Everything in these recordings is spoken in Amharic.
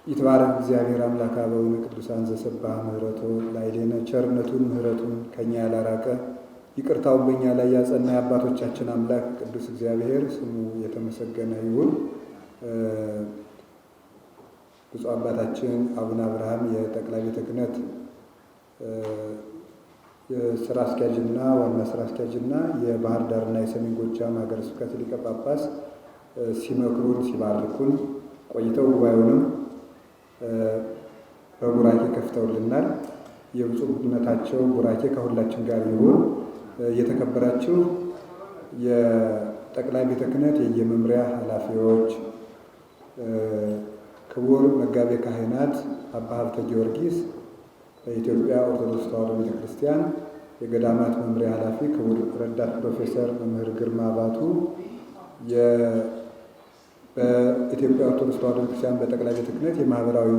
ይትባረክ እግዚአብሔር አምላከ አበዊነ ቅዱሳን ዘሰብሐ ምሕረቱ ላዕሌነ ቸርነቱን ምሕረቱን ከኛ ያላራቀ ይቅርታውን በእኛ ላይ ያጸና የአባቶቻችን አምላክ ቅዱስ እግዚአብሔር ስሙ የተመሰገነ ይሁን። ብፁዕ አባታችን አቡነ አብርሃም የጠቅላይ ቤተ ክህነት የስራ አስኪያጅና ዋና ስራ አስኪያጅና የባህር ዳርና የሰሜን ጎጃም ሀገረ ስብከት ሊቀ ጳጳስ ሲመክሩን ሲባርኩን ቆይተው ጉባኤውንም በቡራኬ ከፍተውልናል። የብፁዕነታቸው ቡራኬ ከሁላችን ጋር ይሁን። የተከበራችሁ የጠቅላይ ቤተ ክህነት የየመምሪያ ኃላፊዎች፣ ክቡር መጋቤ ካህናት አባ ሀብተ ጊዮርጊስ በኢትዮጵያ ኦርቶዶክስ ተዋሕዶ ቤተ ክርስቲያን የገዳማት መምሪያ ኃላፊ፣ ክቡር ረዳት ፕሮፌሰር መምህር ግርማ ባቱ በኢትዮጵያ ኦርቶዶክስ ተዋሕዶ ቤተክርስቲያን በጠቅላይ ቤተ ክህነት የማህበራዊ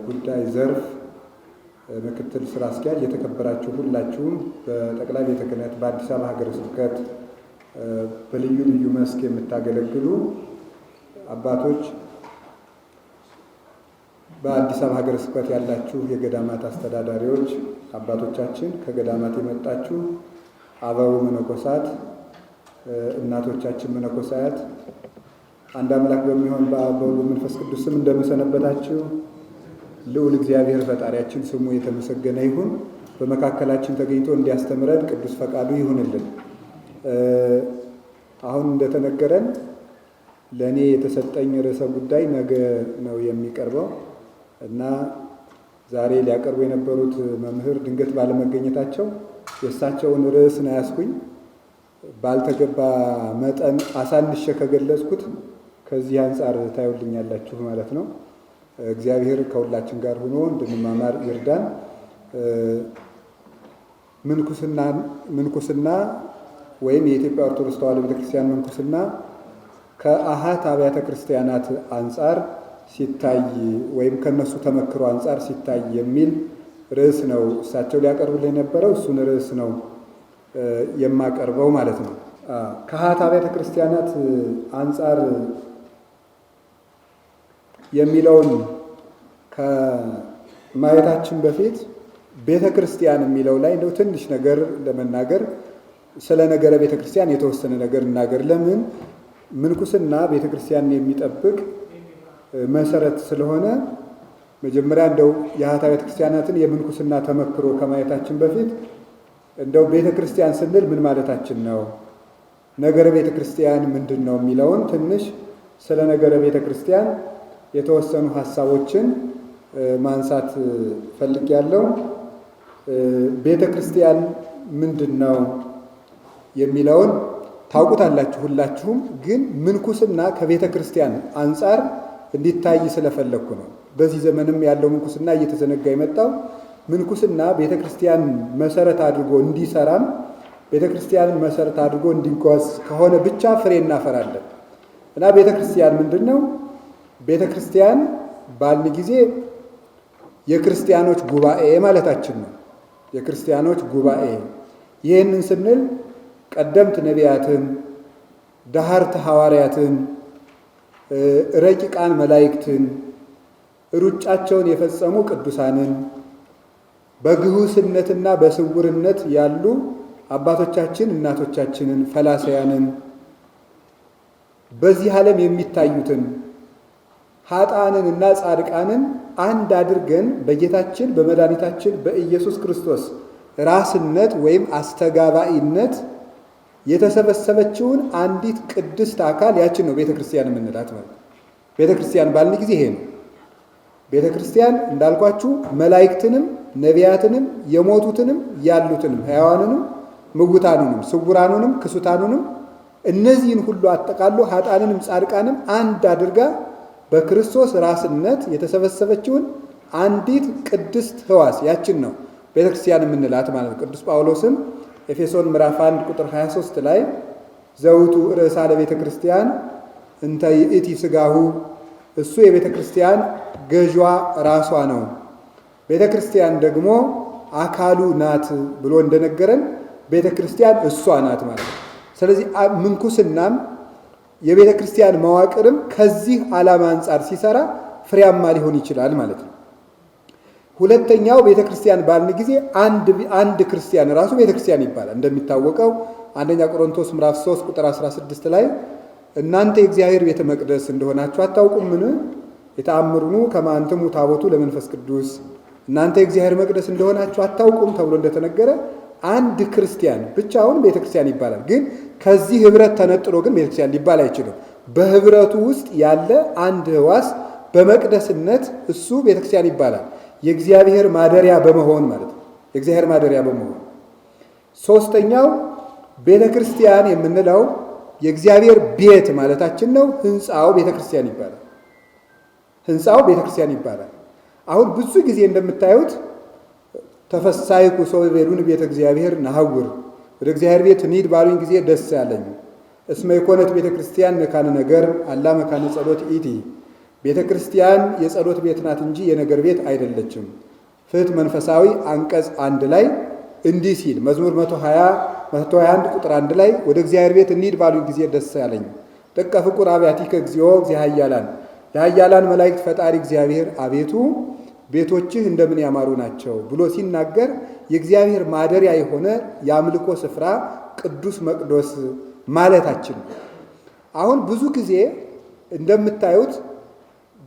ጉዳይ ዘርፍ ምክትል ስራ አስኪያጅ፣ የተከበራችሁ ሁላችሁም በጠቅላይ ቤተ ክህነት በአዲስ አበባ ሀገረ ስብከት በልዩ ልዩ መስክ የምታገለግሉ አባቶች፣ በአዲስ አበባ ሀገረ ስብከት ያላችሁ የገዳማት አስተዳዳሪዎች አባቶቻችን፣ ከገዳማት የመጣችሁ አበው መነኮሳት፣ እናቶቻችን መነኮሳያት፣ አንድ አምላክ በሚሆን በአብ በወልድ በመንፈስ ቅዱስ ስም እንደምሰነበታችሁ ልዑል እግዚአብሔር ፈጣሪያችን ስሙ የተመሰገነ ይሁን። በመካከላችን ተገኝቶ እንዲያስተምረን ቅዱስ ፈቃዱ ይሁንልን። አሁን እንደተነገረን ለእኔ የተሰጠኝ ርዕሰ ጉዳይ ነገ ነው የሚቀርበው እና ዛሬ ሊያቀርቡ የነበሩት መምህር ድንገት ባለመገኘታቸው የእሳቸውን ርዕስ ነው ያስኩኝ። ባልተገባ መጠን አሳንሼ ከገለጽኩት ከዚህ አንጻር ታዩልኛላችሁ ማለት ነው። እግዚአብሔር ከሁላችን ጋር ሆኖ እንድንማማር ይርዳን። ምንኩስና ወይም የኢትዮጵያ ኦርቶዶክስ ተዋሕዶ ቤተክርስቲያን ምንኩስና ከአሃት አብያተ ክርስቲያናት አንጻር ሲታይ ወይም ከነሱ ተመክሮ አንጻር ሲታይ የሚል ርዕስ ነው እሳቸው ሊያቀርቡልን የነበረው። እሱን ርዕስ ነው የማቀርበው ማለት ነው። ከአሃት አብያተ ክርስቲያናት አንጻር የሚለውን ከማየታችን በፊት ቤተ ክርስቲያን የሚለው ላይ እንደው ትንሽ ነገር ለመናገር ስለ ነገረ ቤተ ክርስቲያን የተወሰነ ነገር እናገር። ለምን ምንኩስና ቤተ ክርስቲያንን የሚጠብቅ መሰረት ስለሆነ መጀመሪያ እንደው የአሃት አብያተ ክርስቲያናትን የምንኩስና ተመክሮ ከማየታችን በፊት እንደው ቤተ ክርስቲያን ስንል ምን ማለታችን ነው፣ ነገረ ቤተ ክርስቲያን ምንድን ነው የሚለውን ትንሽ ስለ ነገረ ቤተ ክርስቲያን የተወሰኑ ሀሳቦችን ማንሳት ፈልጌያለሁ። ቤተ ክርስቲያን ምንድን ነው የሚለውን ታውቁታላችሁ ሁላችሁም። ግን ምንኩስና ከቤተ ክርስቲያን አንጻር እንዲታይ ስለፈለግኩ ነው። በዚህ ዘመንም ያለው ምንኩስና እየተዘነጋ የመጣው ምንኩስና ቤተ ክርስቲያን መሰረት አድርጎ እንዲሰራም ቤተ ክርስቲያንን መሰረት አድርጎ እንዲጓዝ ከሆነ ብቻ ፍሬ እናፈራለን እና ቤተ ክርስቲያን ምንድን ነው? ቤተ ክርስቲያን ባልን ጊዜ የክርስቲያኖች ጉባኤ ማለታችን ነው። የክርስቲያኖች ጉባኤ። ይህንን ስንል ቀደምት ነቢያትን፣ ዳህርት ሐዋርያትን፣ ረቂቃን መላእክትን፣ ሩጫቸውን የፈጸሙ ቅዱሳንን፣ በግሁስነትና በስውርነት ያሉ አባቶቻችን እናቶቻችንን፣ ፈላሰያንን፣ በዚህ ዓለም የሚታዩትን ኃጥአንን እና ጻድቃንን አንድ አድርገን በጌታችን በመድኃኒታችን በኢየሱስ ክርስቶስ ራስነት ወይም አስተጋባይነት የተሰበሰበችውን አንዲት ቅድስት አካል ያችን ነው ቤተ ክርስቲያን የምንላት ማለት ነው። ቤተ ክርስቲያን ባልን ጊዜ ይሄ ነው። ቤተ ክርስቲያን እንዳልኳችሁ መላእክትንም ነቢያትንም የሞቱትንም ያሉትንም ሕያዋንንም ምውታኑንም ስውራኑንም ክሱታኑንም እነዚህን ሁሉ አጠቃሎ ኃጥአንንም ጻድቃንም አንድ አድርጋ በክርስቶስ ራስነት የተሰበሰበችውን አንዲት ቅድስት ሕዋስ ያችን ነው ቤተ ክርስቲያን የምንላት ማለት ነው። ቅዱስ ጳውሎስም ኤፌሶን ምዕራፍ 1 ቁጥር 23 ላይ ዘውቱ ርእሳ ለቤተ ክርስቲያን እንተ ይእቲ ሥጋሁ፣ እሱ የቤተ ክርስቲያን ገዥዋ ራሷ ነው፣ ቤተ ክርስቲያን ደግሞ አካሉ ናት ብሎ እንደነገረን ቤተ ክርስቲያን እሷ ናት ማለት ነው። ስለዚህ ምንኩስናም የቤተ ክርስቲያን መዋቅርም ከዚህ ዓላማ አንጻር ሲሰራ ፍሬያማ ሊሆን ይችላል ማለት ነው። ሁለተኛው ቤተክርስቲያን ባልን ጊዜ አንድ ክርስቲያን ራሱ ቤተክርስቲያን ይባላል። እንደሚታወቀው አንደኛ ቆሮንቶስ ምዕራፍ 3 ቁጥር 16 ላይ እናንተ የእግዚአብሔር ቤተ መቅደስ እንደሆናችሁ አታውቁምን? የተአምሩኑ ከመ አንትሙ ታቦቱ ለመንፈስ ቅዱስ፣ እናንተ የእግዚአብሔር መቅደስ እንደሆናችሁ አታውቁም ተብሎ እንደተነገረ አንድ ክርስቲያን ብቻውን ቤተክርስቲያን ይባላል። ግን ከዚህ ህብረት ተነጥሎ ግን ቤተክርስቲያን ሊባል አይችልም። በህብረቱ ውስጥ ያለ አንድ ህዋስ በመቅደስነት እሱ ቤተክርስቲያን ይባላል። የእግዚአብሔር ማደሪያ በመሆን ማለት ነው። የእግዚአብሔር ማደሪያ በመሆን ሶስተኛው ቤተክርስቲያን የምንለው የእግዚአብሔር ቤት ማለታችን ነው። ህንፃው ቤተክርስቲያን ይባላል። ህንፃው ቤተክርስቲያን ይባላል። አሁን ብዙ ጊዜ እንደምታዩት ተፈሳይኩ ሰው ቤሉን ቤተ እግዚአብሔር ናሐውር፣ ወደ እግዚአብሔር ቤት እንሂድ ባሉኝ ጊዜ ደስ ያለኝ። እስመ የኮነት ቤተ ክርስቲያን መካነ ነገር አላ መካነ ጸሎት ኢቲ፣ ቤተ ክርስቲያን የጸሎት ቤት ናት እንጂ የነገር ቤት አይደለችም። ፍትሕ መንፈሳዊ አንቀጽ 1 ላይ እንዲህ ሲል መዝሙር 121 ቁጥር 1 ላይ ወደ እግዚአብሔር ቤት እንሂድ ባሉኝ ጊዜ ደስ ያለኝ። ደቀ ፍቁር አብያቲከ እግዚኦ እግዚአብሔር የኃያላን መላእክት ፈጣሪ እግዚአብሔር አቤቱ ቤቶችህ እንደምን ያማሩ ናቸው ብሎ ሲናገር የእግዚአብሔር ማደሪያ የሆነ የአምልኮ ስፍራ ቅዱስ መቅደስ ማለታችን ነው። አሁን ብዙ ጊዜ እንደምታዩት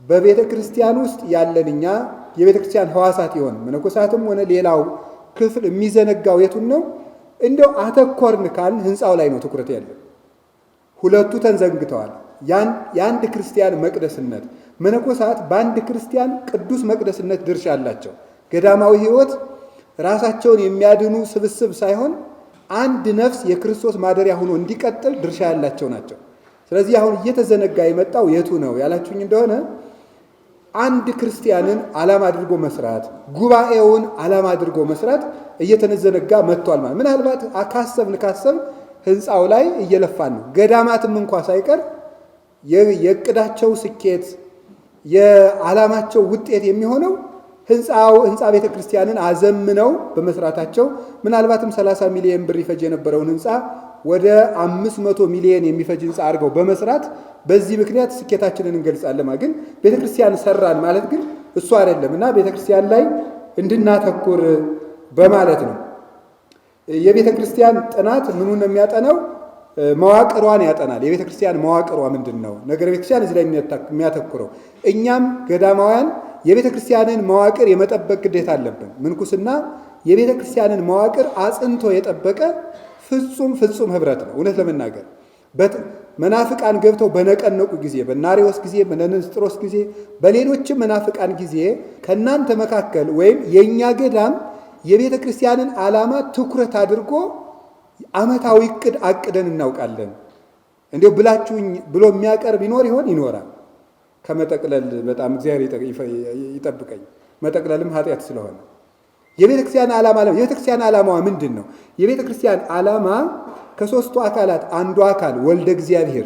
በቤተ ክርስቲያን ውስጥ ያለን እኛ የቤተ ክርስቲያን ሕዋሳት ይሆን መነኮሳትም ሆነ ሌላው ክፍል የሚዘነጋው የቱን ነው? እንደው አተኮርን ካልን ህንፃው ላይ ነው ትኩረት ያለው። ሁለቱ ተንዘንግተዋል። የአንድ ክርስቲያን መቅደስነት መነኮሳት በአንድ ክርስቲያን ቅዱስ መቅደስነት ድርሻ አላቸው። ገዳማዊ ሕይወት ራሳቸውን የሚያድኑ ስብስብ ሳይሆን አንድ ነፍስ የክርስቶስ ማደሪያ ሆኖ እንዲቀጥል ድርሻ ያላቸው ናቸው። ስለዚህ አሁን እየተዘነጋ የመጣው የቱ ነው ያላችሁኝ እንደሆነ አንድ ክርስቲያንን ዓላማ አድርጎ መስራት፣ ጉባኤውን ዓላማ አድርጎ መስራት እየተዘነጋ መጥቷል ማለት ምናልባት ካሰብን ህንፃው ላይ እየለፋን ነው። ገዳማትም እንኳ ሳይቀር የእቅዳቸው ስኬት የዓላማቸው ውጤት የሚሆነው ህንፃ ቤተ ክርስቲያንን አዘምነው በመስራታቸው ምናልባትም 30 ሚሊዮን ብር ይፈጅ የነበረውን ህንፃ ወደ 500 ሚሊዮን የሚፈጅ ህንፃ አድርገው በመስራት በዚህ ምክንያት ስኬታችንን እንገልጻለን። ግን ቤተ ክርስቲያን ሰራን ማለት ግን እሱ አይደለም እና ቤተ ክርስቲያን ላይ እንድናተኩር በማለት ነው። የቤተ ክርስቲያን ጥናት ምኑን ነው የሚያጠናው? መዋቅሯን ያጠናል። የቤተ ክርስቲያን መዋቅሯ ምንድን ነው? ነገረ ቤተ ክርስቲያን እዚህ ላይ የሚያተኩረው። እኛም ገዳማውያን የቤተ ክርስቲያንን መዋቅር የመጠበቅ ግዴታ አለብን። ምንኩስና የቤተ ክርስቲያንን መዋቅር አጽንቶ የጠበቀ ፍጹም ህብረት ነው። እውነት ለመናገር መናፍቃን ገብተው በነቀነቁ ጊዜ፣ በናሪዎስ ጊዜ፣ በንስጥሮስ ጊዜ፣ በሌሎችም መናፍቃን ጊዜ ከእናንተ መካከል ወይም የእኛ ገዳም የቤተ ክርስቲያንን ዓላማ ትኩረት አድርጎ ዓመታዊ ዕቅድ አቅደን እናውቃለን እንዲሁ ብላችሁኝ ብሎ የሚያቀርብ ይኖራል። ከመጠቅለል በጣም እግዚአብሔር ይጠብቀኝ። መጠቅለልም ኃጢአት ስለሆነ የቤተ ክርስቲያን ዓላማዋ ምንድን ነው? የቤተ ክርስቲያን ዓላማ ከሦስቱ አካላት አንዱ አካል ወልደ እግዚአብሔር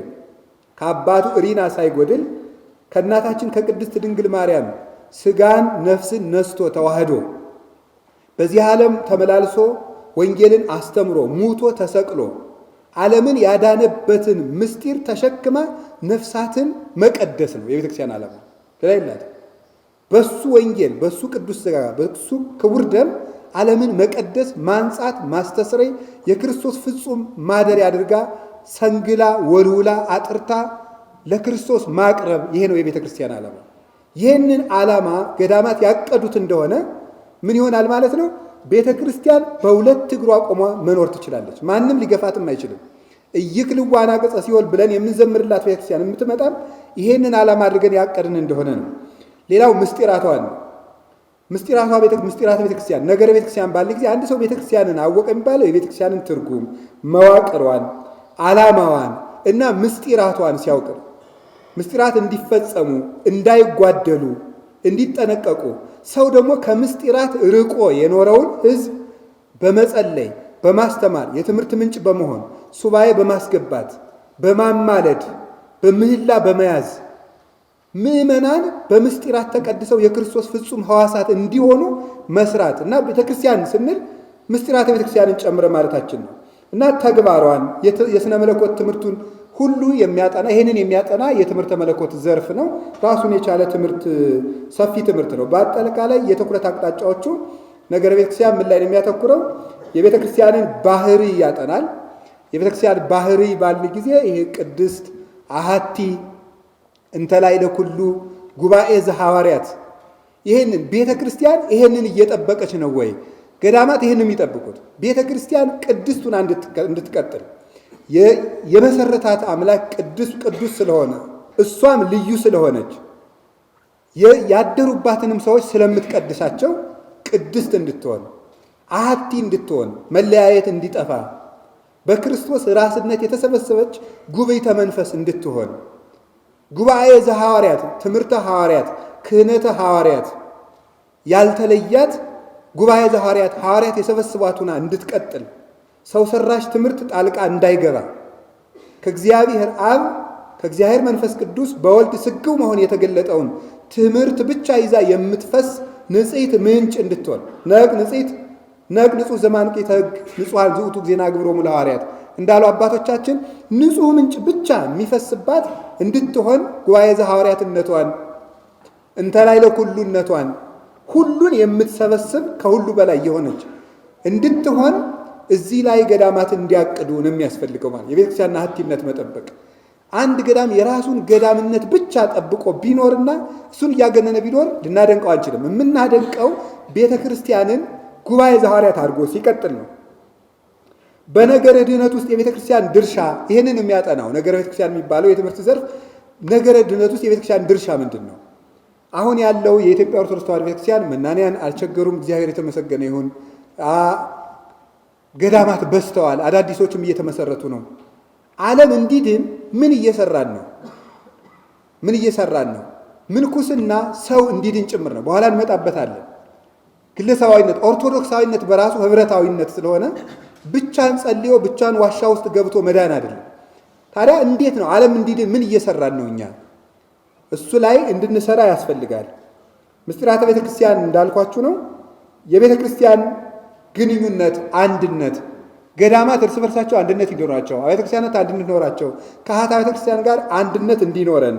ከአባቱ እሪና ሳይጎድል ከእናታችን ከቅድስት ድንግል ማርያም ሥጋን ነፍስን ነስቶ ተዋህዶ በዚህ ዓለም ተመላልሶ ወንጌልን አስተምሮ ሙቶ ተሰቅሎ ዓለምን ያዳነበትን ምስጢር ተሸክማ ነፍሳትን መቀደስ ነው የቤተ ክርስቲያን ዓላማ። ስለሌላት በሱ ወንጌል በሱ ቅዱስ ሥጋ በሱ ክቡር ደም ዓለምን መቀደስ፣ ማንጻት፣ ማስተስረይ የክርስቶስ ፍጹም ማደሪያ አድርጋ ሰንግላ ወልውላ አጥርታ ለክርስቶስ ማቅረብ፣ ይሄ ነው የቤተ ክርስቲያን ዓላማ። ይህንን ዓላማ ገዳማት ያቀዱት እንደሆነ ምን ይሆናል ማለት ነው? ቤተ ክርስቲያን በሁለት እግሯ ቆማ መኖር ትችላለች። ማንም ሊገፋትም አይችልም። ኢይክልዋና ገጸ ሲኦል ብለን የምንዘምርላት ቤተ ክርስቲያን የምትመጣም ይሄንን ዓላማ አድርገን ያቀድን እንደሆነ ነው። ሌላው ምስጢራቷ ነው። ምስጢራተ ቤተ ክርስቲያን ነገረ ቤተ ክርስቲያን ባለ ጊዜ አንድ ሰው ቤተ ክርስቲያንን አወቀ የሚባለው የቤተ ክርስቲያንን ትርጉም፣ መዋቅሯን፣ ዓላማዋን እና ምስጢራቷን ሲያውቅ ነው። ምስጢራት እንዲፈጸሙ እንዳይጓደሉ እንዲጠነቀቁ ሰው ደግሞ ከምስጢራት ርቆ የኖረውን ሕዝብ በመጸለይ በማስተማር የትምህርት ምንጭ በመሆን ሱባኤ በማስገባት በማማለድ በምህላ በመያዝ ምእመናን በምስጢራት ተቀድሰው የክርስቶስ ፍጹም ሕዋሳት እንዲሆኑ መስራት እና ቤተክርስቲያን ስንል ምስጢራተ ቤተክርስቲያንን ጨምረ ማለታችን ነው እና ተግባሯን የሥነ መለኮት ትምህርቱን ሁሉ የሚያጠና ይሄንን የሚያጠና የትምህርተ መለኮት ዘርፍ ነው። ራሱን የቻለ ትምህርት ሰፊ ትምህርት ነው። በአጠቃላይ የትኩረት አቅጣጫዎቹ ነገረ ቤተክርስቲያን ምን ላይ ነው የሚያተኩረው? የቤተክርስቲያንን ባህሪ ያጠናል። የቤተክርስቲያን ባህሪ ባልን ጊዜ ይሄ ቅድስት አሐቲ እንተ ላዕለ ኩሉ ጉባኤ ዘሐዋርያት ይሄንን ቤተክርስቲያን ይሄንን እየጠበቀች ነው ወይ? ገዳማት ይሄንን የሚጠብቁት ቤተክርስቲያን ቅድስቱን እንድትቀጥል የመሰረታት አምላክ ቅዱስ ስለሆነ እሷም ልዩ ስለሆነች ያደሩባትንም ሰዎች ስለምትቀድሳቸው ቅድስት እንድትሆን አሐቲ እንድትሆን መለያየት እንዲጠፋ በክርስቶስ ራስነት የተሰበሰበች ጉባኤተ መንፈስ እንድትሆን ጉባኤ ዘሐዋርያት ትምህርተ ሐዋርያት ክህነተ ሐዋርያት ያልተለያት ጉባኤ ዘሐዋርያት ሐዋርያት የሰበስቧቱና እንድትቀጥል ሰው ሰራሽ ትምህርት ጣልቃ እንዳይገባ ከእግዚአብሔር አብ ከእግዚአብሔር መንፈስ ቅዱስ በወልድ ስግው መሆን የተገለጠውን ትምህርት ብቻ ይዛ የምትፈስ ንጽሕት ምንጭ እንድትሆን ነቅ ንጹሕ ዘማንቂተ ሕግ ንጹሐን ዝውቱ ጊዜና ግብሮሙ ለሐዋርያት እንዳሉ አባቶቻችን ንጹሕ ምንጭ ብቻ የሚፈስባት እንድትሆን ጉባኤ ዘሐዋርያትነቷን እንተ ላዕለ ኩሉነቷን ሁሉን የምትሰበስብ ከሁሉ በላይ የሆነች እንድትሆን እዚህ ላይ ገዳማት እንዲያቅዱ ነው የሚያስፈልገው። ማለት የቤተክርስቲያን ሐቲነት መጠበቅ አንድ ገዳም የራሱን ገዳምነት ብቻ ጠብቆ ቢኖርና እሱን እያገነነ ቢኖር ልናደንቀው አንችልም። የምናደንቀው ቤተክርስቲያንን ጉባኤ ዘሐዋርያት አድርጎ ሲቀጥል ነው። በነገረ ድህነት ውስጥ የቤተክርስቲያን ድርሻ ይህንን የሚያጠናው ነገረ ቤተክርስቲያን የሚባለው የትምህርት ዘርፍ ነገረ ድህነት ውስጥ የቤተክርስቲያን ድርሻ ምንድን ነው? አሁን ያለው የኢትዮጵያ ኦርቶዶክስ ተዋሕዶ ቤተክርስቲያን መናንያን አልቸገሩም፣ እግዚአብሔር የተመሰገነ ይሁን። ገዳማት በዝተዋል፣ አዳዲሶችም እየተመሰረቱ ነው። ዓለም እንዲድን ምን እየሰራን ነው? ምንኩስና ሰው እንዲድን ጭምር ነው። በኋላ እንመጣበታለን። ግለሰባዊነት ኦርቶዶክሳዊነት በራሱ ህብረታዊነት ስለሆነ ብቻን ጸልዮ ብቻን ዋሻ ውስጥ ገብቶ መዳን አይደለም። ታዲያ እንዴት ነው ዓለም እንዲድን ምን እየሰራን ነው? እኛ እሱ ላይ እንድንሰራ ያስፈልጋል። ምስጢራተ ቤተ ክርስቲያን እንዳልኳችሁ ነው። የቤተ ክርስቲያን ግንኙነት፣ አንድነት፣ ገዳማት እርስ በርሳቸው አንድነት እንዲኖራቸው፣ ቤተ ክርስቲያናት አንድነት እንዲኖራቸው፣ ከአኃት ቤተ ክርስቲያን ጋር አንድነት እንዲኖረን።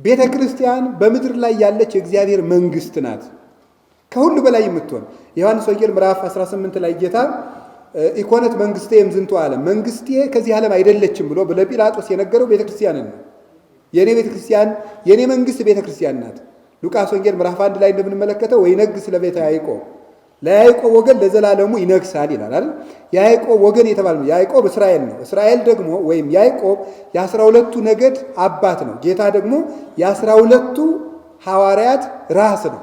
ቤተ ክርስቲያን በምድር ላይ ያለች የእግዚአብሔር መንግስት ናት፣ ከሁሉ በላይ የምትሆን። የዮሐንስ ወንጌል ምዕራፍ 18 ላይ ጌታ ኢኮነት መንግስቴ እምዝንቱ ዓለም፣ መንግስቴ ከዚህ ዓለም አይደለችም ብሎ ለጲላጦስ የነገረው ቤተ ክርስቲያንን ነው። የኔ ቤተ ክርስቲያን የኔ መንግስት ቤተ ክርስቲያን ናት። ሉቃስ ወንጌል ምዕራፍ 1 ላይ እንደምንመለከተው ወይነግስ ለቤተ ያዕቆብ፣ ለያዕቆብ ወገን ለዘላለሙ ይነግሳል ይላል አይደል? ያዕቆብ ወገን የተባለ ነው። ያዕቆብ እስራኤል ነው። እስራኤል ደግሞ ወይም ያዕቆብ የ12ቱ ነገድ አባት ነው። ጌታ ደግሞ የ12ቱ ሐዋርያት ራስ ነው።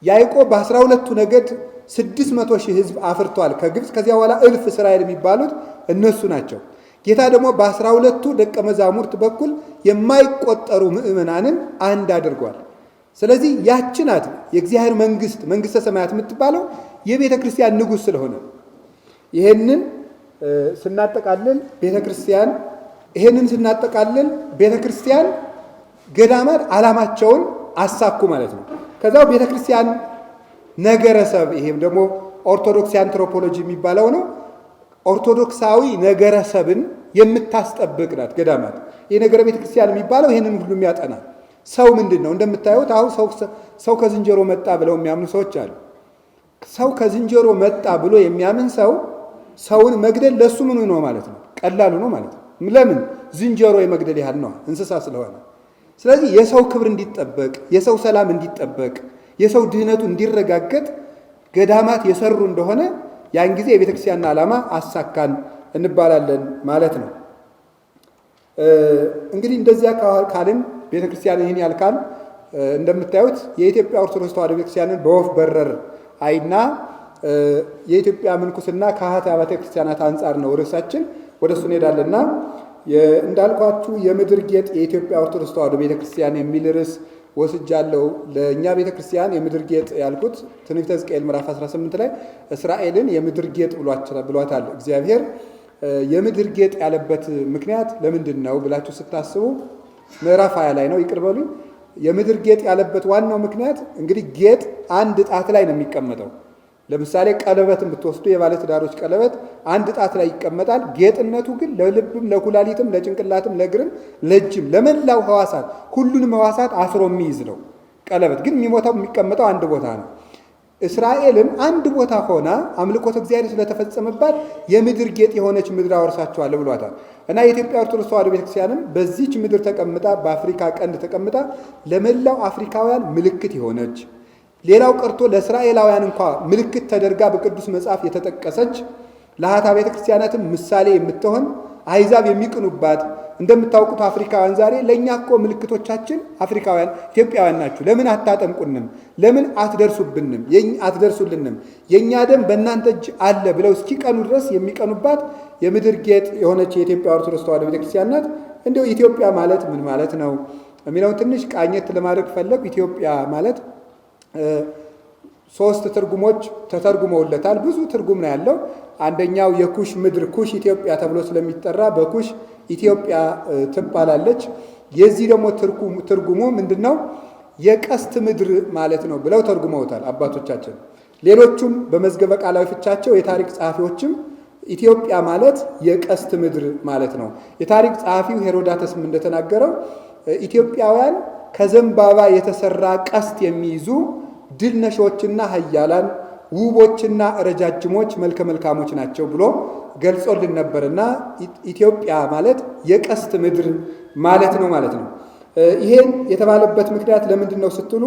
ያዕቆብ በ12ቱ ነገድ 600,000 ህዝብ አፍርቷል ከግብፅ። ከዚያ በኋላ እልፍ እስራኤል የሚባሉት እነሱ ናቸው። ጌታ ደግሞ በ12ቱ ደቀ መዛሙርት በኩል የማይቆጠሩ ምእመናንን አንድ አድርጓል። ስለዚህ ያቺ ናት የእግዚአብሔር መንግስት፣ መንግስተ ሰማያት የምትባለው የቤተ ክርስቲያን ንጉሥ ስለሆነ ይህንን ስናጠቃልል ቤተ ክርስቲያን ገዳማት ዓላማቸውን አሳኩ ማለት ነው። ከዛው ቤተ ክርስቲያን ነገረሰብ፣ ይሄም ደግሞ ኦርቶዶክስ አንትሮፖሎጂ የሚባለው ነው። ኦርቶዶክሳዊ ነገረሰብን የምታስጠብቅ ናት ገዳማት። ይህ ነገረ ቤተ ክርስቲያን የሚባለው ይህንን ሁሉ የሚያጠና ሰው ምንድን ነው? እንደምታዩት አሁን ሰው ከዝንጀሮ መጣ ብለው የሚያምኑ ሰዎች አሉ። ሰው ከዝንጀሮ መጣ ብሎ የሚያምን ሰውን መግደል ለሱ ምኑ ነው ማለት ነው? ቀላሉ ነው ማለት ነው። ለምን? ዝንጀሮ የመግደል ያህል ነው፣ እንስሳ ስለሆነ። ስለዚህ የሰው ክብር እንዲጠበቅ፣ የሰው ሰላም እንዲጠበቅ፣ የሰው ድህነቱ እንዲረጋገጥ ገዳማት የሰሩ እንደሆነ ያን ጊዜ የቤተ ክርስቲያን ዓላማ አሳካን እንባላለን ማለት ነው። እንግዲህ እንደዚያ ካልን ቤተ ክርስቲያን ይህን ያልካል። እንደምታዩት የኢትዮጵያ ኦርቶዶክስ ተዋሕዶ ቤተክርስቲያንን በወፍ በረር አይና የኢትዮጵያ ምንኩስና ከአኃት አብያተ ክርስቲያናት አንጻር ነው ርዕሳችን። ወደ እሱ እንሄዳለንና እንዳልኳችሁ የምድር ጌጥ የኢትዮጵያ ኦርቶዶክስ ተዋሕዶ ቤተክርስቲያን የሚል ርዕስ ወስጃለሁ። ለእኛ ቤተክርስቲያን የምድር ጌጥ ያልኩት ትንቢተ ሕዝቅኤል ምዕራፍ 18 ላይ እስራኤልን የምድር ጌጥ ብሏታል እግዚአብሔር። የምድር ጌጥ ያለበት ምክንያት ለምንድን ነው ብላችሁ ስታስቡ ምዕራፍ 20 ላይ ነው። ይቅር በሉኝ። የምድር ጌጥ ያለበት ዋናው ምክንያት እንግዲህ ጌጥ አንድ ጣት ላይ ነው የሚቀመጠው። ለምሳሌ ቀለበትን ብትወስዱ የባለትዳሮች ቀለበት አንድ ጣት ላይ ይቀመጣል። ጌጥነቱ ግን ለልብም፣ ለኩላሊትም፣ ለጭንቅላትም፣ ለእግርም፣ ለእጅም፣ ለመላው ህዋሳት ሁሉንም ህዋሳት አስሮ የሚይዝ ነው። ቀለበት ግን የሚቀመጠው አንድ ቦታ ነው። እስራኤልም አንድ ቦታ ሆና አምልኮተ እግዚአብሔር ስለተፈጸመባት የምድር ጌጥ የሆነች ምድር አወርሳቸዋለሁ ብሏታል። እና የኢትዮጵያ ኦርቶዶክስ ተዋሕዶ ቤተክርስቲያንም በዚች ምድር ተቀምጣ በአፍሪካ ቀንድ ተቀምጣ ለመላው አፍሪካውያን ምልክት የሆነች ሌላው ቀርቶ ለእስራኤላውያን እንኳ ምልክት ተደርጋ በቅዱስ መጽሐፍ የተጠቀሰች ለአኃት ቤተክርስቲያናትም ምሳሌ የምትሆን አሕዛብ የሚቅኑባት እንደምታውቁት አፍሪካውያን ዛሬ ለእኛ እኮ ምልክቶቻችን አፍሪካውያን ኢትዮጵያውያን ናችሁ፣ ለምን አታጠምቁንም? ለምን አትደርሱልንም? የእኛ ደም በእናንተ እጅ አለ ብለው እስኪቀኑ ድረስ የሚቀኑባት የምድር ጌጥ የሆነች የኢትዮጵያ ኦርቶዶክስ ተዋሕዶ ቤተክርስቲያን ናት። እንዲሁ ኢትዮጵያ ማለት ምን ማለት ነው የሚለውን ትንሽ ቃኘት ለማድረግ ፈለግ። ኢትዮጵያ ማለት ሶስት ትርጉሞች ተተርጉመውለታል። ብዙ ትርጉም ነው ያለው። አንደኛው የኩሽ ምድር ኩሽ ኢትዮጵያ ተብሎ ስለሚጠራ በኩሽ ኢትዮጵያ ትባላለች። የዚህ ደግሞ ትርጉሙ ምንድነው? የቀስት ምድር ማለት ነው ብለው ተርጉመውታል አባቶቻችን። ሌሎቹም በመዝገበ ቃላዊ ፍቻቸው የታሪክ ጸሐፊዎችም ኢትዮጵያ ማለት የቀስት ምድር ማለት ነው። የታሪክ ጸሐፊው ሄሮዳተስም እንደተናገረው ኢትዮጵያውያን ከዘንባባ የተሰራ ቀስት የሚይዙ ድል ነሾችና ኃያላን ውቦችና ረጃጅሞች መልከ መልካሞች ናቸው ብሎ ገልጾልን ነበርና ኢትዮጵያ ማለት የቀስት ምድር ማለት ነው ማለት ነው። ይሄን የተባለበት ምክንያት ለምንድን ነው ስትሉ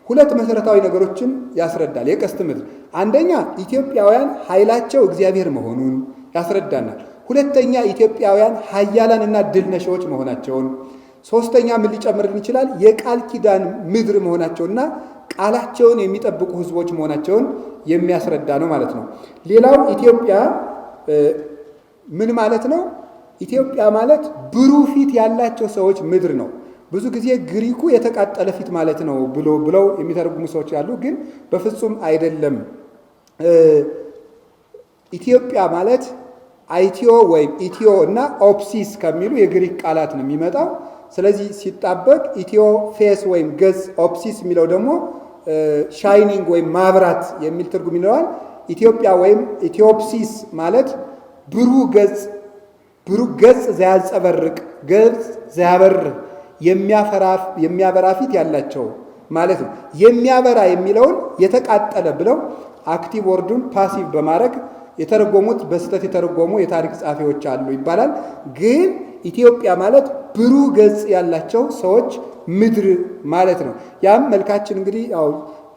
ሁለት መሰረታዊ ነገሮችን ያስረዳል። የቀስት ምድር አንደኛ ኢትዮጵያውያን ኃይላቸው እግዚአብሔር መሆኑን ያስረዳናል። ሁለተኛ ኢትዮጵያውያን ኃያላንና ድል ነሾች መሆናቸውን፣ ሶስተኛ ምን ሊጨምርን ይችላል? የቃል ኪዳን ምድር መሆናቸውና ቃላቸውን የሚጠብቁ ሕዝቦች መሆናቸውን የሚያስረዳ ነው ማለት ነው። ሌላው ኢትዮጵያ ምን ማለት ነው? ኢትዮጵያ ማለት ብሩህ ፊት ያላቸው ሰዎች ምድር ነው። ብዙ ጊዜ ግሪኩ የተቃጠለ ፊት ማለት ነው ብለው የሚተረጉሙ ሰዎች ያሉ፣ ግን በፍጹም አይደለም። ኢትዮጵያ ማለት አይቲዮ ወይም ኢትዮ እና ኦፕሲስ ከሚሉ የግሪክ ቃላት ነው የሚመጣው። ስለዚህ ሲጣበቅ ኢትዮ ፌስ ወይም ገጽ፣ ኦፕሲስ የሚለው ደግሞ ሻይኒንግ ወይም ማብራት የሚል ትርጉም ይኖራል። ኢትዮጵያ ወይም ኢትዮፕሲስ ማለት ብሩህ ገጽ ዘያንጸበርቅ ገጽ ዘያበርህ የሚያበራ ፊት ያላቸው ማለት ነው። የሚያበራ የሚለውን የተቃጠለ ብለው አክቲቭ ወርዱን ፓሲቭ በማድረግ የተረጎሙት በስተት የተረጎሙ የታሪክ ጸሐፊዎች አሉ ይባላል። ግን ኢትዮጵያ ማለት ብሩህ ገጽ ያላቸው ሰዎች ምድር ማለት ነው። ያም መልካችን እንግዲህ ያው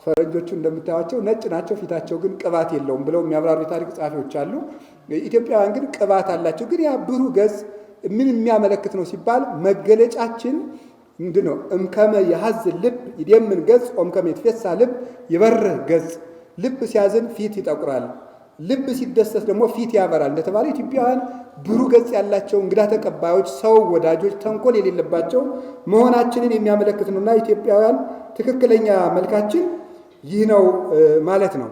ፈረንጆቹ እንደምታዩቸው ነጭ ናቸው፣ ፊታቸው ግን ቅባት የለውም ብለው የሚያብራሩ የታሪክ ጸሐፊዎች አሉ። ኢትዮጵያውያን ግን ቅባት አላቸው። ግን ያ ብሩህ ገጽ ምን የሚያመለክት ነው ሲባል መገለጫችን ምንድን ነው? እምከመ የሐዝ ልብ ይደምን ገጽ ኦምከመ ይትፌሳ ልብ ይበርህ ገጽ። ልብ ሲያዝን ፊት ይጠቁራል፣ ልብ ሲደሰት ደግሞ ፊት ያበራል እንደተባለ ኢትዮጵያውያን ብሩህ ገጽ ያላቸው እንግዳ ተቀባዮች፣ ሰው ወዳጆች፣ ተንኮል የሌለባቸው መሆናችንን የሚያመለክት ነውና ኢትዮጵያውያን ትክክለኛ መልካችን ይህ ነው ማለት ነው።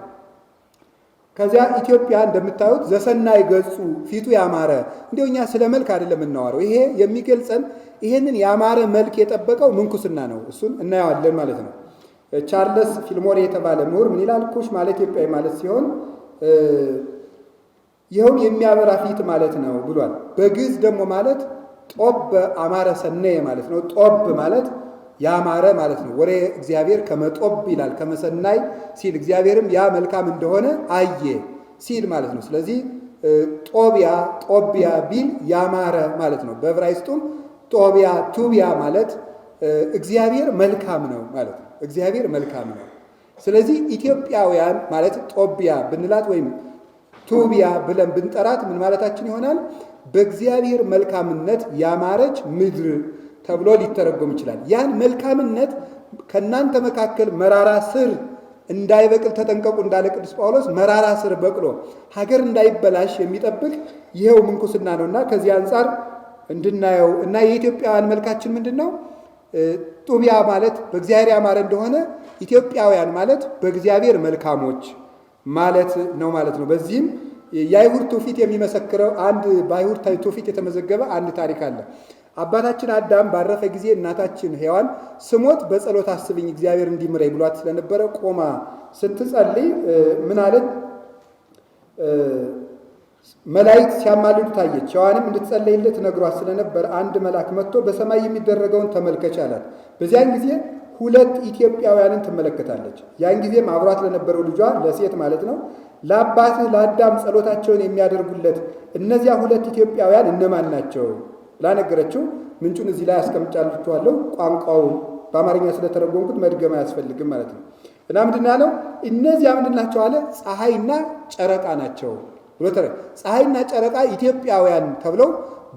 ከዚያ ኢትዮጵያ እንደምታዩት ዘሰናይ ገጹ ፊቱ ያማረ። እንዲሁ እኛ ስለ መልክ አይደለም እናወራው። ይሄ የሚገልጸን ይሄንን ያማረ መልክ የጠበቀው ምንኩስና ነው። እሱን እናየዋለን ማለት ነው። ቻርለስ ፊልሞር የተባለ ምሁር ምን ይላል? ኩሽ ማለት ኢትዮጵያዊ ማለት ሲሆን ይኸውም የሚያበራ ፊት ማለት ነው ብሏል። በግዕዝ ደግሞ ማለት ጦብ አማረ ሰነየ ማለት ነው። ጦብ ማለት ያማረ ማለት ነው። ወሬ እግዚአብሔር ከመጦብ ይላል፣ ከመሰናይ ሲል እግዚአብሔርም ያ መልካም እንደሆነ አየ ሲል ማለት ነው። ስለዚህ ጦቢያ ቢል ያማረ ማለት ነው። በዕብራይስጡም ቱቢያ ማለት እግዚአብሔር መልካም ነው ማለት ነው። እግዚአብሔር መልካም ነው። ስለዚህ ኢትዮጵያውያን ማለት ጦቢያ ብንላት ወይም ቱቢያ ብለን ብንጠራት ምን ማለታችን ይሆናል? በእግዚአብሔር መልካምነት ያማረች ምድር ተብሎ ሊተረጎም ይችላል። ያን መልካምነት ከእናንተ መካከል መራራ ስር እንዳይበቅል ተጠንቀቁ እንዳለ ቅዱስ ጳውሎስ መራራ ስር በቅሎ ሀገር እንዳይበላሽ የሚጠብቅ ይኸው ምንኩስና ነውና ከዚህ አንጻር እንድናየው እና የኢትዮጵያውያን መልካችን ምንድን ነው? ጡቢያ ማለት በእግዚአብሔር ያማረ እንደሆነ ኢትዮጵያውያን ማለት በእግዚአብሔር መልካሞች ማለት ነው ማለት ነው። በዚህም የአይሁድ ትውፊት የሚመሰክረው አንድ በአይሁድ ትውፊት የተመዘገበ አንድ ታሪክ አለ። አባታችን አዳም ባረፈ ጊዜ እናታችን ሔዋን ስሞት በጸሎት አስብኝ እግዚአብሔር እንዲምረኝ ብሏት ስለነበረ ቆማ ስትጸልይ ምን አለች? መላእክት ሲያማልዱ ታየች። ሔዋንም እንድትጸልይለት ነግሯት ስለነበር አንድ መልአክ መጥቶ በሰማይ የሚደረገውን ተመልከች አላት። በዚያን ጊዜ ሁለት ኢትዮጵያውያንን ትመለከታለች። ያን ጊዜም አብሯት ለነበረው ልጇ ለሴት ማለት ነው ለአባትህ ለአዳም ጸሎታቸውን የሚያደርጉለት እነዚያ ሁለት ኢትዮጵያውያን እነማን ናቸው ብላ ነገረችው። ምንጩን እዚህ ላይ አስቀምጫላችኋለሁ። ቋንቋው በአማርኛ ስለተረጎምኩት መድገም አያስፈልግም ማለት ነው። እና ምንድን ያለው እነዚያ ምንድን ናቸው አለ? ፀሐይና ጨረቃ ናቸው ብሎ ፀሐይና ጨረቃ ኢትዮጵያውያን ተብለው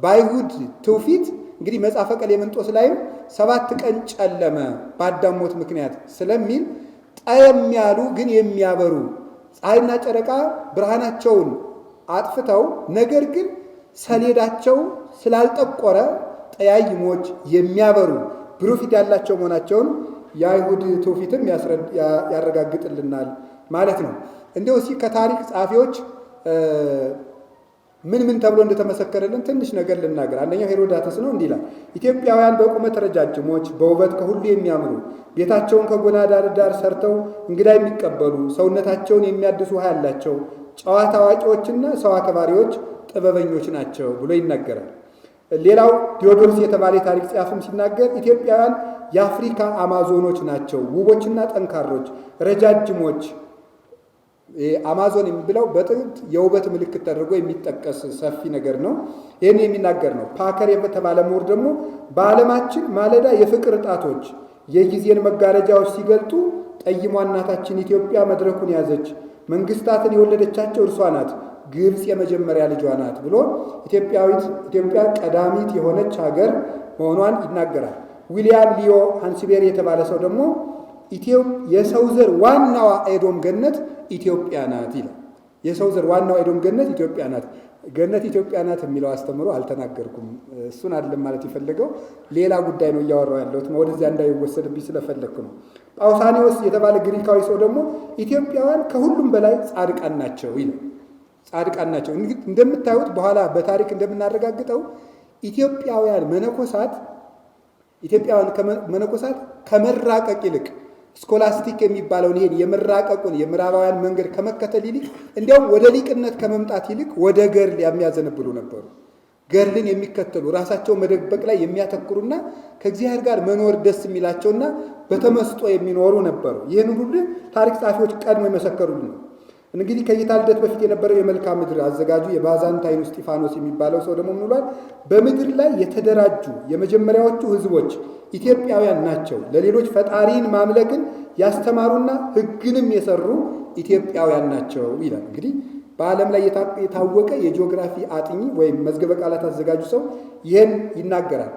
በአይሁድ ትውፊት እንግዲህ መጽሐፈ ቀሌምንጦስ ላይም 7 ቀን ጨለመ በአዳም ሞት ምክንያት ስለሚል ጠየም ያሉ ግን የሚያበሩ ፀሐይና ጨረቃ ብርሃናቸውን አጥፍተው ነገር ግን ሰሌዳቸው ስላልጠቆረ ጠያይሞች የሚያበሩ ብሩህ ፊት ያላቸው መሆናቸውን የአይሁድ ትውፊትም ያረጋግጥልናል ማለት ነው። እንደው እስኪ ከታሪክ ጸሐፊዎች ምን ተብሎ እንደተመሰከረልን ትንሽ ነገር ልናገር። አንደኛው ሄሮዳተስ ነው። እንዲህ ይላል፣ ኢትዮጵያውያን በቁመት ረጃጅሞች፣ በውበት ከሁሉ የሚያምሩ፣ ቤታቸውን ከጎዳና ዳር ሰርተው እንግዳ የሚቀበሉ፣ ሰውነታቸውን የሚያድሱ ውሃ ያላቸው፣ ጨዋታ አዋቂዎችና ሰው አክባሪዎች፣ ጥበበኞች ናቸው ብሎ ይናገራል። ሌላው ዲዮዶርስ የተባለ የታሪክ ጸሐፊም ሲናገር ኢትዮጵያውያን የአፍሪካ አማዞኖች ናቸው፣ ውቦችና ጠንካሮች፣ ረጃጅሞች። አማዞን የሚብለው በጥንት የውበት ምልክት ተደርጎ የሚጠቀስ ሰፊ ነገር ነው። ይህን የሚናገር ነው። ፓከር የተባለ ምሁር ደግሞ በዓለማችን ማለዳ የፍቅር ጣቶች የጊዜን መጋረጃዎች ሲገልጡ ጠይሟ እናታችን ኢትዮጵያ መድረኩን ያዘች፣ መንግስታትን የወለደቻቸው እርሷ ናት፣ ግብፅ የመጀመሪያ ልጇ ናት ብሎ ኢትዮጵያ ቀዳሚት የሆነች ሀገር መሆኗን ይናገራል። ዊሊያም ሊዮ ሃንስቤሪ የተባለ ሰው ደግሞ የሰው ዘር ዋናዋ ኤዶም ገነት ኢትዮጵያ ናት ይላል። የሰው ዘር ዋናዋ ኤዶም ገነት ኢትዮጵያ ናት። ገነት ኢትዮጵያ ናት የሚለው አስተምሮ አልተናገርኩም። እሱን አይደለም ማለት የፈለገው ሌላ ጉዳይ ነው እያወራው ያለሁት፣ ወደዚያ እንዳይወሰድብኝ ስለፈለግኩ ነው። ጳውሳኒዎስ የተባለ ግሪካዊ ሰው ደግሞ ኢትዮጵያውያን ከሁሉም በላይ ጻድቃን ናቸው ይላል። ጻድቃን ናቸው። እንደምታዩት በኋላ በታሪክ እንደምናረጋግጠው ኢትዮጵያውያን መነኮሳት ከመራቀቅ ይልቅ ስኮላስቲክ የሚባለውን ይሄን የመራቀቁን የምዕራባውያን መንገድ ከመከተል ይልቅ እንዲያውም ወደ ሊቅነት ከመምጣት ይልቅ ወደ ገድል የሚያዘነብሉ ነበሩ። ገድልን የሚከተሉ ራሳቸውን መደበቅ ላይ የሚያተኩሩና ከእግዚአብሔር ጋር መኖር ደስ የሚላቸውና በተመስጦ የሚኖሩ ነበሩ። ይህን ሁሉ ታሪክ ጸሐፊዎች ቀድሞ የመሰከሩልን ነው። እንግዲህ ከጌታ ልደት በፊት የነበረው የመልክዓ ምድር አዘጋጁ የባዛንታይኑ እስጢፋኖስ የሚባለው ሰው ደግሞ ምን ብሏል? በምድር ላይ የተደራጁ የመጀመሪያዎቹ ሕዝቦች ኢትዮጵያውያን ናቸው። ለሌሎች ፈጣሪን ማምለክን ያስተማሩና ሕግንም የሰሩ ኢትዮጵያውያን ናቸው ይላል። እንግዲህ በዓለም ላይ የታወቀ የጂኦግራፊ አጥኚ ወይም መዝገበ ቃላት አዘጋጁ ሰው ይህን ይናገራል።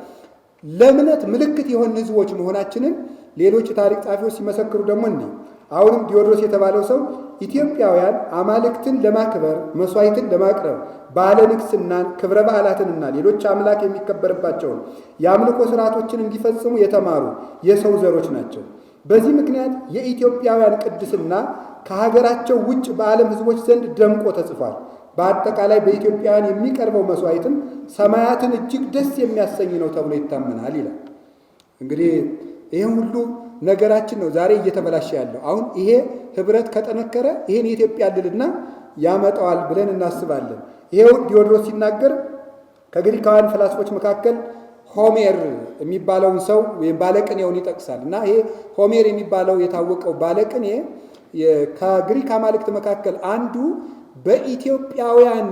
ለእምነት ምልክት የሆን ሕዝቦች መሆናችንን ሌሎች ታሪክ ጸሐፊዎች ሲመሰክሩ ደግሞ እንዲህ አሁንም ዲዮድሮስ የተባለው ሰው ኢትዮጵያውያን አማልክትን ለማክበር መስዋዕትን ለማቅረብ ባለ ንግስናን ክብረ በዓላትንና ሌሎች አምላክ የሚከበርባቸውን የአምልኮ ስርዓቶችን እንዲፈጽሙ የተማሩ የሰው ዘሮች ናቸው። በዚህ ምክንያት የኢትዮጵያውያን ቅድስና ከሀገራቸው ውጭ በዓለም ሕዝቦች ዘንድ ደምቆ ተጽፏል። በአጠቃላይ በኢትዮጵያውያን የሚቀርበው መስዋዕትም ሰማያትን እጅግ ደስ የሚያሰኝ ነው ተብሎ ይታመናል ይላል። እንግዲህ ይህም ሁሉ ነገራችን ነው ዛሬ እየተበላሸ ያለው። አሁን ይሄ ህብረት ከጠነከረ ይሄን የኢትዮጵያ ልልና ያመጣዋል ብለን እናስባለን። ይሄው ዲዮድሮስ ሲናገር ከግሪካውያን ፈላስፎች መካከል ሆሜር የሚባለውን ሰው ወይም ባለቅኔውን ይጠቅሳል። እና ይሄ ሆሜር የሚባለው የታወቀው ባለቅኔ ከግሪክ አማልክት መካከል አንዱ በኢትዮጵያውያን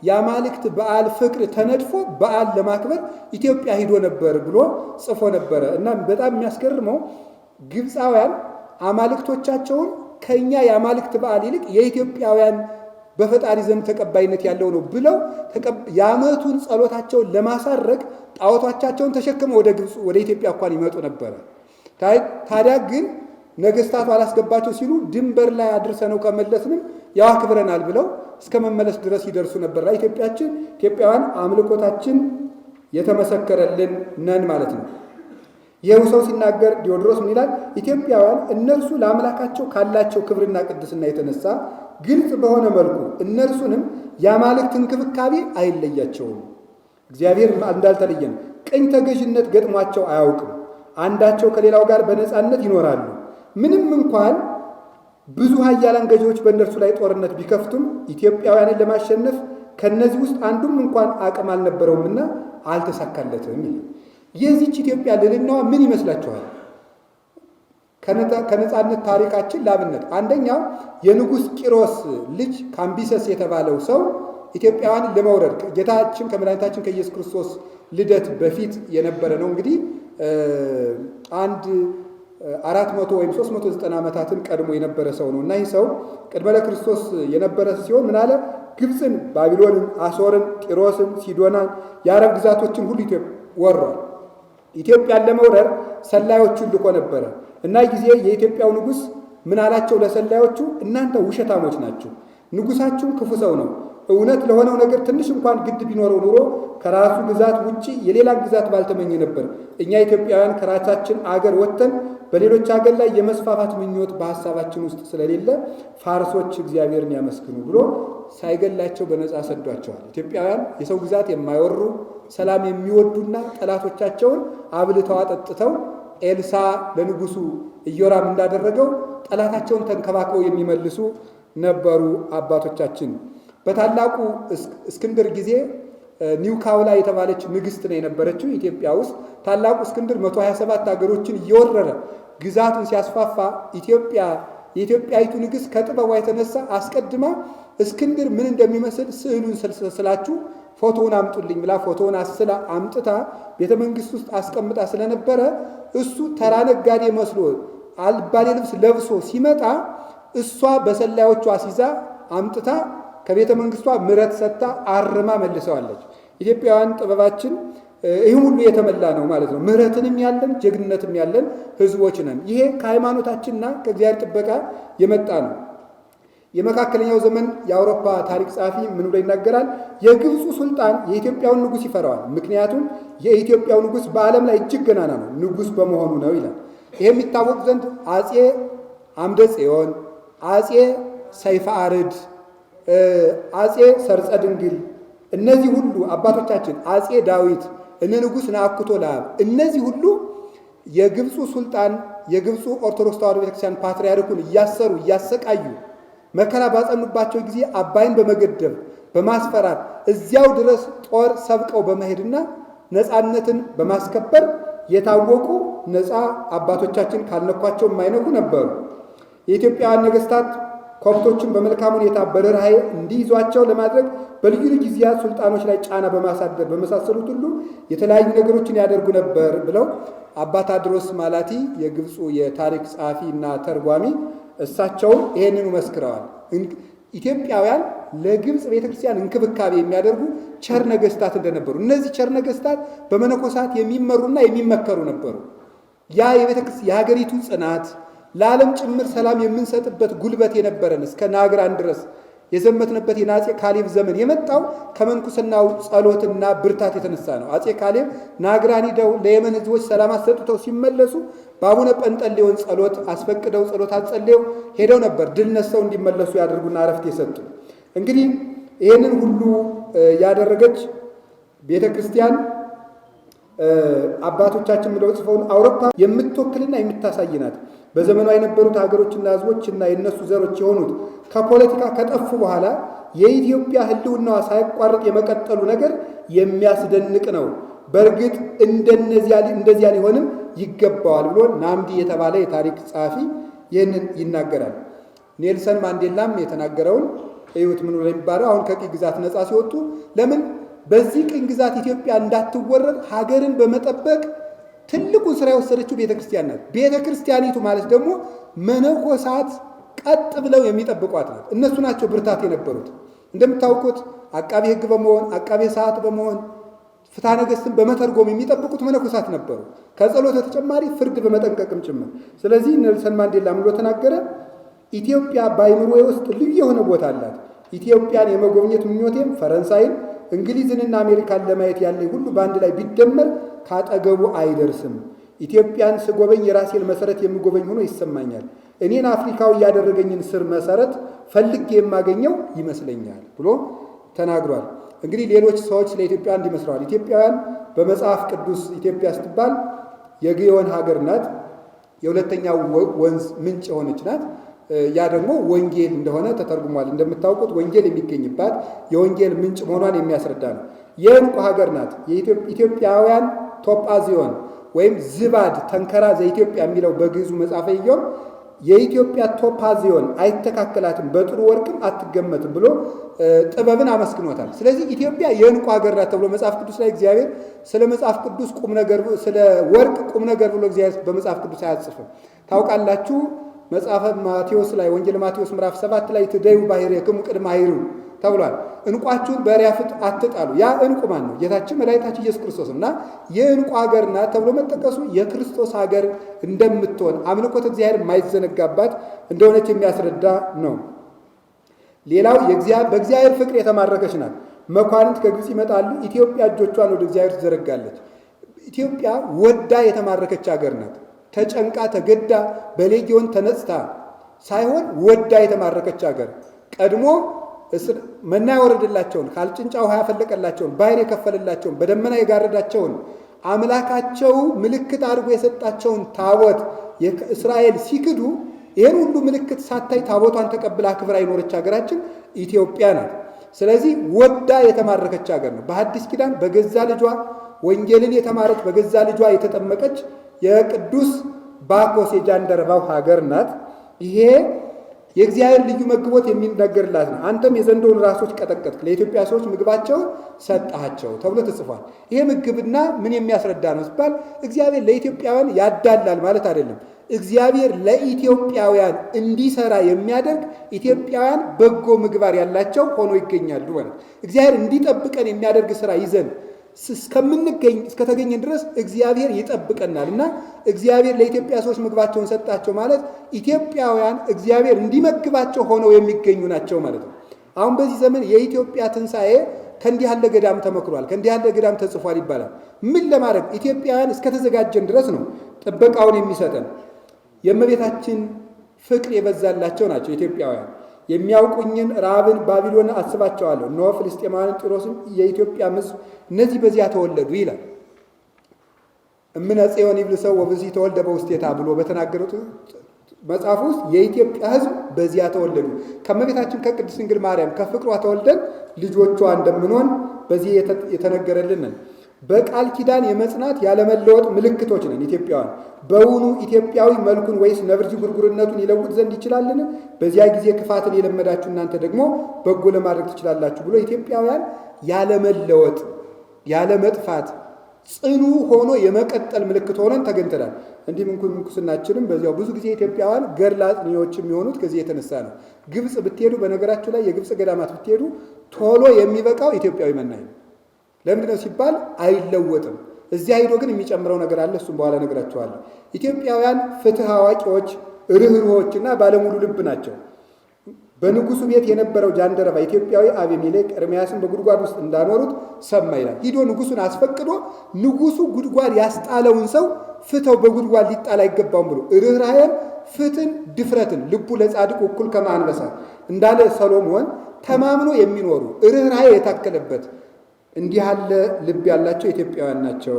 የአማልክት በዓል ፍቅር ተነድፎ በዓል ለማክበር ኢትዮጵያ ሂዶ ነበር ብሎ ጽፎ ነበረ። እና በጣም የሚያስገርመው ግብፃውያን አማልክቶቻቸውን ከኛ የአማልክት በዓል ይልቅ የኢትዮጵያውያን በፈጣሪ ዘንድ ተቀባይነት ያለው ነው ብለው የዓመቱን ጸሎታቸውን ለማሳረግ ጣዖቶቻቸውን ተሸክመው ወደ ግብፅ ወደ ኢትዮጵያ እንኳን ይመጡ ነበረ። ታዲያ ግን ነገስታቱ አላስገባቸው ሲሉ ድንበር ላይ አድርሰነው ከመለስንም ያው አክብረናል ብለው እስከ መመለስ ድረስ ይደርሱ ነበር። ኢትዮጵያውያን አምልኮታችን የተመሰከረልን ነን ማለት ነው። ይኸው ሰው ሲናገር ዲዮድሮስ ምን ይላል? ኢትዮጵያውያን እነርሱ ለአምላካቸው ካላቸው ክብርና ቅድስና የተነሳ ግልጽ በሆነ መልኩ እነርሱንም የአማልክት እንክብካቤ አይለያቸውም። እግዚአብሔር እንዳልተለየን ቅኝ ተገዥነት ገጥሟቸው አያውቅም። አንዳቸው ከሌላው ጋር በነፃነት ይኖራሉ። ምንም እንኳን ብዙ ኃያላን ገዢዎች በእነርሱ ላይ ጦርነት ቢከፍቱም ኢትዮጵያውያንን ለማሸነፍ ከነዚህ ውስጥ አንዱም እንኳን አቅም አልነበረውምና አልተሳካለትም። የዚህች ኢትዮጵያ ልዕልናዋ ምን ይመስላችኋል? ከነፃነት ታሪካችን ላብነት አንደኛው የንጉሥ ቂሮስ ልጅ ካምቢሰስ የተባለው ሰው ኢትዮጵያውያንን ለመውረድ ጌታችን ከመድኃኒታችን ከኢየሱስ ክርስቶስ ልደት በፊት የነበረ ነው። እንግዲህ አንድ 400 ወይም 390 ዓመታትን ቀድሞ የነበረ ሰው ነው እና ይህ ሰው ቅድመ ለክርስቶስ የነበረ ሲሆን ምን አለ? ግብፅን፣ ባቢሎንን፣ አሶርን፣ ጢሮስን፣ ሲዶናን የአረብ ግዛቶችን ሁሉ ወሯል። ኢትዮጵያን ለመውረር ሰላዮቹን ልኮ ነበረ እና ጊዜ የኢትዮጵያው ንጉሥ ምን አላቸው ለሰላዮቹ? እናንተ ውሸታሞች ናችሁ፣ ንጉሳችሁም ክፉ ሰው ነው። እውነት ለሆነው ነገር ትንሽ እንኳን ግድ ቢኖረው ኑሮ ከራሱ ግዛት ውጪ የሌላን ግዛት ባልተመኘ ነበር። እኛ ኢትዮጵያውያን ከራሳችን አገር ወጥተን በሌሎች አገር ላይ የመስፋፋት ምኞት በሐሳባችን ውስጥ ስለሌለ ፋርሶች እግዚአብሔርን ያመስግኑ ብሎ ሳይገላቸው በነፃ ሰዷቸዋል። ኢትዮጵያውያን የሰው ግዛት የማይወሩ ሰላም የሚወዱና ጠላቶቻቸውን አብልተው አጠጥተው ኤልሳ ለንጉሱ ኢዮራም እንዳደረገው ጠላታቸውን ተንከባክበው የሚመልሱ ነበሩ አባቶቻችን። በታላቁ እስክንድር ጊዜ ኒውካውላ የተባለች ንግሥት ነው የነበረችው ኢትዮጵያ ውስጥ። ታላቁ እስክንድር 127 ሀገሮችን እየወረረ ግዛቱን ሲያስፋፋ የኢትዮጵያዊቱ ንግሥት ከጥበቧ የተነሳ አስቀድማ እስክንድር ምን እንደሚመስል ስዕሉን ስላችሁ ፎቶውን አምጡልኝ ብላ ፎቶውን አስላ አምጥታ ቤተ መንግሥት ውስጥ አስቀምጣ ስለነበረ እሱ ተራ ነጋዴ መስሎ አልባሌ ልብስ ለብሶ ሲመጣ እሷ በሰላዮቿ አስይዛ አምጥታ ከቤተ መንግስቷ ምሕረት ሰጥታ አርማ መልሰዋለች። ኢትዮጵያውያን ጥበባችን ይህ ሁሉ የተመላ ነው ማለት ነው። ምሕረትንም ያለን ጀግንነትም ያለን ህዝቦች ነን። ይሄ ከሃይማኖታችንና ከእግዚአብሔር ጥበቃ የመጣ ነው። የመካከለኛው ዘመን የአውሮፓ ታሪክ ጸሐፊ ምን ብሎ ይናገራል? የግብፁ ሱልጣን የኢትዮጵያውን ንጉሥ ይፈራዋል፣ ምክንያቱም የኢትዮጵያው ንጉሥ በዓለም ላይ እጅግ ገናና ነው፣ ንጉሥ በመሆኑ ነው ይላል። ይሄ የሚታወቅ ዘንድ አጼ አምደ ጽዮን፣ አጼ ሰይፈ አርድ፣ አጼ ሰርጸ ድንግል፣ እነዚህ ሁሉ አባቶቻችን፣ አጼ ዳዊት፣ እነ ንጉሥ ነአኩቶ ለአብ፣ እነዚህ ሁሉ የግብፁ ሱልጣን የግብፁ ኦርቶዶክስ ተዋሕዶ ቤተክርስቲያን ፓትርያርኩን እያሰሩ እያሰቃዩ መከራ ባጸኑባቸው ጊዜ አባይን በመገደብ በማስፈራት እዚያው ድረስ ጦር ሰብቀው በመሄድና ነፃነትን በማስከበር የታወቁ ነፃ አባቶቻችን ካልነኳቸው የማይነኩ ነበሩ። የኢትዮጵያውያን ነገሥታት ኮፕቶችን በመልካም ሁኔታ በርኅራኄ እንዲይዟቸው ለማድረግ በልዩ ልዩ ጊዜያት ሱልጣኖች ላይ ጫና በማሳደር በመሳሰሉት ሁሉ የተለያዩ ነገሮችን ያደርጉ ነበር ብለው አባ ታድሮስ ማላቲ የግብፁ የታሪክ ጸሐፊ እና ተርጓሚ እሳቸውም ይሄንኑ መስክረዋል። ኢትዮጵያውያን ለግብፅ ቤተክርስቲያን እንክብካቤ የሚያደርጉ ቸር ነገሥታት እንደነበሩ፣ እነዚህ ቸር ነገሥታት በመነኮሳት የሚመሩና የሚመከሩ ነበሩ። ያ የሀገሪቱ ጽናት ለዓለም ጭምር ሰላም የምንሰጥበት ጉልበት የነበረን እስከ ናግራን ድረስ የዘመትንበት የአፄ ካሌብ ዘመን የመጣው ከመንኩስናው ጸሎትና ብርታት የተነሳ ነው። አፄ ካሌብ ናግራን ሂደው ለየመን ሕዝቦች ሰላም አሰጥተው ሲመለሱ በአቡነ ጰንጠሌዎን ጸሎት አስፈቅደው ጸሎት አጸልየው ሄደው ነበር ድል ነስተው እንዲመለሱ ያደርጉና እረፍት የሰጡ። እንግዲህ ይህንን ሁሉ ያደረገች ቤተ ክርስቲያን አባቶቻችን ብለው ጽፈውን አውሮፓ የምትወክልና የምታሳይ ናት። በዘመኗ የነበሩት ሀገሮችና ሕዝቦችና የነሱ ዘሮች የሆኑት ከፖለቲካ ከጠፉ በኋላ የኢትዮጵያ ሕልውናዋ ሳይቋረጥ የመቀጠሉ ነገር የሚያስደንቅ ነው። በእርግጥ እንደዚያ ሊሆንም ይገባዋል ብሎ ናምዲ የተባለ የታሪክ ጸሐፊ ይህንን ይናገራል። ኔልሰን ማንዴላም የተናገረውን እዩት። ምን ብሎ የሚባለው አሁን ከቅኝ ግዛት ነፃ ሲወጡ ለምን በዚህ ቅኝ ግዛት ኢትዮጵያ እንዳትወረድ ሀገርን በመጠበቅ ትልቁን ስራ የወሰደችው ቤተክርስቲያን ናት። ቤተክርስቲያኒቱ ማለት ደግሞ መነኮሳት ቀጥ ብለው የሚጠብቋት ናት። እነሱ ናቸው ብርታት የነበሩት። እንደምታውቁት አቃቤ ሕግ በመሆን አቃቤ ሰዓት በመሆን ፍትሐ ነገሥትን በመተርጎም የሚጠብቁት መነኮሳት ነበሩ። ከጸሎት ተጨማሪ ፍርድ በመጠንቀቅም ጭምር። ስለዚህ ኔልሰን ማንዴላ ምን ብሎ ተናገረ? ኢትዮጵያ በአእምሮዬ ውስጥ ልዩ የሆነ ቦታ አላት። ኢትዮጵያን የመጎብኘት ምኞቴም ፈረንሳይን፣ እንግሊዝንና አሜሪካን ለማየት ያለኝ ሁሉ በአንድ ላይ ቢደመር ካጠገቡ አይደርስም። ኢትዮጵያን ስጎበኝ የራሴን መሰረት የምጎበኝ ሆኖ ይሰማኛል። እኔን አፍሪካዊ ያደረገኝን ስር መሰረት ፈልጌ የማገኘው ይመስለኛል ብሎ ተናግሯል። እንግዲህ ሌሎች ሰዎች ስለ ኢትዮጵያ እንዲመስለዋል። ኢትዮጵያውያን በመጽሐፍ ቅዱስ ኢትዮጵያ ስትባል የግዮን ሀገር ናት። የሁለተኛው ወንዝ ምንጭ የሆነች ናት። ያ ደግሞ ወንጌል እንደሆነ ተተርጉሟል። እንደምታውቁት ወንጌል የሚገኝባት የወንጌል ምንጭ መሆኗን የሚያስረዳ ነው። የዕንቁ ሀገር ናት። ኢትዮጵያውያን ቶጳዚዮን ወይም ዝባድ ተንከራ ዘኢትዮጵያ የሚለው በግዕዙ መጽሐፈ ኢዮብ የኢትዮጵያ ቶጳዚዮን አይተካከላትም፣ በጥሩ ወርቅም አትገመትም ብሎ ጥበብን አመስግኖታል። ስለዚህ ኢትዮጵያ የዕንቁ ሀገር ናት ተብሎ መጽሐፍ ቅዱስ ላይ እግዚአብሔር ስለ መጽሐፍ ቅዱስ ቁም ነገር ስለ ወርቅ ቁም ነገር ብሎ እግዚአብሔር በመጽሐፍ ቅዱስ አያጽፍም። ታውቃላችሁ መጽሐፈ ማቴዎስ ላይ ወንጌል ማቴዎስ ምዕራፍ 7 ላይ ትደዩ ባሕሬክሙ ቅድመ ኃይሩ ተብሏል። ዕንቋችሁን በእሪያ ፍት አትጣሉ። ያ ዕንቁ ማን ነው? ጌታችን መድኃኒታችን ኢየሱስ ክርስቶስ እና የዕንቁ ሀገር ናት ተብሎ መጠቀሱ የክርስቶስ ሀገር እንደምትሆን አምልኮት እግዚአብሔር የማይዘነጋባት እንደሆነች የሚያስረዳ ነው። ሌላው በእግዚአብሔር ፍቅር የተማረከች ናት። መኳንንት ከግብፅ ይመጣሉ፣ ኢትዮጵያ እጆቿን ወደ እግዚአብሔር ትዘረጋለች። ኢትዮጵያ ወዳ የተማረከች ሀገር ናት። ተጨንቃ ተገዳ በሌጊዮን ተነጽታ ሳይሆን ወዳ የተማረከች ሀገር ቀድሞ መና ያወረደላቸውን ካልጭንጫ ውሃ ያፈለቀላቸውን ባሕር የከፈለላቸውን በደመና የጋረዳቸውን አምላካቸው ምልክት አድርጎ የሰጣቸውን ታቦት እስራኤል ሲክዱ ይህን ሁሉ ምልክት ሳታይ ታቦቷን ተቀብላ ክብራ የኖረች ሀገራችን ኢትዮጵያ ናት። ስለዚህ ወዳ የተማረከች ሀገር ነው። በሐዲስ ኪዳን በገዛ ልጇ ወንጌልን የተማረች በገዛ ልጇ የተጠመቀች የቅዱስ ባኮስ የጃንደረባው ሀገር ናት። ይሄ የእግዚአብሔር ልዩ መግቦት የሚነገርላት ነው። አንተም የዘንዶውን ራሶች ቀጠቀጥክ፣ ለኢትዮጵያ ሰዎች ምግባቸውን ሰጣቸው ተብሎ ተጽፏል። ይሄ ምግብና ምን የሚያስረዳ ነው ሲባል እግዚአብሔር ለኢትዮጵያውያን ያዳላል ማለት አይደለም። እግዚአብሔር ለኢትዮጵያውያን እንዲሰራ የሚያደርግ ኢትዮጵያውያን በጎ ምግባር ያላቸው ሆኖ ይገኛሉ ማለት እግዚአብሔር እንዲጠብቀን የሚያደርግ ስራ ይዘን እስከተገኘን ድረስ እግዚአብሔር ይጠብቀናል እና እግዚአብሔር ለኢትዮጵያ ሰዎች ምግባቸውን ሰጣቸው ማለት ኢትዮጵያውያን እግዚአብሔር እንዲመግባቸው ሆነው የሚገኙ ናቸው ማለት ነው። አሁን በዚህ ዘመን የኢትዮጵያ ትንሣኤ ከእንዲህ ያለ ገዳም ተመክሯል፣ ከእንዲህ ያለ ገዳም ተጽፏል ይባላል። ምን ለማድረግ ኢትዮጵያውያን እስከተዘጋጀን ድረስ ነው ጥበቃውን የሚሰጠን። የእመቤታችን ፍቅር የበዛላቸው ናቸው ኢትዮጵያውያን። የሚያውቁኝን ራብን ባቢሎን አስባቸዋለሁ፣ እነሆ ፍልስጤማውያን ጢሮስም የኢትዮጵያ ሕዝብ እነዚህ በዚያ ተወለዱ ይላል። እምነ ጽዮን ይብልሰው ወብዚ ተወልደ በውስቴታ ብሎ በተናገረው መጽሐፍ ውስጥ የኢትዮጵያ ሕዝብ በዚያ ተወለዱ። ከእመቤታችን ከቅድስት ድንግል ማርያም ከፍቅሯ ተወልደን ልጆቿ እንደምንሆን በዚህ የተነገረልን ነን። በቃል ኪዳን የመጽናት ያለመለወጥ ምልክቶች ነን ኢትዮጵያውያን። በውኑ ኢትዮጵያዊ መልኩን ወይስ ነብር ዥንጉርጉርነቱን ይለውጥ ዘንድ ይችላልን? በዚያ ጊዜ ክፋትን የለመዳችሁ እናንተ ደግሞ በጎ ለማድረግ ትችላላችሁ ብሎ ኢትዮጵያውያን ያለመለወጥ ያለመጥፋት ጽኑ ሆኖ የመቀጠል ምልክት ሆነን ተገኝተናል። እንዲህ ምንኩስናችንም በዚያው ብዙ ጊዜ ኢትዮጵያውያን ገድለ አጥኚዎች የሚሆኑት ከዚህ የተነሳ ነው። ግብፅ ብትሄዱ፣ በነገራችሁ ላይ የግብፅ ገዳማት ብትሄዱ ቶሎ የሚበቃው ኢትዮጵያዊ መናኝ ነው። ለምንድን ነው ሲባል አይለወጥም። እዚያ ሄዶ ግን የሚጨምረው ነገር አለ። እሱም በኋላ እነግራችኋለሁ። ኢትዮጵያውያን ፍትህ አዋቂዎች፣ ርኅሩኆችና ባለሙሉ ልብ ናቸው። በንጉሱ ቤት የነበረው ጃንደረባ ኢትዮጵያዊ አቤሜሌክ ኤርምያስን በጉድጓድ ውስጥ እንዳኖሩት ሰማ ይላል። ሂዶ ንጉሱን አስፈቅዶ ንጉሱ ጉድጓድ ያስጣለውን ሰው ፍተው በጉድጓድ ሊጣል አይገባም ብሎ ርኅራኄን፣ ፍትን፣ ድፍረትን ልቡ ለጻድቅ እኩል ከማንበሳ እንዳለ ሰሎሞን ተማምኖ የሚኖሩ ርኅራኄ የታከለበት እንዲህ ያለ ልብ ያላቸው ኢትዮጵያውያን ናቸው።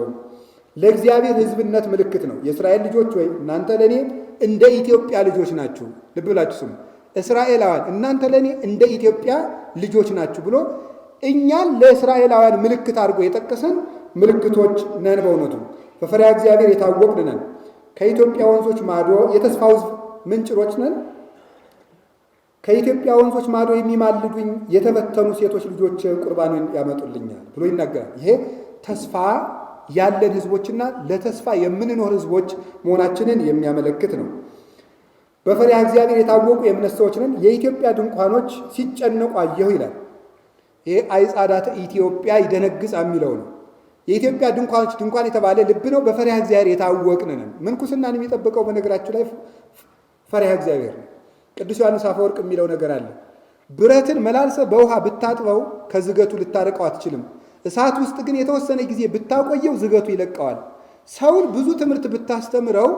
ለእግዚአብሔር ሕዝብነት ምልክት ነው። የእስራኤል ልጆች ወይ እናንተ ለእኔ እንደ ኢትዮጵያ ልጆች ናችሁ። ልብ ብላችሁ ስሙ። እስራኤላውያን እናንተ ለእኔ እንደ ኢትዮጵያ ልጆች ናችሁ ብሎ እኛን ለእስራኤላውያን ምልክት አድርጎ የጠቀሰን ምልክቶች ነን። በእውነቱ በፈሪሃ እግዚአብሔር የታወቅን ነን። ከኢትዮጵያ ወንዞች ማዶ የተስፋው ሕዝብ ምንጭሮች ነን። ከኢትዮጵያ ወንዞች ማዶ የሚማልዱኝ የተበተኑ ሴቶች ልጆች ቁርባንን ያመጡልኛል ብሎ ይናገራል። ይሄ ተስፋ ያለን ሕዝቦችና ለተስፋ የምንኖር ሕዝቦች መሆናችንን የሚያመለክት ነው። በፈሪሃ እግዚአብሔር የታወቁ የእምነት ሰዎች ነን። የኢትዮጵያ ድንኳኖች ሲጨነቁ አየሁ ይላል። ይሄ አይጻዳተ ኢትዮጵያ ይደነግጻ የሚለው ነው። የኢትዮጵያ ድንኳኖች ድንኳን የተባለ ልብ ነው። በፈሪሃ እግዚአብሔር የታወቅን ነን። ምንኩስናን የሚጠብቀው በነገራችሁ ላይ ፈሪሃ እግዚአብሔር ነው። ቅዱስ ዮሐንስ አፈወርቅ የሚለው ነገር አለ። ብረትን መላልሰ በውሃ ብታጥበው ከዝገቱ ልታርቀው አትችልም። እሳት ውስጥ ግን የተወሰነ ጊዜ ብታቆየው ዝገቱ ይለቀዋል። ሰውን ብዙ ትምህርት ብታስተምረው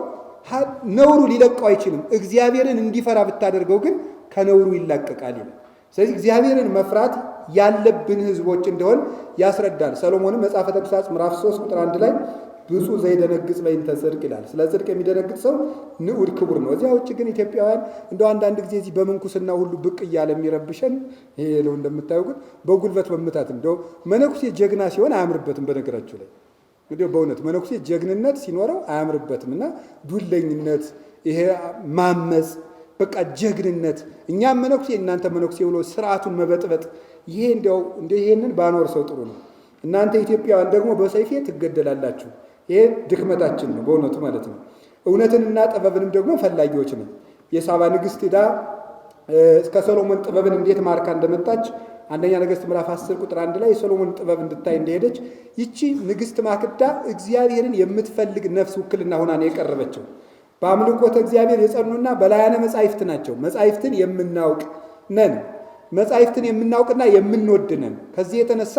ነውሩ ሊለቀው አይችልም። እግዚአብሔርን እንዲፈራ ብታደርገው ግን ከነውሩ ይላቀቃል ይላል። ስለዚህ እግዚአብሔርን መፍራት ያለብን ህዝቦች እንደሆን ያስረዳል። ሰሎሞንም መጽሐፈ ተግሣጽ ምዕራፍ 3 ቁጥር 1 ላይ ብፁዕ ዘይደነግጽ በእንተ ጽድቅ ይላል። ስለ ጽድቅ የሚደነግጥ ሰው ንዑድ ክቡር ነው። እዚያ ውጭ ግን ኢትዮጵያውያን እንደው አንዳንድ ጊዜ እዚህ በምንኩስና ሁሉ ብቅ እያለ የሚረብሸን ይሄ ነው። እንደምታዩት በጉልበት መምታት እንደው መነኩሴ ጀግና ሲሆን አያምርበትም። በነገራችሁ ላይ እንግዲህ በእውነት መነኩሴ ጀግንነት ሲኖረው አያምርበትም እና ዱለኝነት፣ ይሄ ማመፅ፣ በቃ ጀግንነት፣ እኛም መነኩሴ እናንተ መነኩሴ ብሎ ስርዓቱን መበጥበጥ፣ ይሄ እንደው ይሄንን ባኖር ሰው ጥሩ ነው። እናንተ ኢትዮጵያውያን ደግሞ በሰይፌ ትገደላላችሁ። ይሄ ድክመታችን ነው በእውነቱ ማለት ነው። እውነትንና ጥበብንም ደግሞ ፈላጊዎች ነው። የሳባ ንግሥት ሄዳ እስከ ሰሎሞን ጥበብን እንዴት ማርካ እንደመጣች አንደኛ ነገሥት ምዕራፍ 10 ቁጥር 1 ላይ የሰሎሞን ጥበብ እንድታይ እንደሄደች ይቺ ንግሥት ማክዳ እግዚአብሔርን የምትፈልግ ነፍስ ውክልና ሆና ነው የቀረበችው። በአምልኮተ እግዚአብሔር የጸኑና በላያነ መጻሕፍት ናቸው። መጻሕፍትን የምናውቅ ነን። መጻሕፍትን የምናውቅና የምንወድ ነን። ከዚህ የተነሳ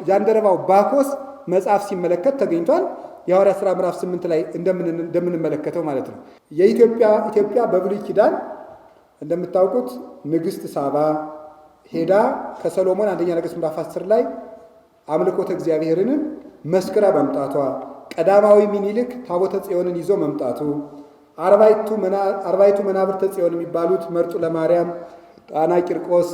ጃንደረባው ባኮስ መጽሐፍ ሲመለከት ተገኝቷል። የሐዋርያት ሥራ ምዕራፍ 8 ላይ እንደምንመለከተው ማለት ነው። ኢትዮጵያ በብሉይ ኪዳን እንደምታውቁት ንግሥት ሳባ ሄዳ ከሰሎሞን አንደኛ ነገሥት ምዕራፍ 10 ላይ አምልኮተ እግዚአብሔርን መስክራ መምጣቷ፣ ቀዳማዊ ሚኒልክ ታቦተ ጽዮንን ይዞ መምጣቱ፣ አርባይቱ መናብርተ ጽዮን የሚባሉት መርጡ ለማርያም፣ ጣና ቂርቆስ፣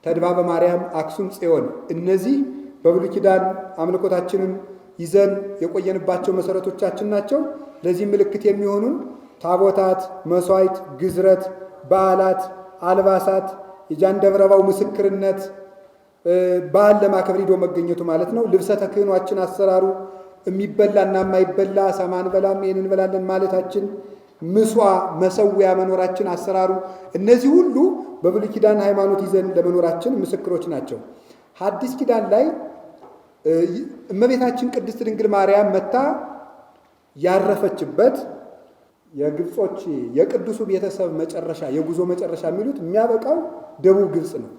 ተድባበ ማርያም፣ አክሱም ጽዮን፣ እነዚህ በብሉይ ኪዳን አምልኮታችንን ይዘን የቆየንባቸው መሰረቶቻችን ናቸው። ለዚህ ምልክት የሚሆኑን ታቦታት፣ መስዋዕት፣ ግዝረት፣ በዓላት፣ አልባሳት፣ የጃንደረባው ምስክርነት፣ በዓል ለማክበር ሂዶ መገኘቱ ማለት ነው። ልብሰ ተክህኗችን፣ አሰራሩ፣ የሚበላና የማይበላ ሰማን በላም ይህን እንበላለን ማለታችን፣ ምሷ መሰዊያ መኖራችን፣ አሰራሩ፣ እነዚህ ሁሉ በብሉይ ኪዳን ሃይማኖት ይዘን ለመኖራችን ምስክሮች ናቸው። ሐዲስ ኪዳን ላይ እመቤታችን ቅድስት ድንግል ማርያም መታ ያረፈችበት የግብጾች የቅዱሱ ቤተሰብ መጨረሻ የጉዞ መጨረሻ የሚሉት የሚያበቃው ደቡብ ግብጽ ነው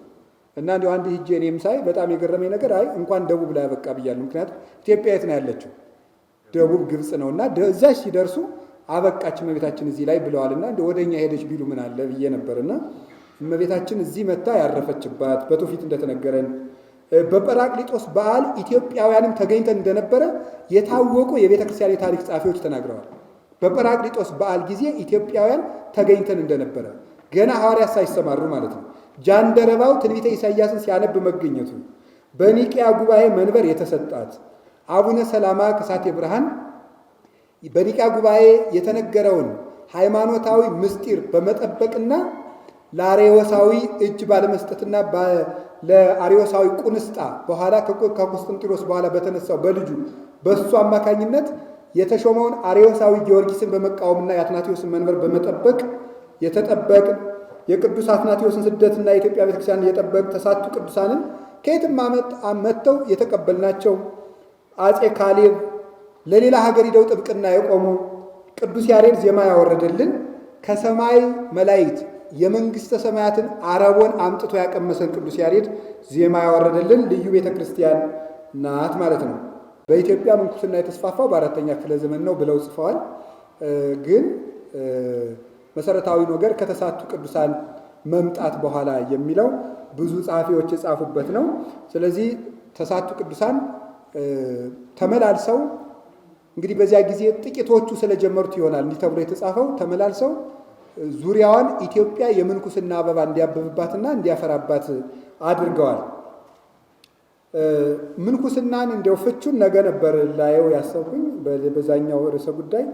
እና እንዲሁ አንድ ሂጄ እኔም ሳይ በጣም የገረመኝ ነገር እንኳን ደቡብ ላይ ያበቃ ብያለሁ። ምክንያቱም ኢትዮጵያ የት ነው ያለችው? ደቡብ ግብጽ ነው እና እዛች ሲደርሱ አበቃች እመቤታችን እዚህ ላይ ብለዋልና እንደ ወደኛ ሄደች ቢሉ ምን አለ ብዬ ነበርና እመቤታችን እዚህ መታ ያረፈችባት በትውፊት እንደተነገረን በጰራቅሊጦስ በዓል ኢትዮጵያውያንም ተገኝተን እንደነበረ የታወቁ የቤተ ክርስቲያን የታሪክ ጸሐፊዎች ተናግረዋል። በጰራቅሊጦስ በዓል ጊዜ ኢትዮጵያውያን ተገኝተን እንደነበረ ገና ሐዋርያት ሳይሰማሩ ማለት ነው። ጃንደረባው ትንቢተ ኢሳይያስን ሲያነብ መገኘቱ፣ በኒቅያ ጉባኤ መንበር የተሰጣት አቡነ ሰላማ ከሳቴ ብርሃን በኒቅያ ጉባኤ የተነገረውን ሃይማኖታዊ ምስጢር በመጠበቅና ለአርዮሳዊ እጅ ባለመስጠትና ለአርዮሳዊ ቁንስጣ በኋላ ከቁስጥንጢኖስ በኋላ በተነሳው በልጁ በሱ አማካኝነት የተሾመውን አርዮሳዊ ጊዮርጊስን በመቃወምና የአትናቴዎስን መንበር በመጠበቅ የተጠበቅ የቅዱስ አትናቴዎስን ስደትና የኢትዮጵያ ቤተክርስቲያን የጠበቅ ተሳቱ ቅዱሳንን ከየትም መጥተው የተቀበልናቸው አጼ ካሌብ ለሌላ ሀገር ሂደው ጥብቅና የቆሙ ቅዱስ ያሬድ ዜማ ያወረደልን ከሰማይ መላእክት የመንግስተ ሰማያትን አረቦን አምጥቶ ያቀመሰን ቅዱስ ያሬድ ዜማ ያወረደልን ልዩ ቤተ ክርስቲያን ናት ማለት ነው። በኢትዮጵያ ምንኩስና የተስፋፋው በአራተኛ ክፍለ ዘመን ነው ብለው ጽፈዋል። ግን መሰረታዊ ነገር ከተሳቱ ቅዱሳን መምጣት በኋላ የሚለው ብዙ ጸሐፊዎች የጻፉበት ነው። ስለዚህ ተሳቱ ቅዱሳን ተመላልሰው እንግዲህ በዚያ ጊዜ ጥቂቶቹ ስለጀመሩት ይሆናል እንዲህ ተብሎ የተጻፈው ተመላልሰው ዙሪያዋን ኢትዮጵያ የምንኩስና አበባ እንዲያብብባትና እንዲያፈራባት አድርገዋል። ምንኩስናን እንዲያው ፍቹን ነገ ነበር ላየው ያሰብኩኝ በዛኛው ርዕሰ ጉዳይ።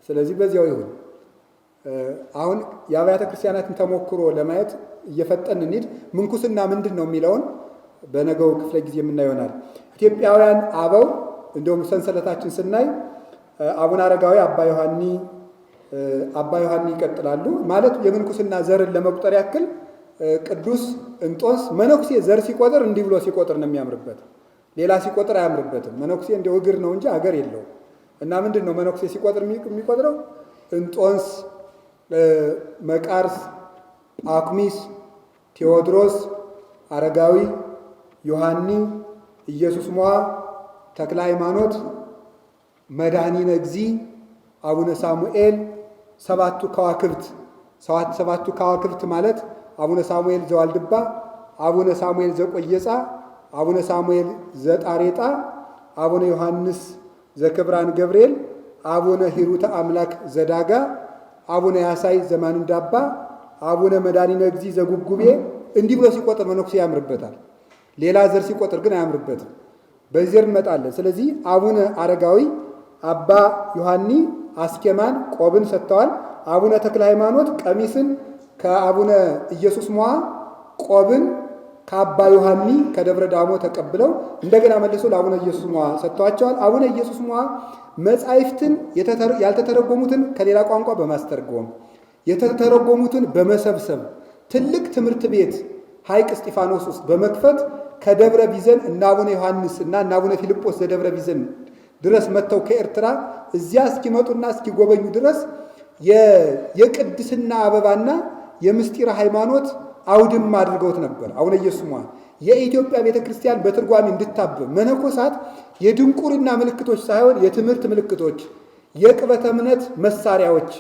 ስለዚህ በዚያው ይሁን። አሁን የአብያተ ክርስቲያናትን ተሞክሮ ለማየት እየፈጠን እንሂድ። ምንኩስና ምንድን ነው የሚለውን በነገው ክፍለ ጊዜ የምናየው ይሆናል። ኢትዮጵያውያን አበው እንደውም ሰንሰለታችን ስናይ አቡነ አረጋዊ አባ ዮሐኒ ይቀጥላሉ። ማለት የምንኩስና ዘርን ለመቁጠር ያክል ቅዱስ እንጦንስ መነኩሴ ዘር ሲቆጥር እንዲህ ብሎ ሲቆጥር ነው የሚያምርበት። ሌላ ሲቆጥር አያምርበትም። መነኩሴ እንደው እግር ነው እንጂ አገር የለውም። እና ምንድን ነው መነኩሴ ሲቆጥር የሚቆጥረው? እንጦንስ፣ መቃርስ፣ ጳኩሚስ፣ ቴዎድሮስ፣ አረጋዊ፣ ዮሐኒ፣ ኢየሱስ ሞዐ፣ ተክለ ሃይማኖት፣ መድኃኒነ እግዚእ፣ አቡነ ሳሙኤል፣ ሰባቱ ከዋክብት ማለት አቡነ ሳሙኤል ዘዋልድባ፣ አቡነ ሳሙኤል ዘቆየጻ፣ አቡነ ሳሙኤል ዘጣሬጣ፣ አቡነ ዮሐንስ ዘክብራን ገብርኤል፣ አቡነ ሂሩተ አምላክ ዘዳጋ፣ አቡነ ያሳይ ዘማንዳባ፣ አቡነ መድኃኒነ እግዚእ ዘጉጉቤ እንዲህ ብሎ ሲቆጥር መነኩሴ ያምርበታል። ሌላ ዘር ሲቆጥር ግን አያምርበትም። በዚህ ዘር እንመጣለን። ስለዚህ አቡነ አረጋዊ አባ ዮሐኒ አስኬማን ቆብን ሰጥተዋል። አቡነ ተክለ ሃይማኖት ቀሚስን ከአቡነ ኢየሱስ ሞዐ ቆብን ከአባ ዮሐኒ ከደብረ ዳሞ ተቀብለው እንደገና መልሶ ለአቡነ ኢየሱስ ሞዐ ሰጥተዋቸዋል። አቡነ ኢየሱስ ሞዐ መጻሕፍትን ያልተተረጎሙትን ከሌላ ቋንቋ በማስተርጎም የተተረጎሙትን በመሰብሰብ ትልቅ ትምህርት ቤት ሐይቅ እስጢፋኖስ ውስጥ በመክፈት ከደብረ ቢዘን እና አቡነ ዮሐንስ እና አቡነ ፊልጶስ ዘደብረ ቢዘን ድረስ መጥተው ከኤርትራ እዚያ እስኪመጡና እስኪጎበኙ ድረስ የቅድስና አበባና የምስጢር ሃይማኖት አውድም አድርገውት ነበር። አቡነ ኢየሱስ ሞዐ የኢትዮጵያ ቤተክርስቲያን በትርጓሜ እንድታብብ መነኮሳት የድንቁርና ምልክቶች ሳይሆን የትምህርት ምልክቶች፣ የቅበተ እምነት መሳሪያዎች፣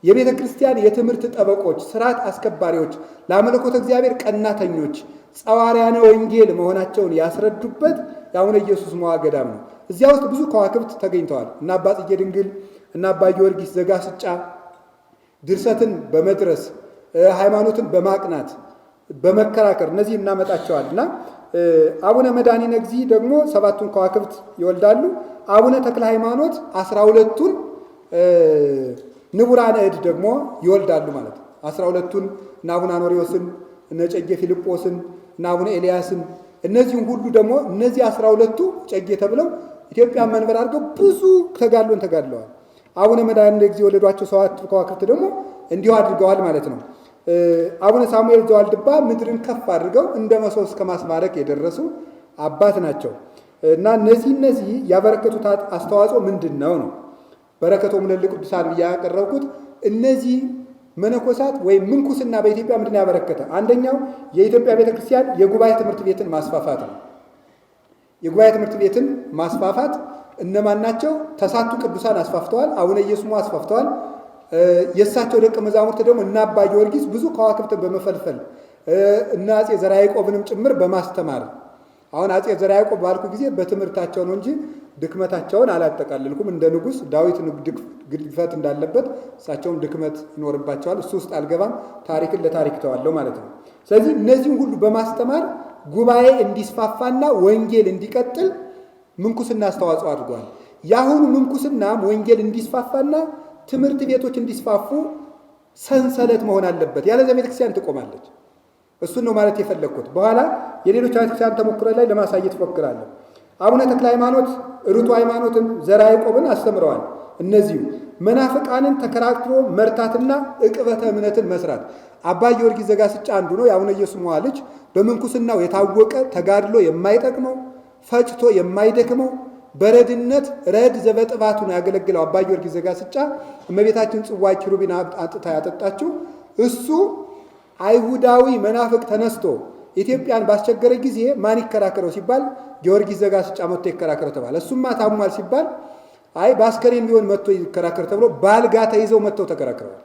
የቤተ ክርስቲያን የትምህርት ጠበቆች፣ ስርዓት አስከባሪዎች፣ ለአምልኮተ እግዚአብሔር ቀናተኞች፣ ጸዋርያነ ወንጌል መሆናቸውን ያስረዱበት የአቡነ ኢየሱስ ሞዐ ገዳም ነው። እዚያ ውስጥ ብዙ ከዋክብት ተገኝተዋል። እና አባ ጽጌ ድንግል እና አባ ጊዮርጊስ ዘጋስጫ ድርሰትን በመድረስ ሃይማኖትን በማቅናት በመከራከር እነዚህ እናመጣቸዋል። እና አቡነ መድኃኒነ እግዚእ ደግሞ 7ቱን ከዋክብት ይወልዳሉ። አቡነ ተክለ ሃይማኖት 12ቱን ንቡራነ እድ ደግሞ ይወልዳሉ ማለት ነው። 12ቱን እና አቡነ አኖሪዎስን እነ እጨጌ ፊልጶስን እና አቡነ ኤልያስን እነዚህም ሁሉ ደግሞ እነዚህ 12ቱ እጨጌ ተብለው ኢትዮጵያ መንበር አድርገው ብዙ ተጋድሎን ተጋድለዋል። አቡነ መድኃኒነ እግዚእ የወለዷቸው 7 ከዋክብት ደግሞ እንዲሁ አድርገዋል ማለት ነው። አቡነ ሳሙኤል ዘዋልድባ ምድርን ከፍ አድርገው እንደ መሶብ እስከ ማስማረክ የደረሱ አባት ናቸው። እና እነዚህ ያበረከቱት አስተዋጽኦ ምንድን ነው? በረከቶም ለቅዱሳን ብዬ ያቀረብኩት እነዚህ መነኮሳት ወይም ምንኩስና በኢትዮጵያ ምንድን ያበረከተ? አንደኛው የኢትዮጵያ ቤተክርስቲያን የጉባኤ ትምህርት ቤትን ማስፋፋት ነው። የጉባኤ ትምህርት ቤትን ማስፋፋት እነማን ናቸው? ተሳቱ ቅዱሳን አስፋፍተዋል። አቡነ ኢየሱስ ሞዐ አስፋፍተዋል። የእሳቸው ደቀ መዛሙርት ደግሞ እና አባ ጊዮርጊስ ብዙ ከዋክብትን በመፈልፈል እና አፄ ዘርዓ ያዕቆብንም ጭምር በማስተማር አሁን አፄ ዘርዓ ያዕቆብ ባልኩ ጊዜ በትምህርታቸው ነው እንጂ ድክመታቸውን አላጠቃልልኩም። እንደ ንጉሥ ዳዊት ግድፈት እንዳለበት እሳቸውም ድክመት ይኖርባቸዋል። እሱ ውስጥ አልገባም። ታሪክን ለታሪክ ተዋለው ማለት ነው። ስለዚህ እነዚህም ሁሉ በማስተማር ጉባኤ እንዲስፋፋና ወንጌል እንዲቀጥል ምንኩስና አስተዋጽኦ አድርጓል። የአሁኑ ምንኩስናም ወንጌል እንዲስፋፋና ትምህርት ቤቶች እንዲስፋፉ ሰንሰለት መሆን አለበት። ያለዚያ ቤተክርስቲያን ትቆማለች። እሱን ነው ማለት የፈለግኩት። በኋላ የሌሎች ቤተክርስቲያን ተሞክሮ ላይ ለማሳየት ፎክራለሁ። አቡነ ተክለ ሃይማኖት ርቱ ሃይማኖትን ዘርዓ ያዕቆብን አስተምረዋል። እነዚሁ መናፍቃንን ተከራክሮ መርታትና ዕቅበተ እምነትን መስራት። አባ ጊዮርጊስ ዘጋስጫ አንዱ ነው። የአቡነ ኢየሱስ ሞዐ ልጅ በምንኩስናው የታወቀ ተጋድሎ የማይጠቅመው ፈጭቶ የማይደክመው በረድነት ረድ ዘበጥባቱ ነው ያገለግለው አባ ጊዮርጊስ ዘጋስጫ እመቤታችን ጽዋ ኪሩቢን አጥታ ያጠጣችው እሱ አይሁዳዊ መናፍቅ ተነስቶ ኢትዮጵያን ባስቸገረ ጊዜ ማን ይከራከረው ሲባል ጊዮርጊስ ዘጋስጫ መጥቶ ይከራከረው ተባለ። እሱማ ታሟል ሲባል አይ ባስከሬን ቢሆን መጥቶ ይከራከር ተብሎ ባልጋ ተይዘው መጥተው ተከራክረዋል።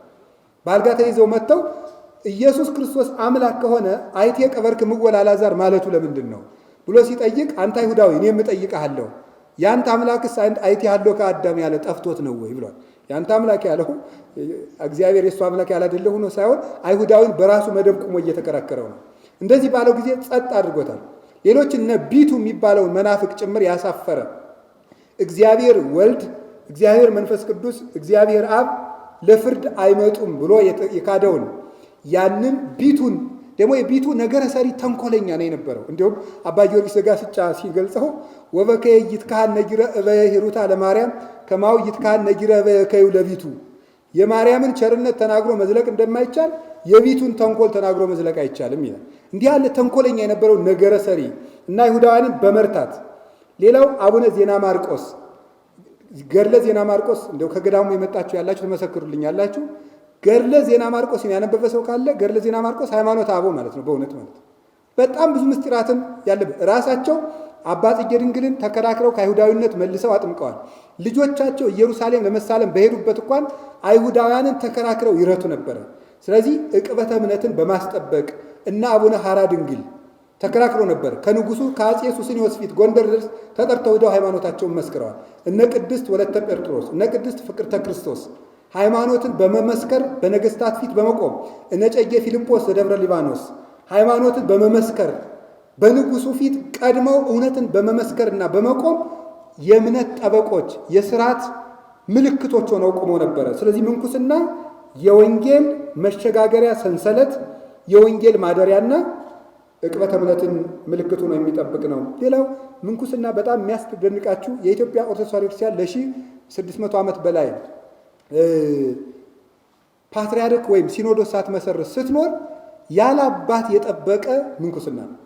ባልጋ ተይዘው መጥተው ኢየሱስ ክርስቶስ አምላክ ከሆነ አይቴ ቀበርክ ምወል አልዓዛር ማለቱ ለምንድን ነው ብሎ ሲጠይቅ አንተ አይሁዳዊ እኔም እጠይቅሃለሁ ያንተ አምላክስ አይቴ ያለው ከአዳም ያለ ጠፍቶት ነው ወይ ብሏል። ያንተ አምላክ ያለው እግዚአብሔር የሱ አምላክ ያላደለ ሆኖ ሳይሆን አይሁዳዊን በራሱ መደብ ቆሞ እየተከራከረው ነው። እንደዚህ ባለው ጊዜ ጸጥ አድርጎታል። ሌሎች እነ ቢቱ የሚባለውን መናፍቅ ጭምር ያሳፈረ እግዚአብሔር ወልድ፣ እግዚአብሔር መንፈስ ቅዱስ፣ እግዚአብሔር አብ ለፍርድ አይመጡም ብሎ የካደውን ያንን ቢቱን ደግሞ የቢቱ ነገረ ሰሪ ተንኮለኛ ነው የነበረው። እንዲሁም አባ ጊዮርጊስ ዘጋስጫ ሲገልጸው ወበከየ ይትካህን ነጊረ እበየ ሂሩታ ለማርያም ከማው ይትካህን ነጊረ እበየ ከዩ ለቢቱ የማርያምን ቸርነት ተናግሮ መዝለቅ እንደማይቻል የቢቱን ተንኮል ተናግሮ መዝለቅ አይቻልም ይላል። እንዲህ ያለ ተንኮለኛ የነበረው ነገረ ሰሪ እና ይሁዳውያንን በመርታት ሌላው አቡነ ዜና ማርቆስ ገድለ ዜና ማርቆስ እንደው ከገዳሙ የመጣችሁ ያላችሁ ትመሰክሩልኛላችሁ። ገድለ ዜና ማርቆስን ያነበበ ሰው ካለ ገድለ ዜና ማርቆስ ሃይማኖተ አበው ማለት ነው። በእውነት ማለት በጣም ብዙ ምስጢራትን ያለበት ራሳቸው አባ ጽጌ ድንግልን ተከራክረው ከአይሁዳዊነት መልሰው አጥምቀዋል። ልጆቻቸው ኢየሩሳሌም ለመሳለም በሄዱበት እንኳን አይሁዳውያንን ተከራክረው ይረቱ ነበረ። ስለዚህ ዕቅበተ እምነትን በማስጠበቅ እና አቡነ ሐራ ድንግል ተከራክሮ ነበር። ከንጉሱ ከአጼ ሱስንዮስ ፊት ጎንደር ድረስ ተጠርተው ሄደው ሃይማኖታቸውን መስክረዋል። እነ ቅድስት ወለተ ጴጥሮስ፣ እነ ቅድስት ፍቅርተ ክርስቶስ ሃይማኖትን በመመስከር በነገስታት ፊት በመቆም እነ እጨጌ ፊልጶስ ዘደብረ ሊባኖስ ሃይማኖትን በመመስከር በንጉሱ ፊት ቀድመው እውነትን በመመስከርና በመቆም የእምነት ጠበቆች የሥርዓት ምልክቶች ሆነው ቆመው ነበረ። ስለዚህ ምንኩስና የወንጌል መሸጋገሪያ ሰንሰለት፣ የወንጌል ማደሪያና ዕቅበተ እምነትን ምልክቱ ነው የሚጠብቅ ነው። ሌላው ምንኩስና በጣም የሚያስደንቃችሁ የኢትዮጵያ ኦርቶዶክስ ተዋሕዶ ክርስቲያን ለ1600 ዓመት በላይ ፓትርያርክ ወይም ሲኖዶስ ሳትመሰርት ስትኖር ያለ አባት የጠበቀ ምንኩስና ነው።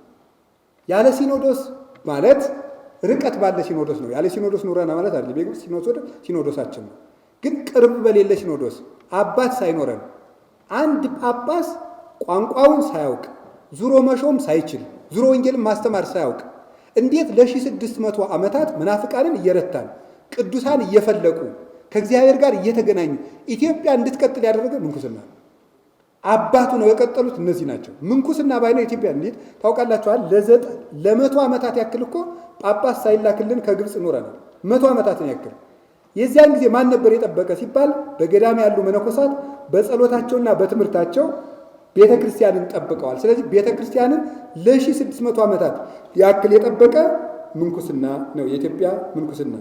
ያለ ሲኖዶስ ማለት ርቀት ባለ ሲኖዶስ ነው። ያለ ሲኖዶስ ኑረና ማለት አይደለም። የግብፅ ሲኖዶሳችን ነው። ግን ቅርብ በሌለ ሲኖዶስ አባት ሳይኖረን አንድ ጳጳስ ቋንቋውን ሳያውቅ ዙሮ መሾም ሳይችል ዙሮ ወንጌልን ማስተማር ሳያውቅ እንዴት ለ1600 ዓመታት መናፍቃንን እየረታን ቅዱሳን እየፈለቁ ከእግዚአብሔር ጋር እየተገናኙ ኢትዮጵያ እንድትቀጥል ያደረገ ምንኩስና ነው። አባቱ ነው የቀጠሉት እነዚህ ናቸው። ምንኩስና ባይኖር ኢትዮጵያ እንዴት ታውቃላችኋል? ለ100 ዓመታት ያክል እኮ ጳጳስ ሳይላክልን ከግብፅ ኖረናል። 100 ዓመታትን ያክል። የዚያን ጊዜ ማን ነበር የጠበቀ ሲባል በገዳም ያሉ መነኮሳት በጸሎታቸውና በትምህርታቸው ቤተ ክርስቲያንን ጠብቀዋል። ስለዚህ ቤተ ክርስቲያንን ለ1600 ዓመታት ያክል የጠበቀ ምንኩስና ነው የኢትዮጵያ ምንኩስና።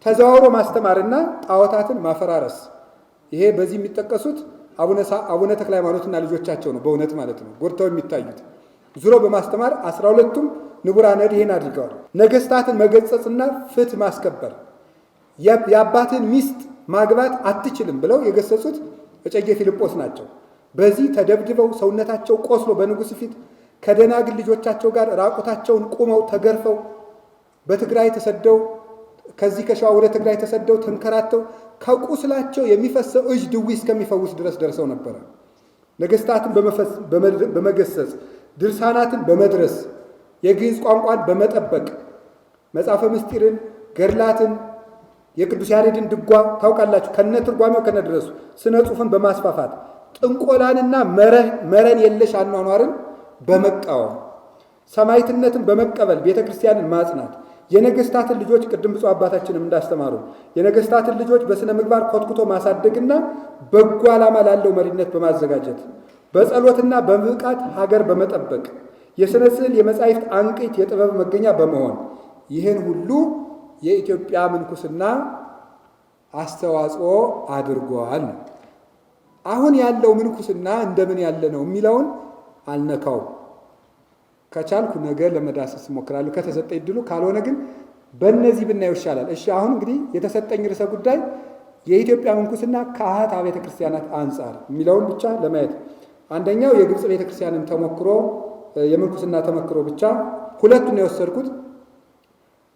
ተዘዋውሮ ማስተማርና ጣዖታትን ማፈራረስ፣ ይሄ በዚህ የሚጠቀሱት አቡነ ተክለ ሃይማኖትና ልጆቻቸው ነው። በእውነት ማለት ነው ጎድተው የሚታዩት ዙሮ በማስተማር 12ቱም ንቡራነ እድ ይሄን አድርገዋል። ነገስታትን መገጸጽና ፍትህ ማስከበር፣ የአባትን ሚስት ማግባት አትችልም ብለው የገሰጹት እጨጌ ፊልጶስ ናቸው። በዚህ ተደብድበው ሰውነታቸው ቆስሎ በንጉሥ ፊት ከደናግል ልጆቻቸው ጋር ራቁታቸውን ቁመው ተገርፈው በትግራይ ተሰደው ከዚህ ከሸዋ ወደ ትግራይ ተሰደው ተንከራተው ከቁስላቸው የሚፈሰው እጅ ድዊ እስከሚፈውስ ድረስ ደርሰው ነበረ። ነገስታትን በመገሰጽ ድርሳናትን በመድረስ የግዕዝ ቋንቋን በመጠበቅ መጽሐፈ ምስጢርን፣ ገድላትን፣ የቅዱስ ያሬድን ድጓ ታውቃላችሁ ከነ ትርጓሜው ከነ ድረሱ ስነ ጽሑፍን በማስፋፋት ጥንቆላንና መረን የለሽ አኗኗርን በመቃወም ሰማዕትነትን በመቀበል ቤተ ክርስቲያንን ማጽናት የነገስታትን ልጆች ቅድም ብፁዕ አባታችንም እንዳስተማሩ የነገስታትን ልጆች በስነ ምግባር ኮትኩቶ ማሳደግና በጎ ዓላማ ላለው መሪነት በማዘጋጀት በጸሎትና በብቃት ሀገር በመጠበቅ የሥነ ስዕል የመጻሕፍት አንቂት የጥበብ መገኛ በመሆን ይህን ሁሉ የኢትዮጵያ ምንኩስና አስተዋጽኦ አድርጓል። አሁን ያለው ምንኩስና እንደምን ያለ ነው የሚለውን አልነካውም። ከቻልኩ ነገ ለመዳሰስ እሞክራለሁ ከተሰጠኝ እድሉ፣ ካልሆነ ግን በእነዚህ ብናየው ይሻላል። እሺ አሁን እንግዲህ የተሰጠኝ ርዕሰ ጉዳይ የኢትዮጵያ ምንኩስና ከአኃት አብያተ ክርስቲያናት አንጻር የሚለውን ብቻ ለማየት፣ አንደኛው የግብፅ ቤተ ክርስቲያንን ተሞክሮ የምንኩስና ተሞክሮ ብቻ ሁለቱን የወሰድኩት።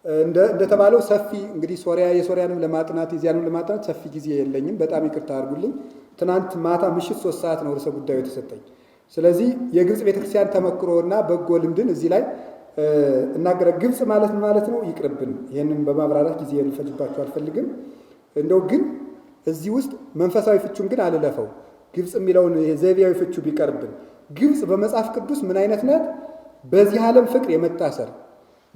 እንደተባለው ሰፊ እንግዲህ የሶሪያንም ለማጥናት የዚያንም ለማጥናት ሰፊ ጊዜ የለኝም፣ በጣም ይቅርታ አድርጉልኝ። ትናንት ማታ ምሽት 3 ሰዓት ነው ርዕሰ ጉዳዩ የተሰጠኝ። ስለዚህ የግብፅ ቤተክርስቲያን ተመክሮና በጎ ልምድን እዚህ ላይ እናገረ። ግብፅ ማለት ማለት ነው ይቅርብን፣ ይህንን በማብራራት ጊዜ ልፈጅባቸው አልፈልግም። እንደው ግን እዚህ ውስጥ መንፈሳዊ ፍቹን ግን አልለፈው። ግብፅ የሚለውን ዘይቤያዊ ፍቹ ቢቀርብን፣ ግብፅ በመጽሐፍ ቅዱስ ምን አይነት ናት? በዚህ ዓለም ፍቅር የመታሰር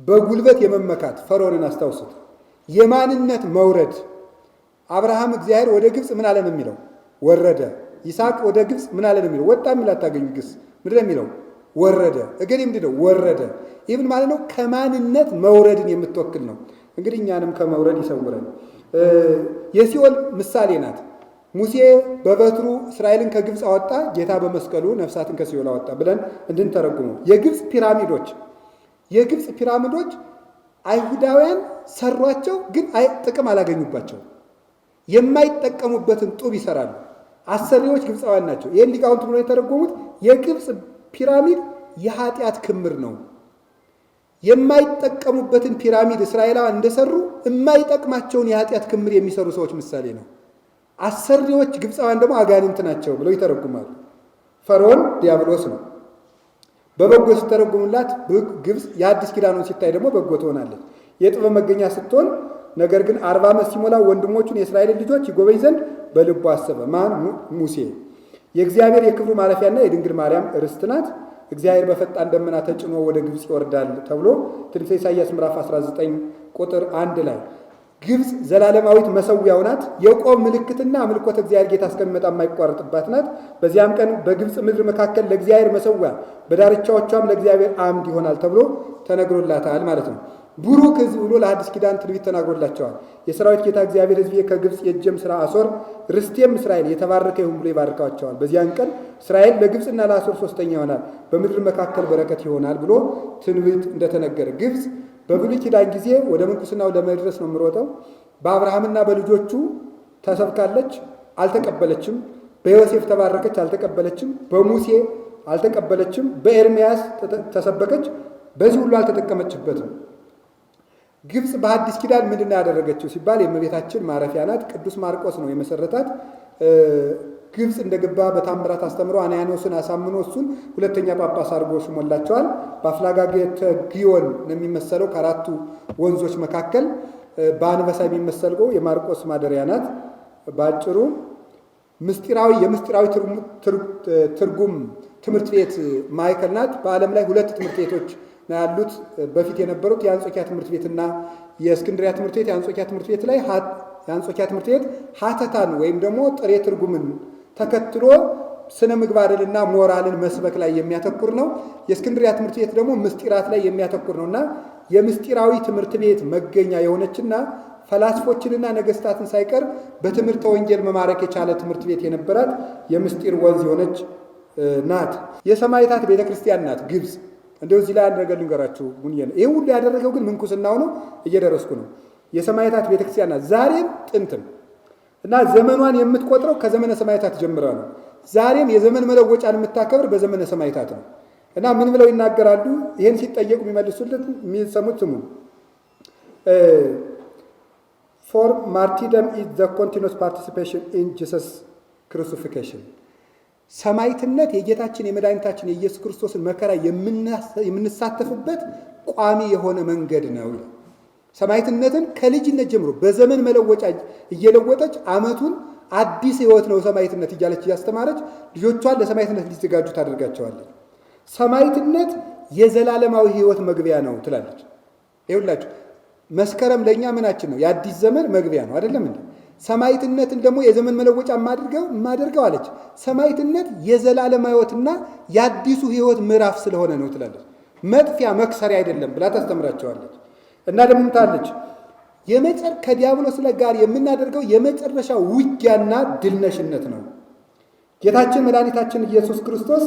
በጉልበት የመመካት ፈርዖንን አስታውሱት። የማንነት መውረድ አብርሃም እግዚአብሔር ወደ ግብፅ ምን አለ ነው የሚለው? ወረደ። ይስሐቅ ወደ ግብፅ ምን አለ ነው የሚለው? ወጣ የሚል አታገኙ። ግስ ምንድን ነው የሚለው? ወረደ። እገሌ ምንድን ነው? ወረደ። ይህ ምን ማለት ነው? ከማንነት መውረድን የምትወክል ነው። እንግዲህ እኛንም ከመውረድ ይሰውረን። የሲኦል ምሳሌ ናት። ሙሴ በበትሩ እስራኤልን ከግብፅ አወጣ፣ ጌታ በመስቀሉ ነፍሳትን ከሲኦል አወጣ ብለን እንድንተረጉመው። የግብፅ ፒራሚዶች አይሁዳውያን ሰሯቸው፣ ግን ጥቅም አላገኙባቸው። የማይጠቀሙበትን ጡብ ይሰራሉ። አሰሪዎች ግብፃውያን ናቸው። ይህን ሊቃውንት ብሎ የተረጎሙት የግብፅ ፒራሚድ የኃጢአት ክምር ነው። የማይጠቀሙበትን ፒራሚድ እስራኤላውያን እንደሰሩ የማይጠቅማቸውን የኃጢአት ክምር የሚሰሩ ሰዎች ምሳሌ ነው። አሰሪዎች ግብፃውያን ደግሞ አጋንንት ናቸው ብለው ይተረጉማሉ። ፈርዖን ዲያብሎስ ነው። በበጎ ሲተረጉሙላት ግብፅ የአዲስ ኪዳኑን ሲታይ ደግሞ በጎ ትሆናለች። የጥበብ መገኛ ስትሆን፣ ነገር ግን 40 ዓመት ሲሞላ ወንድሞቹን የእስራኤልን ልጆች ይጎበኝ ዘንድ በልቡ አሰበ። ማን? ሙሴ። የእግዚአብሔር የክብሩ ማረፊያና የድንግል ማርያም ርስት ናት። እግዚአብሔር በፈጣን ደመና ተጭኖ ወደ ግብፅ ይወርዳል ተብሎ ትንቢተ ኢሳይያስ ምዕራፍ 19 ቁጥር 1 ላይ ግብፅ ዘላለማዊት መሰዊያው ናት። የቆብ ምልክትና አምልኮተ እግዚአብሔር ጌታ እስከሚመጣ የማይቋረጥባት ናት። በዚያም ቀን በግብፅ ምድር መካከል ለእግዚአብሔር መሰዊያ በዳርቻዎቿም ለእግዚአብሔር አምድ ይሆናል ተብሎ ተነግሮላታል ማለት ነው። ቡሩክ ሕዝብ ብሎ ለሐዲስ ኪዳን ትንቢት ተናግሮላቸዋል። የሰራዊት ጌታ እግዚአብሔር ሕዝቤ ከግብፅ የእጀም ሥራ አሦር ርስቴም እስራኤል የተባረከ ይሁን ብሎ ይባርካቸዋል። በዚያን ቀን እስራኤል ለግብፅና ለአሦር ሶስተኛ ይሆናል፣ በምድር መካከል በረከት ይሆናል ብሎ ትንቢት እንደተነገረ ግብፅ በብሉይ ኪዳን ጊዜ ወደ ምንኩስናው ለመድረስ ነው የምሮጠው። በአብርሃምና በልጆቹ ተሰብካለች፣ አልተቀበለችም። በዮሴፍ ተባረከች፣ አልተቀበለችም። በሙሴ አልተቀበለችም። በኤርምያስ ተሰበከች፣ በዚህ ሁሉ አልተጠቀመችበትም። ግብፅ በሐዲስ ኪዳን ምንድን ነው ያደረገችው ሲባል የእመቤታችን ማረፊያ ናት። ቅዱስ ማርቆስ ነው የመሰረታት። ግብፅ እንደገባ በታምራት አስተምሮ አናያኖስን አሳምኖ እሱን ሁለተኛ ጳጳስ አድርጎ ሾሞላቸዋል። በአፍላጋጌተ ግዮን ነው የሚመሰለው ከአራቱ ወንዞች መካከል በአንበሳ የሚመሰለው የማርቆስ ማደሪያ ናት። በአጭሩ የምስጢራዊ ትርጉም ትምህርት ቤት ማዕከል ናት። በዓለም ላይ ሁለት ትምህርት ቤቶች ነው ያሉት። በፊት የነበሩት የአንጾኪያ ትምህርት ቤትና የእስክንድሪያ ትምህርት ቤት። የአንጾኪያ ትምህርት ቤት ላይ የአንጾኪያ ትምህርት ቤት ሀተታን ወይም ደግሞ ጥሬ ትርጉምን ተከትሎ ስነ ምግባርንና ሞራልን መስበክ ላይ የሚያተኩር ነው። የእስክንድሪያ ትምህርት ቤት ደግሞ ምስጢራት ላይ የሚያተኩር ነውና የምስጢራዊ ትምህርት ቤት መገኛ የሆነችና ፈላስፎችንና ነገስታትን ሳይቀር በትምህርተ ወንጌል መማረክ የቻለ ትምህርት ቤት የነበራት የምስጢር ወንዝ የሆነች ናት። የሰማዕታት ቤተክርስቲያን ናት ግብፅ። እንደው እዚህ ላይ አንድ ነገር ልንገራችሁ። ይሄ ሁሉ ያደረገው ግን ምንኩስናው ነው። እየደረስኩ ነው። የሰማዕታት ቤተክርስቲያን ናት ዛሬም ጥንትም እና ዘመኗን የምትቆጥረው ከዘመነ ሰማዕታት ጀምራ ነው። ዛሬም የዘመን መለወጫን የምታከብር በዘመነ ሰማዕታት ነው። እና ምን ብለው ይናገራሉ? ይሄን ሲጠየቁ የሚመልሱለት የሚሰሙት ስሙ for martyrdom is the continuous participation in Jesus crucifixion ሰማዕትነት የጌታችን የመድኃኒታችን የኢየሱስ ክርስቶስን መከራ የምንሳተፍበት ቋሚ የሆነ መንገድ ነው። ሰማዕትነትን ከልጅነት ጀምሮ በዘመን መለወጫ እየለወጠች ዓመቱን አዲስ ሕይወት ነው ሰማዕትነት እያለች እያስተማረች ልጆቿን ለሰማዕትነት ሊዘጋጁ ታደርጋቸዋለች። ሰማዕትነት የዘላለማዊ ሕይወት መግቢያ ነው ትላለች። ይኸውላችሁ መስከረም ለእኛ ምናችን ነው? የአዲስ ዘመን መግቢያ ነው አይደለም እንዴ? ሰማዕትነትን ደግሞ የዘመን መለወጫ የማደርገው አለች። ሰማዕትነት የዘላለም ሕይወትና የአዲሱ ሕይወት ምዕራፍ ስለሆነ ነው ትላለች። መጥፊያ መክሰሪያ አይደለም ብላ ታስተምራቸዋለች። እና ደግሞ ታለች ከዲያብሎስ ጋር የምናደርገው የመጨረሻ ውጊያና ድልነሽነት ነው። ጌታችን መድኃኒታችን ኢየሱስ ክርስቶስ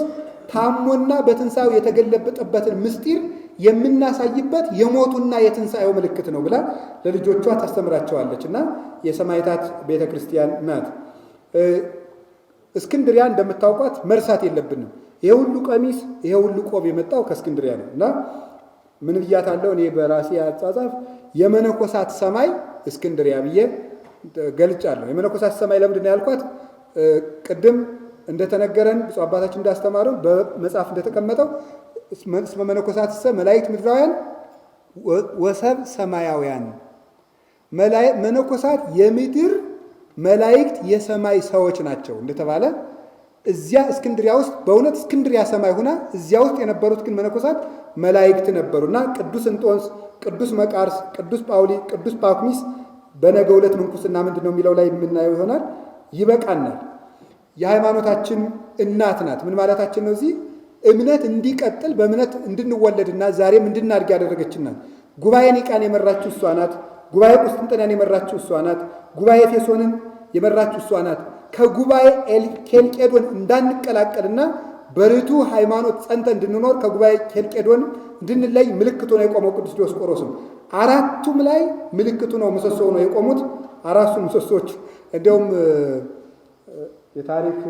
ታሞና በትንሣኤው የተገለበጠበትን ምስጢር የምናሳይበት የሞቱና የትንሣኤው ምልክት ነው ብላ ለልጆቿ ታስተምራቸዋለች። እና የሰማዕታት ቤተ ክርስቲያን ናት። እስክንድሪያ እንደምታውቋት መርሳት የለብንም። ይሄ ሁሉ ቀሚስ ይሄ ሁሉ ቆብ የመጣው ከእስክንድሪያ ነው። እና ምን ብያታለሁ እኔ በራሴ አጻጻፍ የመነኮሳት ሰማይ እስክንድሪያ ብዬ ገልጫለሁ። የመነኮሳት ሰማይ ለምንድን ነው ያልኳት? ቅድም እንደተነገረን ብፁዕ አባታችን እንዳስተማረው በመጽሐፍ እንደተቀመጠው እስመ መነኮሳት መላእክት ምድራውያን ወሰብ ሰማያውያን፣ መነኮሳት የምድር መላእክት የሰማይ ሰዎች ናቸው እንደተባለ እዚያ እስክንድሪያ ውስጥ በእውነት እስክንድሪያ ሰማይ ሆና እዚያ ውስጥ የነበሩት ግን መነኮሳት መላእክት ነበሩና ቅዱስ እንጦንስ፣ ቅዱስ መቃርስ፣ ቅዱስ ጳውሊ፣ ቅዱስ ጳኩሚስ በነገው ዕለት ምንኩስና ምንድን ነው የሚለው ላይ የምናየው ይሆናል። ይበቃናል። የሃይማኖታችን እናት ናት። ምን ማለታችን ነው? እዚህ እምነት እንዲቀጥል በእምነት እንድንወለድና ዛሬም እንድናድግ ያደረገችናት። ጉባኤ ኒቃን የመራችው እሷ ናት። ጉባኤ ቁስጥንጥንያን የመራችው እሷ ናት። ጉባኤ ኤፌሶንን የመራችው እሷ ናት። ከጉባኤ ኬልቄዶን እንዳንቀላቀልና በርቱ ሃይማኖት ጸንተ እንድንኖር ከጉባኤ ኬልቄዶን እንድንለይ ምልክቱ ነው የቆመው ቅዱስ ዲዮስቆሮስ። አራቱም ላይ ምልክቱ ነው ምሰሶ ነው የቆሙት አራቱ ምሰሶች። እንደውም የታሪክ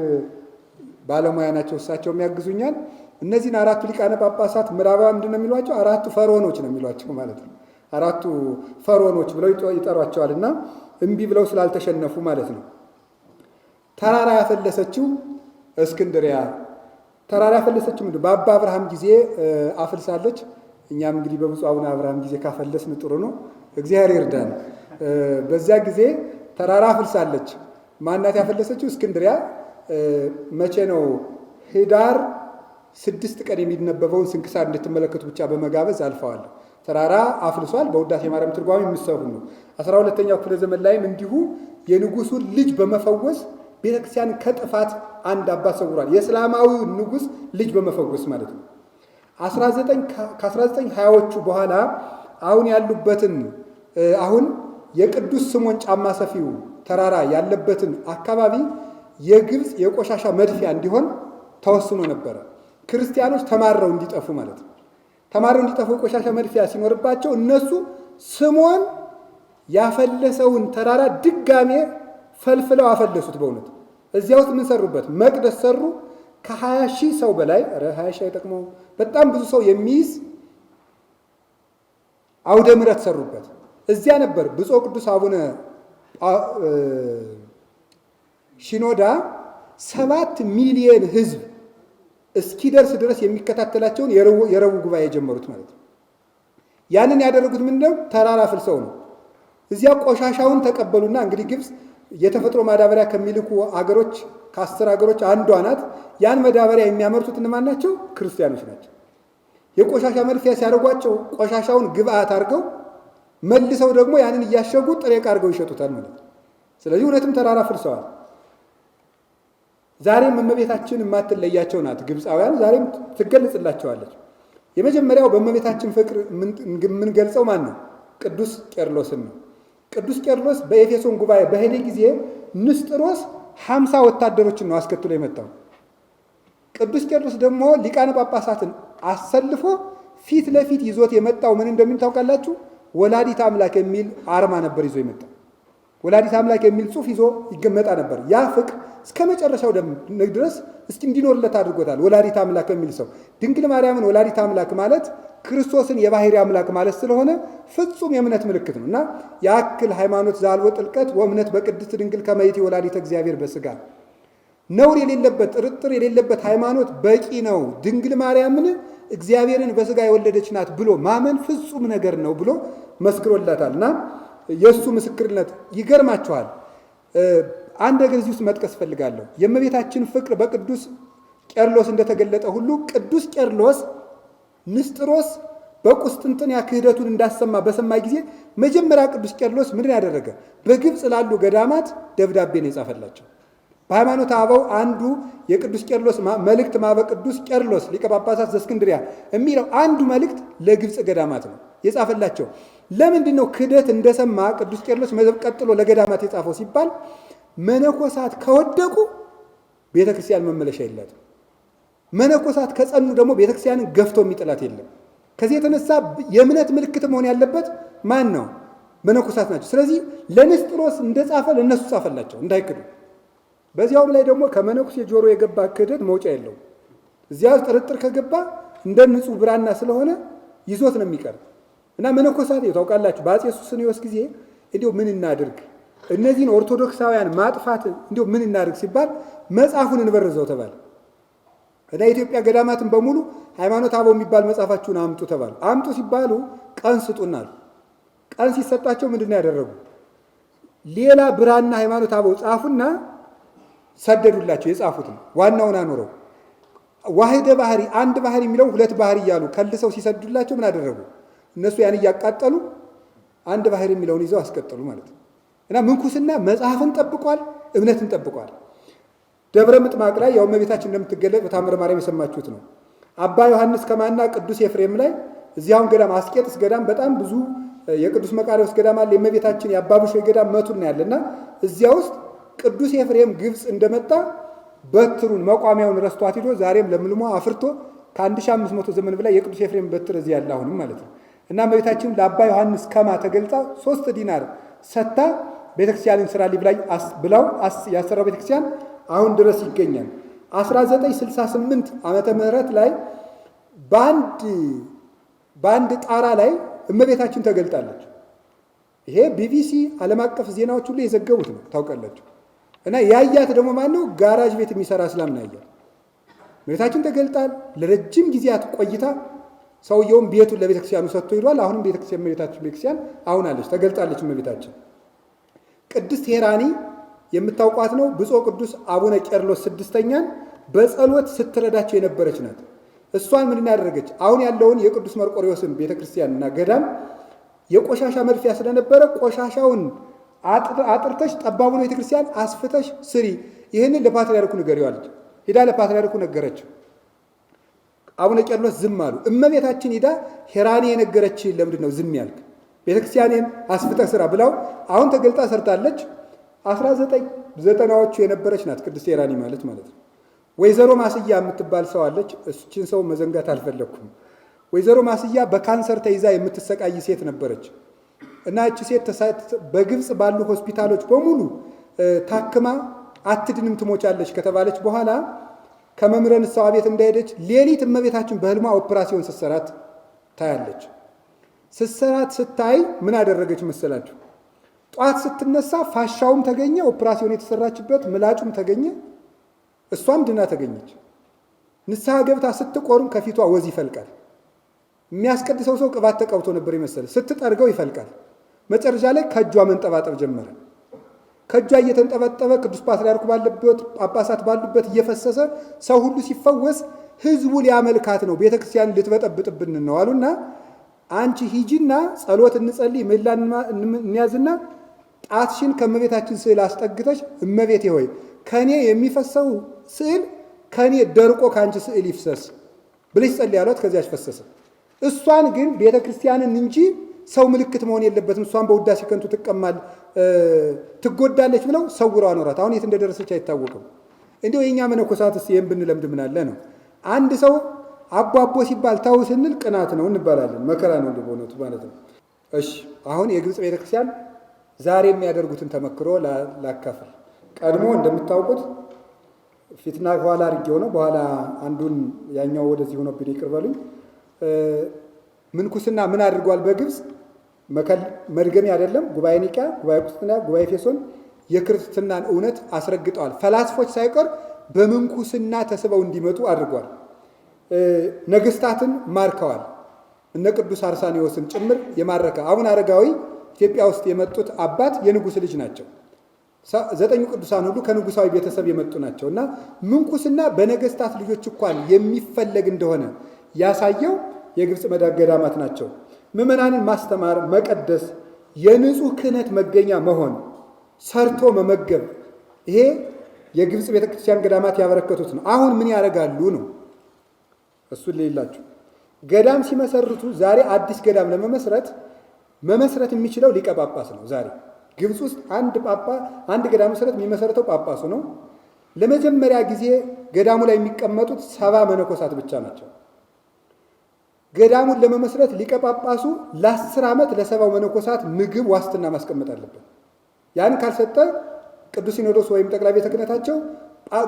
ባለሙያ ናቸው እሳቸው የሚያግዙኛል። እነዚህን አራቱ ሊቃነ ጳጳሳት ምዕራባውያን ምንድን ነው የሚሏቸው? አራቱ ፈርዖኖች ነው የሚሏቸው ማለት ነው። አራቱ ፈርዖኖች ብለው ይጠሯቸዋልና እምቢ ብለው ስላልተሸነፉ ማለት ነው። ተራራ ያፈለሰችው እስክንድሪያ። ተራራ ያፈለሰችው ምንድን በአባ አብርሃም ጊዜ አፍልሳለች። እኛም እንግዲህ በብፁዕ አቡነ አብርሃም ጊዜ ካፈለስን ጥሩ ነው፣ እግዚአብሔር ይርዳን። በዚያ ጊዜ ተራራ አፍልሳለች። ማናት ያፈለሰችው? እስክንድሪያ። መቼ ነው? ህዳር 6 ቀን የሚነበበውን ስንክሳር እንድትመለከቱ ብቻ በመጋበዝ አልፈዋለሁ። ተራራ አፍልሷል። በውዳሴ ማርያም ትርጓሜ የሚሰሩ ነው። 12ኛው ክፍለ ዘመን ላይም እንዲሁ የንጉሱን ልጅ በመፈወስ ቤተክርስቲያን ከጥፋት አንድ አባት ሰውሯል። የእስላማዊው ንጉስ ልጅ በመፈወስ ማለት ነው። ከ1920ዎቹ በኋላ አሁን ያሉበትን አሁን የቅዱስ ስምዖን ጫማ ሰፊው ተራራ ያለበትን አካባቢ የግብፅ የቆሻሻ መድፊያ እንዲሆን ተወስኖ ነበረ። ክርስቲያኖች ተማረው እንዲጠፉ ማለት ነው። ተማረው እንዲጠፉ የቆሻሻ መድፊያ ሲኖርባቸው እነሱ ስምዖን ያፈለሰውን ተራራ ድጋሜ ፈልፍለው አፈለሱት። በእውነት እዚያ ውስጥ ምን ሰሩበት? መቅደስ ሰሩ። ከ20 ሺህ ሰው በላይ 20 ሺህ አይጠቅመው በጣም ብዙ ሰው የሚይዝ አውደ ምሕረት ሰሩበት። እዚያ ነበር ብፁዕ ቅዱስ አቡነ ሺኖዳ 7 ሚሊዮን ሕዝብ እስኪደርስ ድረስ የሚከታተላቸውን የረቡዕ ጉባኤ የጀመሩት ማለት ነው። ያንን ያደረጉት ምንድነው? ተራራ ፍልሰው ነው። እዚያ ቆሻሻውን ተቀበሉና እንግዲህ ግብፅ የተፈጥሮ ማዳበሪያ ከሚልኩ አገሮች ከ10 አገሮች አንዷ ናት። ያን ማዳበሪያ የሚያመርቱት እነማን ናቸው? ክርስቲያኖች ናቸው። የቆሻሻ መድፊያ ሲያደርጓቸው ቆሻሻውን ግብአት አድርገው መልሰው ደግሞ ያንን እያሸጉ ጥሬ ዕቃ አድርገው ይሸጡታል ማለት ነው። ስለዚህ እውነትም ተራራ ፍልሰዋል። ዛሬም እመቤታችን የማትለያቸው ናት። ግብፃውያን ዛሬም ትገለጽላቸዋለች። የመጀመሪያው በእመቤታችን ፍቅር የምንገልጸው ማን ነው? ቅዱስ ቄርሎስን ነው። ቅዱስ ቄርሎስ በኤፌሶን ጉባኤ በሄደ ጊዜ ንስጥሮስ 50 ወታደሮችን ነው አስከትሎ የመጣው። ቅዱስ ቄርሎስ ደግሞ ሊቃነ ጳጳሳትን አሰልፎ ፊት ለፊት ይዞት የመጣው ምን እንደምን ታውቃላችሁ? ወላዲት አምላክ የሚል አርማ ነበር ይዞ የመጣው። ወላዲት አምላክ የሚል ጽሑፍ ይዞ ይገመጣ ነበር። ያ ፍቅር እስከ መጨረሻው ድረስ እስኪ እንዲኖርለት አድርጎታል። ወላዲት አምላክ የሚል ሰው ድንግል ማርያምን ወላዲት አምላክ ማለት ክርስቶስን የባህሪ አምላክ ማለት ስለሆነ ፍጹም የእምነት ምልክት ነው እና ያክል ሃይማኖት ዛልቦ ጥልቀት ወእምነት በቅድስት ድንግል ከመይእቲ ወላዲተ እግዚአብሔር በሥጋ ነውር የሌለበት ጥርጥር የሌለበት ሃይማኖት በቂ ነው። ድንግል ማርያምን እግዚአብሔርን በሥጋ የወለደች ናት ብሎ ማመን ፍጹም ነገር ነው ብሎ መስክሮላታል እና የእሱ ምስክርነት ይገርማችኋል። አንድ ነገር እዚህ ውስጥ መጥቀስ እፈልጋለሁ። የእመቤታችን ፍቅር በቅዱስ ቄርሎስ እንደተገለጠ ሁሉ ቅዱስ ቄርሎስ ንስጥሮስ በቁስጥንጥንያ ክህደቱን እንዳሰማ በሰማ ጊዜ መጀመሪያ ቅዱስ ቄርሎስ ምንድን ያደረገ? በግብፅ ላሉ ገዳማት ደብዳቤ ነው የጻፈላቸው። በሃይማኖት አበው አንዱ የቅዱስ ቄርሎስ መልእክት ማበ ቅዱስ ቄርሎስ ሊቀ ጳጳሳት ዘእስክንድርያ የሚለው አንዱ መልእክት ለግብፅ ገዳማት ነው የጻፈላቸው። ለምንድን ነው ክህደት እንደሰማ ቅዱስ ቄርሎስ መዘብ ቀጥሎ ለገዳማት የጻፈው ሲባል መነኮሳት ከወደቁ ቤተክርስቲያን መመለሻ የላትም። መነኮሳት ከጸኑ ደግሞ ቤተክርስቲያንን ገፍቶ የሚጥላት የለም። ከዚህ የተነሳ የእምነት ምልክት መሆን ያለበት ማን ነው? መነኮሳት ናቸው። ስለዚህ ለንስጥሮስ እንደጻፈ ለእነሱ ጻፈላቸው እንዳይክዱ። በዚያውም ላይ ደግሞ ከመነኩሴ ጆሮ የገባ ክህደት መውጫ የለውም። እዚያ ውስጥ ጥርጥር ከገባ እንደ ንጹሕ ብራና ስለሆነ ይዞት ነው የሚቀር እና መነኮሳት ታውቃላችሁ፣ በአፄ ሱስንዮስ ጊዜ እንዲሁ ምን እናድርግ እነዚህን ኦርቶዶክሳውያን ማጥፋት እንዲሁ ምን እናድርግ ሲባል መጽሐፉን እንበርዘው ተባለ እና የኢትዮጵያ ገዳማትን በሙሉ ሃይማኖት አበው የሚባል መጽሐፋችሁን አምጡ ተባሉ። አምጡ ሲባሉ ቀን ስጡናል። ቀን ሲሰጣቸው ምንድን ነው ያደረጉ? ሌላ ብራና ሃይማኖት አበው ጻፉና ሰደዱላቸው። የጻፉት ነው ዋናውን አኖረው ዋህደ ባህሪ አንድ ባህሪ የሚለው ሁለት ባህሪ እያሉ ከልሰው ሲሰዱላቸው ምን አደረጉ? እነሱ ያን እያቃጠሉ አንድ ባህሪ የሚለውን ይዘው አስቀጠሉ ማለት ነው። እና ምንኩስና መጽሐፍን ጠብቋል፣ እምነትን ጠብቋል። ደብረ ምጥማቅ ላይ ያው እመቤታችን እንደምትገለጥ በታምረ ማርያም የሰማችሁት ነው። አባ ዮሐንስ ከማና ቅዱስ ኤፍሬም ላይ እዚያውን ገዳም አስቄጥስ ገዳም በጣም ብዙ የቅዱስ መቃርዮስ ገዳም አለ። የእመቤታችን የአባብሾ ገዳም መቱን ያለና እዚያ ውስጥ ቅዱስ ኤፍሬም ግብፅ እንደመጣ በትሩን መቋሚያውን ረስቷት ሄዶ ዛሬም ለምልሞ አፍርቶ ከ1500 ዘመን በላይ የቅዱስ ኤፍሬም በትር እዚህ ያለ አሁንም ማለት ነው። እና እመቤታችን ለአባ ዮሐንስ ከማ ተገልጻ 3 ዲናር ሰታ ቤተክርስቲያንን ስራ ብላው ያሰራው ቤተክርስቲያን አሁን ድረስ ይገኛል። 1968 ዓመተ ምህረት ላይ በአንድ ጣራ ላይ እመቤታችን ተገልጣለች። ይሄ ቢቢሲ ዓለም አቀፍ ዜናዎች ሁሉ የዘገቡት ነው ታውቃላችሁ። እና ያያት ደግሞ ማን ነው? ጋራጅ ቤት የሚሰራ እስላም ነው ያያት። እመቤታችን ተገልጣል። ለረጅም ጊዜያት ቆይታ ሰውየውም ቤቱን ለቤተክርስቲያኑ ሰጥቶ ሄዷል። አሁንም ቤተክርስቲያን አሁን አለች፣ ተገልጣለች እመቤታችን። ቅድስት ሄራኒ የምታውቋት ነው። ብፁዕ ቅዱስ አቡነ ቄርሎስ 6ኛን በጸሎት ስትረዳቸው የነበረች ናት። እሷን ምን ያደረገች? አሁን ያለውን የቅዱስ መርቆሬዎስን ቤተክርስቲያንና ገዳም የቆሻሻ መድፊያ ስለነበረ ቆሻሻውን አጥርተሽ ጠባቡን ቤተክርስቲያን አስፍተሽ ስሪ፣ ይህንን ለፓትርያርኩ ንገሪው አለች። ሄዳ ለፓትርያርኩ ነገረችው። አቡነ ቄርሎስ ዝም አሉ። እመቤታችን ሄዳ ሄራኔ የነገረች ለምንድን ነው ዝም ያልክ? ቤተክርስቲያንን አስፍተህ ስራ ብላው አሁን ተገልጣ ሰርታለች። 1990ዎቹ የነበረች ናት ቅድስት ሄራኒ ማለት ነው። ወይዘሮ ማስያ የምትባል ሰው አለች። እሱችን ሰው መዘንጋት አልፈለኩም። ወይዘሮ ማስያ በካንሰር ተይዛ የምትሰቃይ ሴት ነበረች እና እቺ ሴት በግብፅ ባሉ ሆስፒታሎች በሙሉ ታክማ አትድንም ትሞቻለች ከተባለች በኋላ ከመምህረ ንስሐ ቤት እንደሄደች ሌሊት እመቤታችን በህልሟ ኦፕራሲዮን ስትሰራት ታያለች። ስትሰራት ስታይ ምን አደረገች መሰላችሁ? ጧት ስትነሳ ፋሻውም ተገኘ፣ ኦፕራሲዮን የተሰራችበት ምላጩም ተገኘ፣ እሷም ድና ተገኘች። ንስሐ ገብታ ስትቆርም ከፊቷ ወዝ ይፈልቃል። የሚያስቀድሰው ሰው ቅባት ተቀብቶ ነበር ይመስል ስትጠርገው ይፈልቃል። መጨረሻ ላይ ከእጇ መንጠባጠብ ጀመረ። ከእጇ እየተንጠበጠበ ቅዱስ ፓትርያርኩ ባለበት ጳጳሳት ባሉበት እየፈሰሰ ሰው ሁሉ ሲፈወስ ህዝቡ ሊያመልካት ነው፣ ቤተክርስቲያን ልትበጠብጥብን ነው አሉና አንቺ ሂጂና ጸሎት እንጸልይ ምህላ እንያዝና ጣትሽን ከእመቤታችን ስዕል አስጠግተሽ እመቤቴ ሆይ ከኔ የሚፈሰው ስዕል ከኔ ደርቆ ከአንቺ ስዕል ይፍሰስ ብለሽ ጸልይ አሏት። ከዚያች ፈሰሰ። እሷን ግን ቤተክርስቲያንን እንጂ ሰው ምልክት መሆን የለበትም፣ እሷን በውዳሴ ከንቱ ትቀማል ትጎዳለች ብለው ሰውረው አኖራት። አሁን የት እንደደረሰች አይታወቅም። እንዲሁ የእኛ መነኮሳትስ ይህን ብንለምድ ምን አለ ነው። አንድ ሰው አቦ አቦ ሲባል ታው ስንል ቅናት ነው እንባላለን። መከራ ነው በእውነቱ ማለት ነው። እሺ አሁን የግብፅ ቤተክርስቲያን ዛሬ የሚያደርጉትን ተመክሮ ላካፍል። ቀድሞ እንደምታውቁት ፊትና ኋላ አድርጌው ነው። በኋላ አንዱን ያኛው ወደዚህ ሆኖብኝ ይቅር በሉኝ። ምንኩስና ምን አድርጓል በግብፅ? መድገሚ አይደለም። ጉባኤ ኒቂያ፣ ጉባኤ ቁስጥንጥንያ፣ ጉባኤ ኤፌሶን የክርስትናን እውነት አስረግጠዋል። ፈላስፎች ሳይቀር በምንኩስና ተስበው እንዲመጡ አድርጓል። ነገስታትን ማርከዋል። እነ ቅዱስ አርሳኒዎስን ጭምር የማረከ አቡነ አረጋዊ ኢትዮጵያ ውስጥ የመጡት አባት የንጉሥ ልጅ ናቸው። 9 ቅዱሳን ሁሉ ከንጉሳዊ ቤተሰብ የመጡ ናቸው እና ምንኩስና በነገስታት ልጆች እንኳን የሚፈለግ እንደሆነ ያሳየው የግብፅ ገዳማት ናቸው። ምዕመናንን ማስተማር፣ መቀደስ፣ የንጹህ ክህነት መገኛ መሆን፣ ሰርቶ መመገብ፣ ይሄ የግብፅ ቤተክርስቲያን ገዳማት ያበረከቱት ነው። አሁን ምን ያደርጋሉ ነው? እሱን ሌላችሁ ገዳም ሲመሰርቱ ዛሬ አዲስ ገዳም መመስረት የሚችለው ሊቀ ጳጳስ ነው። ዛሬ ግብፅ ውስጥ አንድ ገዳም መሰረት የሚመሰረተው ጳጳሱ ነው። ለመጀመሪያ ጊዜ ገዳሙ ላይ የሚቀመጡት 70 መነኮሳት ብቻ ናቸው። ገዳሙን ለመመስረት ሊቀ ጳጳሱ ለ10 ዓመት ለ70 መነኮሳት ምግብ ዋስትና ማስቀመጥ አለበት። ያን ካልሰጠ ቅዱስ ሲኖዶስ ወይም ጠቅላይ ቤተ ክህነታቸው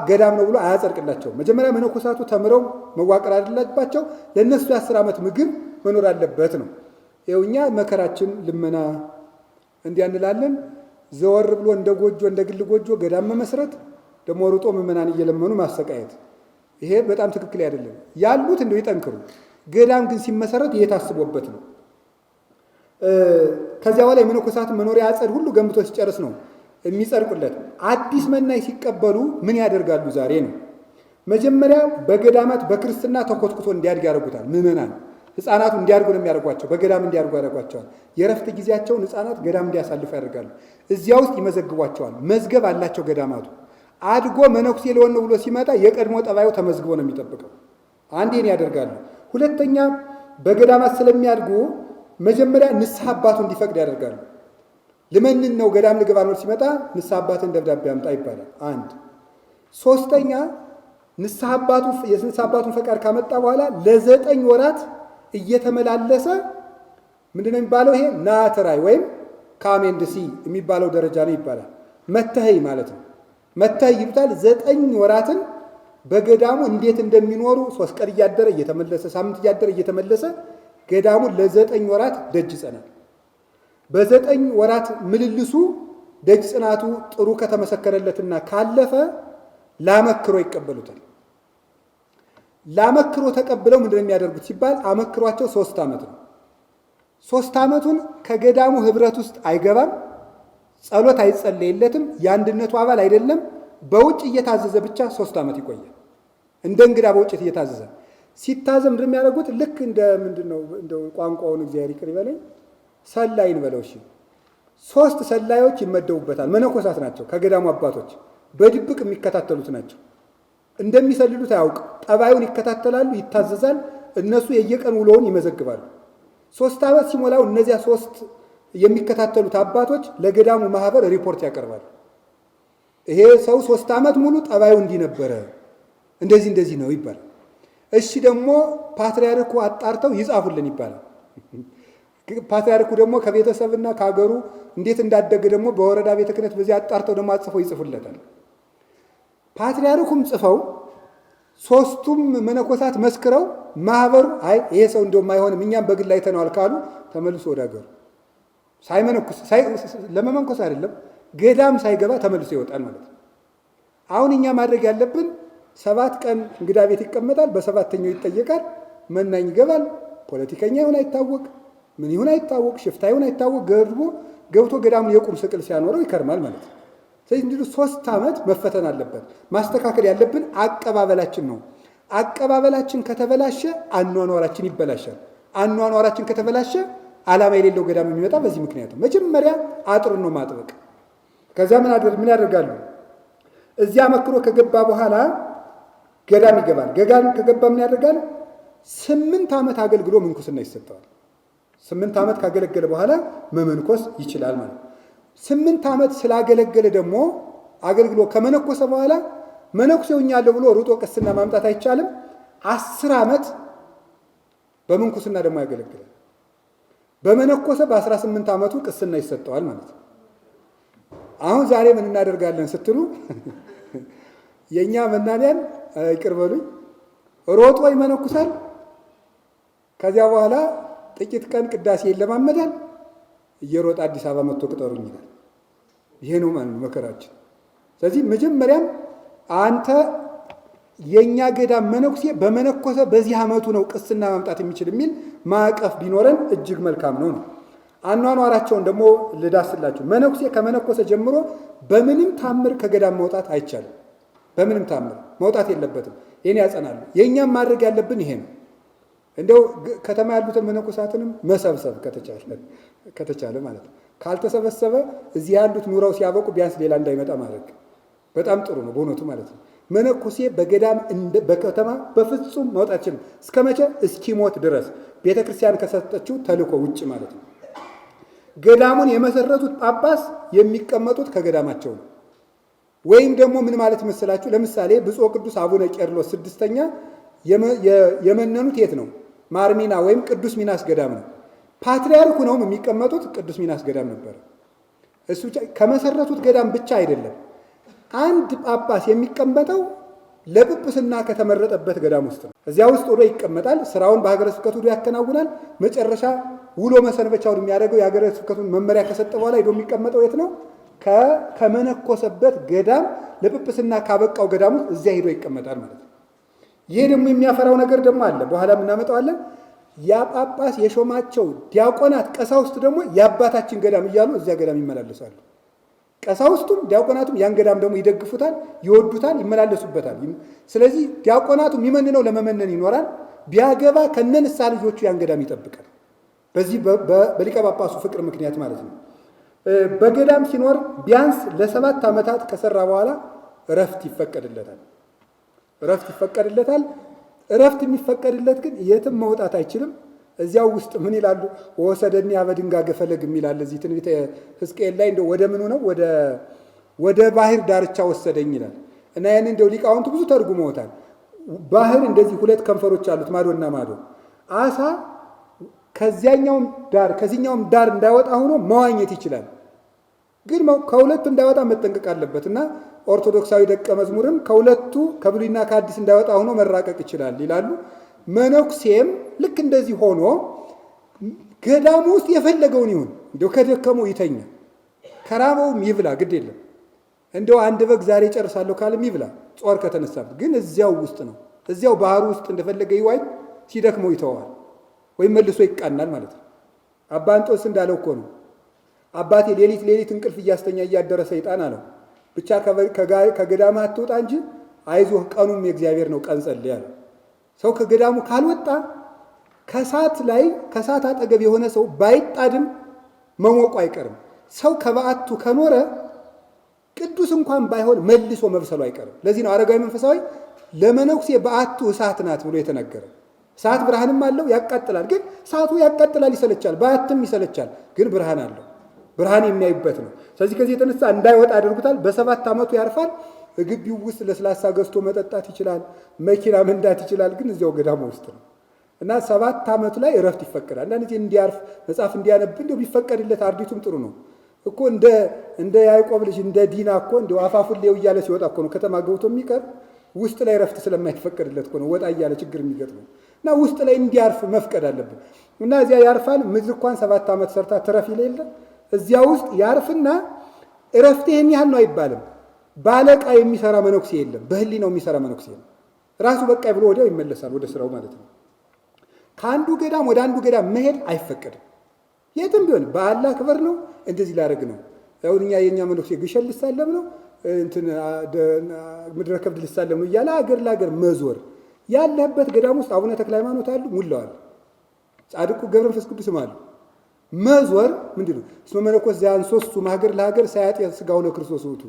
ገዳም ነው ብሎ አያጸድቅላቸው። መጀመሪያ መነኮሳቱ ተምረው መዋቀር አለባቸው። ለእነሱ የ10 ዓመት ምግብ መኖር አለበት ነው። ይኸው እኛ መከራችን ልመና እንዲያንላለን። ዘወር ብሎ እንደ ጎጆ እንደ ግል ጎጆ ገዳም መመስረት፣ ደግሞ ሩጦ ምዕመናን እየለመኑ ማሰቃየት፣ ይሄ በጣም ትክክል አይደለም። ያሉት እንደው ይጠንክሩ። ገዳም ግን ሲመሰረት የታስቦበት ነው። ከዚያ በላይ መነኮሳት መኖሪያ አጸድ ሁሉ ገንብቶ ሲጨርስ ነው የሚጸድቁለት። አዲስ መናኝ ሲቀበሉ ምን ያደርጋሉ? ዛሬ ነው መጀመሪያ በገዳማት በክርስትና ተኮትኩቶ እንዲያድግ ያደርጉታል። ምዕመናን ሕፃናቱ እንዲያድጉ ነው የሚያደርጓቸው። በገዳም እንዲያድጉ ያደርጓቸዋል። የረፍት ጊዜያቸውን ሕፃናት ገዳም እንዲያሳልፉ ያደርጋሉ። እዚያ ውስጥ ይመዘግቧቸዋል። መዝገብ አላቸው ገዳማቱ። አድጎ መነኩሴ ሊሆን ነው ብሎ ሲመጣ የቀድሞ ጠባዩ ተመዝግቦ ነው የሚጠብቀው። አንዴን ያደርጋሉ። ሁለተኛ በገዳማት ስለሚያድጉ መጀመሪያ ንስሐ አባቱ እንዲፈቅድ ያደርጋሉ። ልመንን ነው ገዳም ልገባ ነው ሲመጣ ንስሐ አባትን ደብዳቤ አምጣ ይባላል። አንድ ሶስተኛ ንስሐ አባቱን ፈቃድ ካመጣ በኋላ ለ9 ወራት እየተመላለሰ ምንድነው የሚባለው? ይሄ ናትራይ ወይም ካሜንድሲ የሚባለው ደረጃ ነው ይባላል። መተህይ ማለት ነው። መተህይ ይሉታል። 9 ወራትን በገዳሙ እንዴት እንደሚኖሩ 3 ቀን እያደረ እየተመለሰ ሳምንት እያደረ እየተመለሰ ገዳሙን ለ9 ወራት ደጅ ይጸናል። በ9 ወራት ምልልሱ ደጅ ጽናቱ ጥሩ ከተመሰከረለትና ካለፈ ላመክሮ ይቀበሉታል። ላመክሮ ተቀብለው ምንድነው የሚያደርጉት ሲባል አመክሯቸው 3 ዓመት ነው። 3 ዓመቱን ከገዳሙ ህብረት ውስጥ አይገባም። ጸሎት አይጸለይለትም። የአንድነቱ አባል አይደለም። በውጭ እየታዘዘ ብቻ 3 ዓመት ይቆያል። እንደ እንግዳ በውጭ እየታዘዘ ሲታዘም እንደሚያደርጉት ልክ እንደ ምንድነው እንደው ቋንቋውን እግዚአብሔር ይቅር ይበለኝ ሰላይ እንበለው እሺ 3 ሰላዮች ይመደቡበታል። መነኮሳት ናቸው። ከገዳሙ አባቶች በድብቅ የሚከታተሉት ናቸው። እንደሚሰልሉት አያውቅ። ጠባዩን ይከታተላሉ፣ ይታዘዛል። እነሱ የየቀን ውሎውን ይመዘግባሉ። 3 ዓመት ሲሞላው እነዚያ 3 የሚከታተሉት አባቶች ለገዳሙ ማህበር ሪፖርት ያቀርባሉ። ይሄ ሰው 3 ዓመት ሙሉ ጠባዩ እንዲነበረ እንደዚህ ነው ይባላል። እሺ ደግሞ ፓትርያርኩ አጣርተው ይጻፉልን ይባላል። ፓትርያርኩ ደግሞ ከቤተሰብና ከሀገሩ እንዴት እንዳደገ ደግሞ በወረዳ ቤተ ክህነት በዚህ አጣርተው ደግሞ አጽፈው ይጽፉለታል። ፓትርያርኩም ጽፈው 3ቱም መነኮሳት መስክረው ማህበሩ አይ ይሄ ሰው እንደውም አይሆንም እኛም በግል አይተነዋል ካሉ ተመልሶ ወደ ሀገሩ ሳይመነኩስ ለመመንኮስ አይደለም ገዳም ሳይገባ ተመልሶ ይወጣል ማለት ነው። አሁን እኛ ማድረግ ያለብን 7 ቀን እንግዳ ቤት ይቀመጣል። በሰባተኛው ይጠየቃል። መናኝ ይገባል። ፖለቲከኛ ይሁን አይታወቅ፣ ምን ይሁን አይታወቅ፣ ሽፍታ ይሁን አይታወቅ ገብቶ ገዳሙን የቁም ስቅል ሲያኖረው ይከርማል ማለት ነው። ስለዚህ እንዲሁ 3 ዓመት መፈተን አለበት። ማስተካከል ያለብን አቀባበላችን ነው። አቀባበላችን ከተበላሸ አኗኗራችን ይበላሻል። አኗኗራችን ከተበላሸ ዓላማ የሌለው ገዳም የሚመጣ በዚህ ምክንያት ነው። መጀመሪያ አጥሩን ነው ማጥበቅ። ከዛ ምን ያደርጋሉ? እዚያ መክሮ ከገባ በኋላ ገዳም ይገባል። ገዳም ከገባ ምን ያደርጋል? 8 ዓመት አገልግሎ ምንኩስና ይሰጠዋል። 8 ዓመት ካገለገለ በኋላ መመንኮስ ይችላል ማለት ነው። 8 ዓመት ስላገለገለ ደግሞ አገልግሎ ከመነኮሰ በኋላ መነኩሴ ሆኛለሁ ብሎ ሩጦ ቅስና ማምጣት አይቻልም። 10 ዓመት በምንኩስና ደግሞ ያገለግላል። በመነኮሰ በ18 ዓመቱ ቅስና ይሰጠዋል ማለት ነው። አሁን ዛሬ ምን እናደርጋለን ስትሉ የኛ መናንያን ይቅር በሉኝ ሮጦ ይመነኩሳል። ከዚያ በኋላ ጥቂት ቀን ቅዳሴ ይለማመዳል። እየሮጠ አዲስ አበባ መጥቶ ቅጠሩኝ ይላል። ይሄ ነው ማለት ነው መከራችን። ስለዚህ መጀመሪያም አንተ የኛ ገዳም መነኩሴ በመነኮሰ በዚህ ዓመቱ ነው ቅስና ማምጣት የሚችል የሚል ማዕቀፍ ቢኖረን እጅግ መልካም ነው። አኗኗራቸውን ደግሞ ልዳስላችሁ። መነኩሴ ከመነኮሰ ጀምሮ በምንም ታምር ከገዳም መውጣት አይቻልም። በምንም ታምር መውጣት የለበትም። ይሄን ያጸናሉ። የኛም ማድረግ ያለብን ይሄ ነው። እንደው ከተማ ያሉትን መነኮሳትንም መሰብሰብ ከተቻለ ማለት ነው። ካልተሰበሰበ እዚህ ያሉት ኑረው ሲያበቁ ቢያንስ ሌላ እንዳይመጣ ማድረግ በጣም ጥሩ ነው በእውነቱ ማለት ነው። መነኩሴ በገዳም በከተማ በፍጹም መውጣት አይችልም። እስከ መቼ? እስኪሞት ድረስ ቤተ ክርስቲያን ከሰጠችው ተልእኮ ውጭ ማለት ነው። ገዳሙን የመሰረቱት ጳጳስ የሚቀመጡት ከገዳማቸው ነው። ወይም ደግሞ ምን ማለት መስላችሁ? ለምሳሌ ብፁዕ ቅዱስ አቡነ ቄርሎስ 6ኛ የመነኑት የት ነው? ማርሚና ወይም ቅዱስ ሚናስ ገዳም ነው። ፓትርያርኩ ነው የሚቀመጡት ቅዱስ ሚናስ ገዳም ነበር። እሱ ከመሰረቱት ገዳም ብቻ አይደለም። አንድ ጳጳስ የሚቀመጠው ለጵጵስና ከተመረጠበት ገዳም ውስጥ ነው። እዚያ ውስጥ ወዶ ይቀመጣል። ስራውን በሀገረ ስብከቱ ያከናውናል። መጨረሻ ውሎ መሰንበቻውን የሚያደርገው የሀገረ ስብከቱን መመሪያ ከሰጠ በኋላ ሄዶ የሚቀመጠው የት ነው? ከመነኮሰበት ገዳም ለጵጵስና ካበቃው ገዳም ውስጥ እዚያ ሄዶ ይቀመጣል ማለት ነው። ይሄ ደግሞ የሚያፈራው ነገር ደግሞ አለ። በኋላ እናመጣዋለን። ያ ጳጳስ የሾማቸው ዲያቆናት፣ ቀሳውስት ደግሞ የአባታችን ገዳም እያሉ እዚያ ገዳም ይመላለሳሉ። ቀሳውስቱም ዲያቆናቱም ያን ገዳም ደግሞ ይደግፉታል፣ ይወዱታል፣ ይመላለሱበታል። ስለዚህ ዲያቆናቱ የሚመንነው ለመመነን ይኖራል። ቢያገባ ከነንሳ ልጆቹ ያን ገዳም ይጠብቃል። በዚህ በሊቀ ጳጳሱ ፍቅር ምክንያት ማለት ነው። በገዳም ሲኖር ቢያንስ ለ7 ዓመታት ከሰራ በኋላ እረፍት ይፈቀድለታል። እረፍት የሚፈቀድለት ግን የትም መውጣት አይችልም። እዚያው ውስጥ ምን ይላሉ? ወሰደኒ አበ ድንጋጌ ፈለግ የሚላል እዚህ ትንቢተ ሕዝቅኤል ላይ እንደው ወደ ምኑ ነው ወደ ባህር ዳርቻ ወሰደኝ ይላል እና ያን እንደው ሊቃውንቱ ብዙ ተርጉመውታል። ባህር እንደዚህ 2 ከንፈሮች አሉት ማዶና ማዶ። አሳ ከዚያኛውም ዳር ከዚህኛውም ዳር እንዳይወጣ ሆኖ መዋኘት ይችላል። ግን ከሁለቱ እንዳይወጣ መጠንቀቅ አለበት እና ኦርቶዶክሳዊ ደቀ መዝሙርም ከሁለቱ ከብሉይና ከአዲስ እንዳይወጣ ሆኖ መራቀቅ ይችላል ይላሉ። መነኩሴም ልክ እንደዚህ ሆኖ ገዳሙ ውስጥ የፈለገውን ይሁን፣ እንደው ከደከመው ይተኛ፣ ከራበውም ይብላ፣ ግድ የለም። እንደው አንድ በግ ዛሬ ጨርሳለሁ ካለም ይብላ፣ ጾር ከተነሳበት ግን እዚያው ውስጥ ነው። እዚያው ባህሩ ውስጥ እንደፈለገ ይዋኝ፣ ሲደክመው ይተዋል ወይም መልሶ ይቃናል ማለት ነው። አባ እንጦንስ እንዳለው እኮ ነው። አባቴ ሌሊት እንቅልፍ እያስተኛ እያደረ ሰይጣን አለው ብቻ ከገዳማ አትውጣ እንጂ አይዞህ ቀኑም የእግዚአብሔር ነው፣ ቀን ጸልይ አለው። ሰው ከገዳሙ ካልወጣ ከእሳት አጠገብ የሆነ ሰው ባይጣድም መሞቁ አይቀርም። ሰው ከበዓቱ ከኖረ ቅዱስ እንኳን ባይሆን መልሶ መብሰሉ አይቀርም። ለዚህ ነው አረጋዊ መንፈሳዊ ለመነኩሴ በዓቱ እሳት ናት ብሎ የተነገረ። እሳት ብርሃንም አለው ያቃጥላል። ግን እሳቱ ያቃጥላል፣ ይሰለቻል። በዓትም ይሰለቻል፣ ግን ብርሃን አለው። ብርሃን የሚያዩበት ነው። ስለዚህ ከዚህ የተነሳ እንዳይወጣ ያደርጉታል። በ7 ዓመቱ ያርፋል። ግቢው ውስጥ ለስላሳ ገዝቶ መጠጣት ይችላል፣ መኪና መንዳት ይችላል። ግን እዚያው ገዳሙ ውስጥ ነው እና 7 ዓመቱ ላይ እረፍት ይፈቀዳል። አንዳንድ ጊዜ እንዲያርፍ መጽሐፍ እንዲያነብ እንደው ቢፈቀድለት አርዲቱም ጥሩ ነው እኮ። እንደ ያዕቆብ ልጅ እንደ ዲና እኮ እንደው አፋፉን ሌው እያለ ሲወጣ እኮ ነው ከተማ ገብቶ የሚቀር። ውስጥ ላይ እረፍት ስለማይፈቀድለት እኮ ነው ወጣ እያለ ችግር የሚገጥመው። እና ውስጥ ላይ እንዲያርፍ መፍቀድ አለብን። እና እዚያ ያርፋል። ምድር እንኳን 7 ዓመት ሰርታ ትረፍ ይሌለ እዚያ ውስጥ ያርፍና እረፍት ይህን ያህል ነው አይባልም። ባለቃ የሚሰራ መነኩሴ የለም። በህሊናው የሚሰራ መነኩሴ የለም። ራሱ በቃ ብሎ ወዲያው ይመለሳል ወደ ስራው ማለት ነው። ከአንዱ ገዳም ወደ አንዱ ገዳም መሄድ አይፈቀድም። የትም ቢሆን በዓል ክብር ነው፣ እንደዚህ ላደርግ ነው። አሁን የኛ መነኩሴ ግሸን ልሳለም ነው፣ ምድረ ከብድ ልሳለም ነው እያለ አገር ለአገር መዞር። ያለበት ገዳም ውስጥ አቡነ ተክለ ሃይማኖት አሉ፣ ሙላዋል። ጻድቁ ገብረ መንፈስ ቅዱስም አሉ። መዞር ምንድን ነው? እስመ መነኮስ ዘያንሶሱ ሀገር ለሀገር ሳያጤ ሥጋሁ ለክርስቶስ ውእቱ።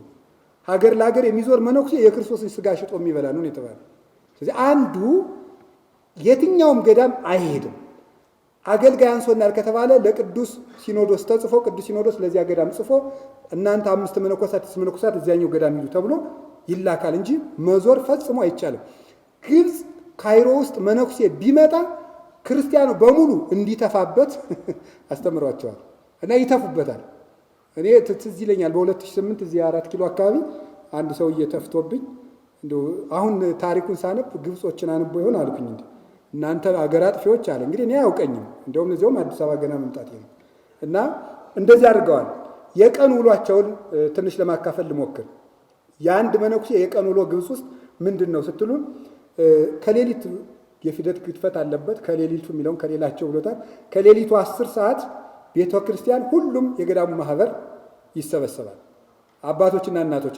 ሀገር ለሀገር የሚዞር መነኩሴ የክርስቶስን ሥጋ ሽጦ የሚበላ ነው የተባለ። ስለዚህ አንዱ የትኛውም ገዳም አይሄድም። አገልጋይ አንሶናል ከተባለ ለቅዱስ ሲኖዶስ ተጽፎ ቅዱስ ሲኖዶስ ለዚያ ገዳም ጽፎ እናንተ 5 መነኮሳት እዚያኛው ገዳም ሂዱ ተብሎ ይላካል እንጂ መዞር ፈጽሞ አይቻልም። ግብፅ ካይሮ ውስጥ መነኩሴ ቢመጣ ክርስቲያኑ በሙሉ እንዲተፋበት አስተምሯቸዋል እና ይተፉበታል። እኔ ትዝ ይለኛል በ2008 እዚህ 4 ኪሎ አካባቢ አንድ ሰውዬ ተፍቶብኝ እንደው አሁን ታሪኩን ሳነብ ግብጾችን አንቦ ይሆን አልኩኝ። እናንተ አገር አጥፊዎች አለ። እንግዲህ እኔ አያውቀኝም። እንደውም እዚያውም አዲስ አበባ ገና መምጣት ነው እና እንደዚህ አድርገዋል። የቀን ውሏቸውን ትንሽ ለማካፈል ልሞክር። የአንድ መነኩሴ የቀን ውሎ ግብፅ ውስጥ ምንድን ነው ስትሉ ከሌሊት የፊደት ግድፈት አለበት። ከሌሊቱ የሚለውን ከሌላቸው ብሎታል። ከሌሊቱ 10 ሰዓት ቤተ ክርስቲያን ሁሉም የገዳሙ ማህበር ይሰበሰባል። አባቶችና እናቶች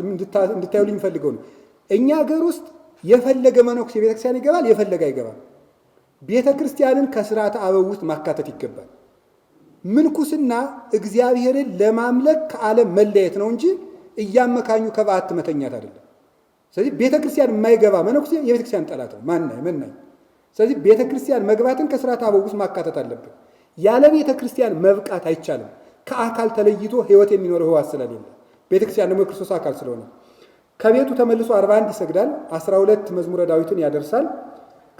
እንድታዩልኝ ፈልገው ነው። እኛ ሀገር ውስጥ የፈለገ መነኩሴ ቤተ ክርስቲያን ይገባል፣ የፈለገ አይገባም። ቤተ ክርስቲያንን ከስርዓተ አበው ውስጥ ማካተት ይገባል። ምንኩስና እግዚአብሔርን ለማምለክ ከዓለም መለየት ነው እንጂ እያመካኙ ከበዓት መተኛት አይደለም። ስለዚህ ቤተ ክርስቲያን የማይገባ መነኩሴ የቤተ ክርስቲያን ጠላት ነው፣ ማናይ። ስለዚህ ቤተ ክርስቲያን መግባትን ከስርዓተ አበው ውስጥ ማካተት አለብን። ያለ ቤተ ክርስቲያን መብቃት አይቻልም። ከአካል ተለይቶ ሕይወት የሚኖረው ሕዋስ ስለሌለ፣ ቤተ ክርስቲያን ደግሞ የክርስቶስ አካል ስለሆነ ከቤቱ ተመልሶ 41 ይሰግዳል፣ 12 መዝሙረ ዳዊትን ያደርሳል።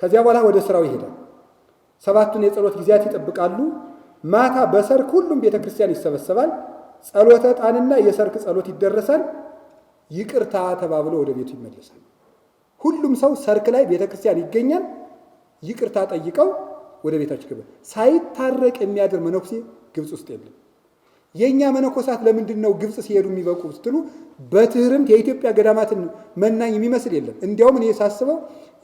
ከዚያ በኋላ ወደ ስራው ይሄዳል። 7ቱን የጸሎት ጊዜያት ይጠብቃሉ። ማታ በሰርክ ሁሉም ቤተ ክርስቲያን ይሰበሰባል። ጸሎተ ዕጣንና የሰርክ ጸሎት ይደረሳል። ይቅርታ ተባብሎ ወደ ቤቱ ይመለሳል። ሁሉም ሰው ሰርክ ላይ ቤተ ክርስቲያን ይገኛል። ይቅርታ ጠይቀው ወደ ቤታቸው ይገባል። ሳይታረቅ የሚያድር መነኩሴ ግብፅ ውስጥ የለም። የኛ መነኮሳት ለምንድን ነው ግብፅ ሲሄዱ የሚበቁ ስትሉ በትህርምት የኢትዮጵያ ገዳማትን መናኝ የሚመስል የለም። እንዲያውም እኔ ሳስበው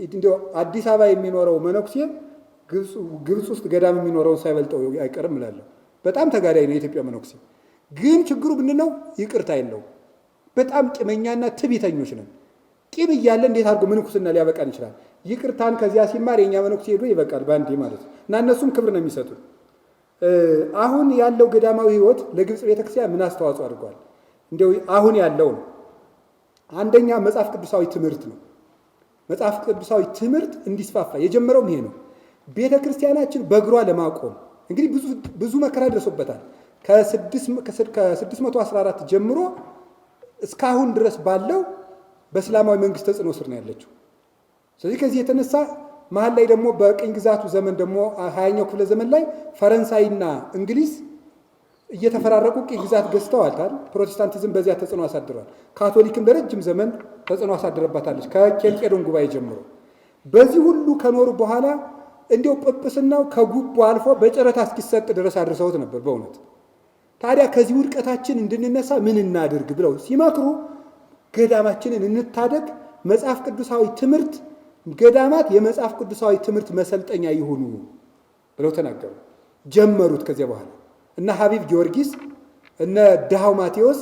እንዲያው አዲስ አበባ የሚኖረው መነኩሴ ግብፅ ውስጥ ገዳም የሚኖረውን ሳይበልጠው አይቀርም እላለሁ። በጣም ተጋዳይ ነው የኢትዮጵያ መነኩሴ። ግን ችግሩ ምንድነው? ይቅርታ የለውም። በጣም ቂመኛና ትዕቢተኞች ነን። ቂም እያለ እንዴት አድርጎ ምንኩስና ሊያበቃን ይችላል? ይቅርታን ከዚያ ሲማር የኛ መነኩሴ ሄዶ ይበቃል በአንዴ ማለት ነው። እና እነሱም ክብር ነው የሚሰጡት። አሁን ያለው ገዳማዊ ሕይወት ለግብፅ ቤተክርስቲያን ምን አስተዋጽኦ አድርጓል? እንዲያው አሁን ያለው ነው። አንደኛ መጽሐፍ ቅዱሳዊ ትምህርት ነው። መጽሐፍ ቅዱሳዊ ትምህርት እንዲስፋፋ የጀመረውም ይሄ ነው። ቤተ ክርስቲያናችን በእግሯ ለማቆም እንግዲህ ብዙ መከራ ደርሶበታል። ከ614 ጀምሮ እስካሁን ድረስ ባለው በእስላማዊ መንግስት ተጽዕኖ ስር ነው ያለችው። ስለዚህ ከዚህ የተነሳ መሀል ላይ ደግሞ በቅኝ ግዛቱ ዘመን ደግሞ 20ኛው ክፍለ ዘመን ላይ ፈረንሳይና እንግሊዝ እየተፈራረቁ ቅኝ ግዛት ገዝተዋታል። ፕሮቴስታንቲዝም በዚያ ተጽዕኖ አሳድሯል። ካቶሊክም ለረጅም ዘመን ተጽዕኖ አሳድረባታለች ከኬልቄዶን ጉባኤ ጀምሮ። በዚህ ሁሉ ከኖሩ በኋላ እንዲያው ጵጵስናው ከጉቦ አልፎ በጨረታ እስኪሰጥ ድረስ አድርሰውት ነበር በእውነት። ታዲያ ከዚህ ውድቀታችን እንድንነሳ ምን እናድርግ ብለው ሲመክሩ ገዳማችንን እንታደግ፣ መጽሐፍ ቅዱሳዊ ትምህርት ገዳማት የመጽሐፍ ቅዱሳዊ ትምህርት መሰልጠኛ ይሁኑ ብለው ተናገሩ። ጀመሩት። ከዚያ በኋላ እነ ሀቢብ ጊዮርጊስ፣ እነ ድሃው ማቴዎስ፣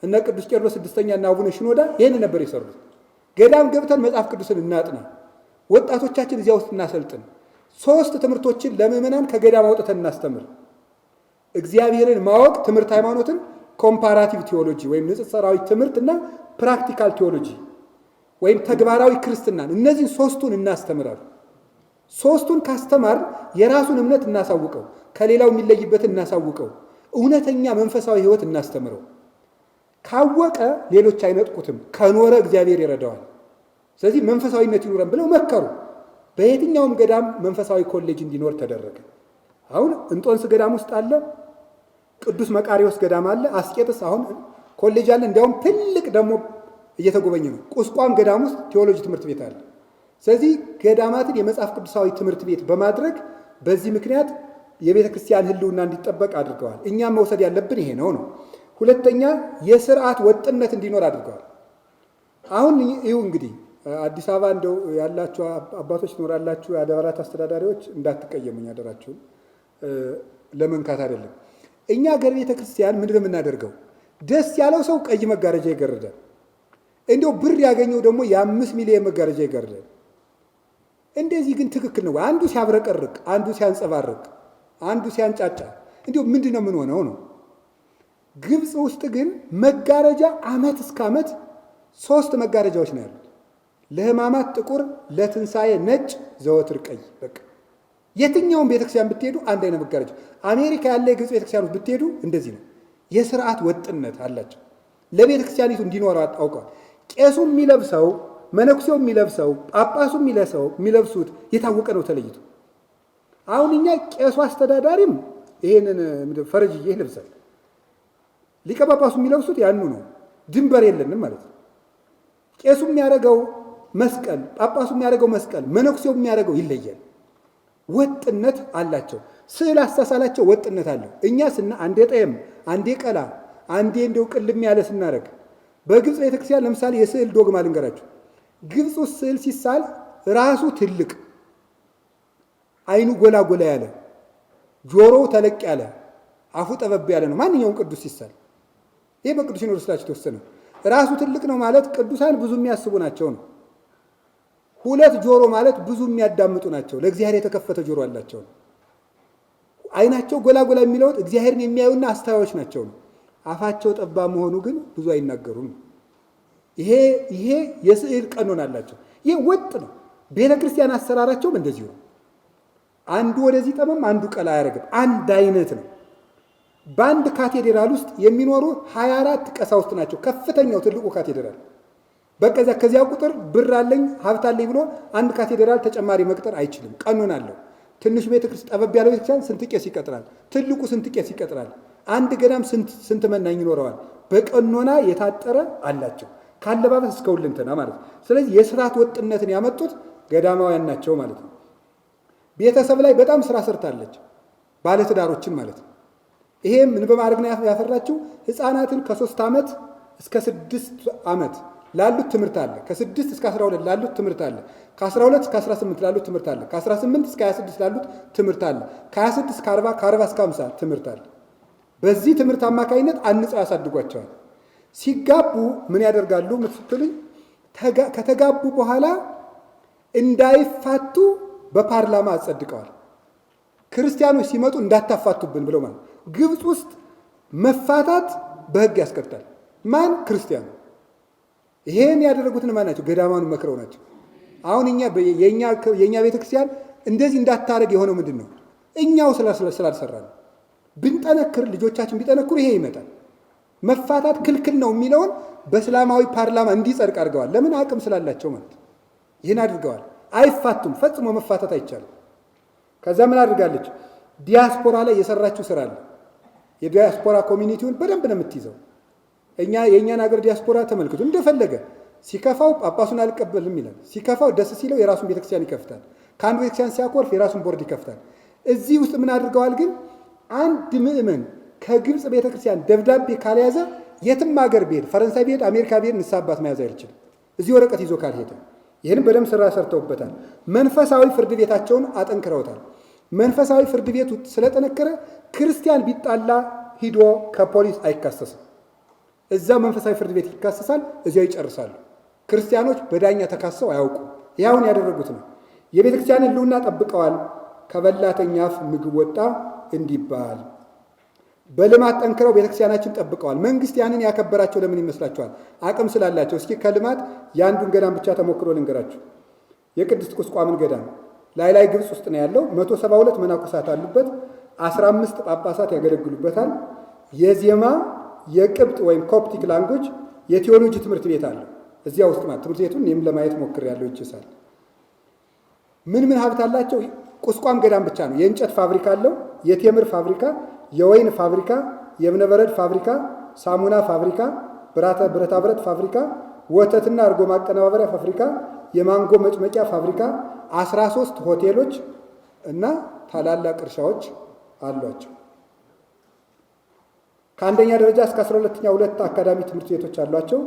እነ ቅዱስ ቄርሎስ ስድስተኛ እና አቡነ ሽኖዳ ይህን ነበር የሰሩት። ገዳም ገብተን መጽሐፍ ቅዱስን እናጥና። ወጣቶቻችን እዚያ ውስጥ እናሰልጥን። 3 ትምህርቶችን ለምዕመናን ከገዳም አውጥተን እናስተምር። እግዚአብሔርን ማወቅ ትምህርት ሃይማኖትን፣ ኮምፓራቲቭ ቴዎሎጂ ወይም ንጽጽራዊ ትምህርት እና ፕራክቲካል ቴዎሎጂ ወይም ተግባራዊ ክርስትናን፣ እነዚህን 3ቱን እናስተምራል። 3ቱን ካስተማር የራሱን እምነት እናሳውቀው፣ ከሌላው የሚለይበትን እናሳውቀው፣ እውነተኛ መንፈሳዊ ሕይወት እናስተምረው። ካወቀ ሌሎች አይነጥቁትም፣ ከኖረ እግዚአብሔር ይረዳዋል። ስለዚህ መንፈሳዊነት ይኑረን ብለው መከሩ። በየትኛውም ገዳም መንፈሳዊ ኮሌጅ እንዲኖር ተደረገ። አሁን እንጦንስ ገዳም ውስጥ አለ፣ ቅዱስ መቃሪዎስ ገዳም አለ፣ አስቄጥስ አሁን ኮሌጅ አለ። እንዲያውም ትልቅ ደግሞ እየተጎበኘ ነው። ቁስቋም ገዳም ውስጥ ቴዎሎጂ ትምህርት ቤት አለ። ስለዚህ ገዳማትን የመጽሐፍ ቅዱሳዊ ትምህርት ቤት በማድረግ በዚህ ምክንያት የቤተ ክርስቲያን ሕልውና እንዲጠበቅ አድርገዋል። እኛም መውሰድ ያለብን ይሄ ነው። ሁለተኛ የስርዓት ወጥነት እንዲኖር አድርገዋል። አሁን ይሁ እንግዲህ አዲስ አበባ እንደው ያላችሁ አባቶች ትኖራላችሁ፣ የአድባራት አስተዳዳሪዎች እንዳትቀየሙኝ አደራችሁን፣ ለመንካት አይደለም። እኛ ሀገር ቤተ ክርስቲያን ምንድን ነው የምናደርገው? ደስ ያለው ሰው ቀይ መጋረጃ ይገርዳል። እንዲያው ብር ያገኘው ደግሞ የ5 ሚሊዮን መጋረጃ ይገርዳል። እንደዚህ ግን ትክክል ነው? አንዱ ሲያብረቀርቅ፣ አንዱ ሲያንጸባርቅ፣ አንዱ ሲያንጫጫ፣ እንዲሁ ምንድን ነው ምን ሆነው ነው? ግብፅ ውስጥ ግን መጋረጃ ዓመት እስከ ዓመት 3 መጋረጃዎች ነው ያሉት። ለሕማማት ጥቁር፣ ለትንሣኤ ነጭ፣ ዘወትር ቀይ። በቃ የትኛውም ቤተክርስቲያን ብትሄዱ አንድ አይነት መጋረጃ። አሜሪካ ያለ የግብፅ ቤተክርስቲያኖች ብትሄዱ እንደዚህ ነው። የስርዓት ወጥነት አላቸው። ለቤተክርስቲያኒቱ እንዲኖረው አውቀዋል። ቄሱ የሚለብሰው፣ መነኩሴው የሚለብሰው፣ ጳጳሱ የሚለብሱት የታወቀ ነው ተለይቶ። አሁን እኛ ቄሱ አስተዳዳሪም ይሄንን ፈረጅዬ ይለብሳል። ሊቀ ጳጳሱ የሚለብሱት ያኑ ነው። ድንበር የለንም ማለት ነው። ቄሱ የሚያደርገው መስቀል፣ ጳጳሱ የሚያደርገው መስቀል፣ መነኩሴው የሚያደርገው ይለያል። ወጥነት አላቸው። ስዕል አሳሳላቸው ወጥነት አለው። እኛ አንዴ ጠየም፣ አንዴ ቀላ፣ አንዴ እንደው ቅልም ያለ ስናደርግ በግብፅ ቤተክርስቲያን ለምሳሌ የስዕል ዶግማ ልንገራችሁ። ግብፅ ውስጥ ስዕል ሲሳል ራሱ ትልቅ፣ አይኑ ጎላ ጎላ ያለ፣ ጆሮው ተለቅ ያለ፣ አፉ ጠበብ ያለ ነው ማንኛውም ቅዱስ ሲሳል። ይሄ በቅዱስ ሲኖዶስ ላይ ተወሰነ። ራሱ ትልቅ ነው ማለት ቅዱሳን ብዙ የሚያስቡ ናቸው ነው። 2 ጆሮ ማለት ብዙ የሚያዳምጡ ናቸው፣ ለእግዚአብሔር የተከፈተ ጆሮ አላቸው ነው። አይናቸው ጎላ ጎላ የሚለውት እግዚአብሔርን የሚያዩና አስተዋዮች ናቸው ነው። አፋቸው ጠባብ መሆኑ ግን ብዙ አይናገሩም። ይሄ የስዕል ቀኖን አላቸው። ይሄ ወጥ ነው። ቤተ ክርስቲያን አሰራራቸውም እንደዚሁ ነው። አንዱ ወደዚህ ጠመም፣ አንዱ ቀላ አያደርግም። አንድ አይነት ነው። በአንድ ካቴድራል ውስጥ የሚኖሩ 24 ቀሳውስት ናቸው። ከፍተኛው ትልቁ ካቴድራል በቀዛ ከዚያ ቁጥር ብር አለኝ ሀብት አለኝ ብሎ አንድ ካቴድራል ተጨማሪ መቅጠር አይችልም። ቀኖን አለው። ትንሹ ቤተክርስቲያን ጠበብ ያለው ቤተክርስቲያን ስንት ቄስ ይቀጥራል? ትልቁ ስንት ቄስ ይቀጥራል? አንድ ገዳም ስንት መናኝ ይኖረዋል? በቀኖና የታጠረ አላቸው፣ ካለባበስ እስከ ሁለንተና ማለት ነው። ስለዚህ የስርዓት ወጥነትን ያመጡት ገዳማውያን ናቸው ማለት ነው። ቤተሰብ ላይ በጣም ስራ ሰርታለች፣ ባለትዳሮችን ማለት ነው። ይሄ ምን በማድረግ ነው ያፈራችው? ሕፃናትን ከ3 ዓመት እስከ 6 ዓመት ላሉት ትምህርት አለ። ከ6 እስከ 12 ላሉት ትምህርት አለ። ከ12 እስከ 18 ላሉት ትምህርት አለ። ከ18 እስከ 26 ላሉት ትምህርት አለ። ከ26 እስከ 40፣ ከ40 እስከ 50 ትምህርት አለ። በዚህ ትምህርት አማካኝነት አንጸው ያሳድጓቸዋል። ሲጋቡ ምን ያደርጋሉ ምትሉኝ? ከተጋቡ በኋላ እንዳይፋቱ በፓርላማ አጸድቀዋል። ክርስቲያኖች ሲመጡ እንዳታፋቱብን ብለው ማለት። ግብፅ ውስጥ መፋታት በሕግ ያስቀጣል። ማን? ክርስቲያኑ። ይሄን ያደረጉትን ማን ናቸው? ገዳማኑ መክረው ናቸው። አሁን የኛ ቤተክርስቲያን እንደዚህ እንዳታረግ የሆነው ምንድን ነው? እኛው ስላልሰራ ነው። ብንጠነክር፣ ልጆቻችን ቢጠነክሩ ይሄ ይመጣል። መፋታት ክልክል ነው የሚለውን በእስላማዊ ፓርላማ እንዲጸድቅ አድርገዋል። ለምን? አቅም ስላላቸው ማለት ይህን አድርገዋል። አይፋቱም፣ ፈጽሞ መፋታት አይቻልም። ከዛ ምን አድርጋለች? ዲያስፖራ ላይ የሰራችው ስራ አለ። የዲያስፖራ ኮሚኒቲውን በደንብ ነው የምትይዘው። የእኛን ሀገር ዲያስፖራ ተመልክቱ። እንደፈለገ ሲከፋው ጳጳሱን አልቀበልም ይላል። ሲከፋው ደስ ሲለው የራሱን ቤተክርስቲያን ይከፍታል። ከአንዱ ቤተክርስቲያን ሲያኮርፍ የራሱን ቦርድ ይከፍታል። እዚህ ውስጥ ምን አድርገዋል ግን? አንድ ምእመን ከግብፅ ቤተክርስቲያን ደብዳቤ ካልያዘ የትም ሀገር ብሄድ፣ ፈረንሳይ ብሄድ፣ አሜሪካ ብሄድ ንስሐ አባት መያዝ አይችልም፣ እዚህ ወረቀት ይዞ ካልሄደ። ይህንም በደንብ ስራ ሰርተውበታል። መንፈሳዊ ፍርድ ቤታቸውን አጠንክረውታል። መንፈሳዊ ፍርድ ቤቱ ስለጠነከረ ክርስቲያን ቢጣላ ሂዶ ከፖሊስ አይካሰስም። እዛው መንፈሳዊ ፍርድ ቤት ይካሰሳል፣ እዚያው ይጨርሳሉ። ክርስቲያኖች በዳኛ ተካሰው አያውቁም። ያውን ያደረጉት ነው። የቤተ ክርስቲያንን ሕልውና ጠብቀዋል። ከበላተኛ አፍ ምግብ ወጣ እንዲባል በልማት ጠንክረው ቤተክርስቲያናችን ጠብቀዋል። መንግስት ያንን ያከበራቸው ለምን ይመስላችኋል? አቅም ስላላቸው። እስኪ ከልማት የአንዱን ገዳም ብቻ ተሞክሮ ልንገራችሁ። የቅድስት ቁስቋምን ገዳም ላይ ግብፅ ውስጥ ነው ያለው። 172 መነኮሳት አሉበት። 15 ጳጳሳት ያገለግሉበታል። የዜማ የቅብጥ ወይም ኮፕቲክ ላንጉጅ የቴዎሎጂ ትምህርት ቤት አለው እዚያ ውስጥ ማለት። ትምህርት ቤቱን እኔም ለማየት ሞክሬያለሁ ይችላል። ምን ሀብት አላቸው? ቁስቋም ገዳም ብቻ ነው። የእንጨት ፋብሪካ አለው፣ የቴምር ፋብሪካ፣ የወይን ፋብሪካ፣ የእብነበረድ ፋብሪካ፣ ሳሙና ፋብሪካ፣ ብረታ ብረት ፋብሪካ፣ ወተትና እርጎ ማቀነባበሪያ ፋብሪካ፣ የማንጎ መጭመቂያ ፋብሪካ፣ 13 ሆቴሎች እና ታላላቅ እርሻዎች አሏቸው። ከአንደኛ ደረጃ እስከ 12ኛ 2 አካዳሚ ትምህርት ቤቶች አሏቸው።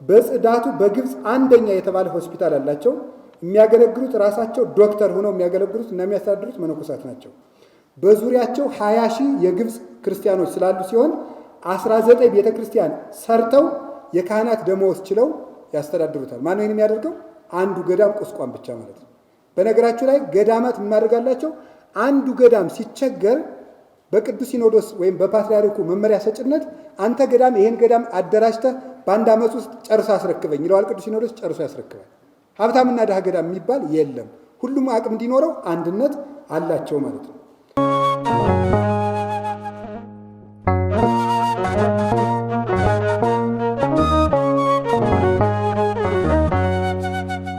በጽዳቱ በግብፅ አንደኛ የተባለ ሆስፒታል አላቸው። የሚያገለግሉት ራሳቸው ዶክተር ሆነው የሚያገለግሉት እና የሚያስተዳድሩት መነኮሳት ናቸው። በዙሪያቸው 20 ሺህ የግብፅ ክርስቲያኖች ስላሉ ሲሆን 19 ቤተ ክርስቲያን ሰርተው የካህናት ደመወዝ ችለው ያስተዳድሩታል። ማን ነው የሚያደርገው? አንዱ ገዳም ቁስቋም ብቻ ማለት ነው። በነገራችሁ ላይ ገዳማት የማደርጋላቸው አንዱ ገዳም ሲቸገር በቅዱስ ሲኖዶስ ወይም በፓትርያርኩ መመሪያ ሰጭነት አንተ ገዳም ይሄን ገዳም አደራጅተህ በአንድ ዓመት ውስጥ ጨርሶ አስረክበኝ ይለዋል። ቅዱስ ሲኖዶስ ጨርሶ ያስረክባል። ሀብታምና ድሃ ገዳም የሚባል የለም። ሁሉም አቅም እንዲኖረው አንድነት አላቸው ማለት ነው።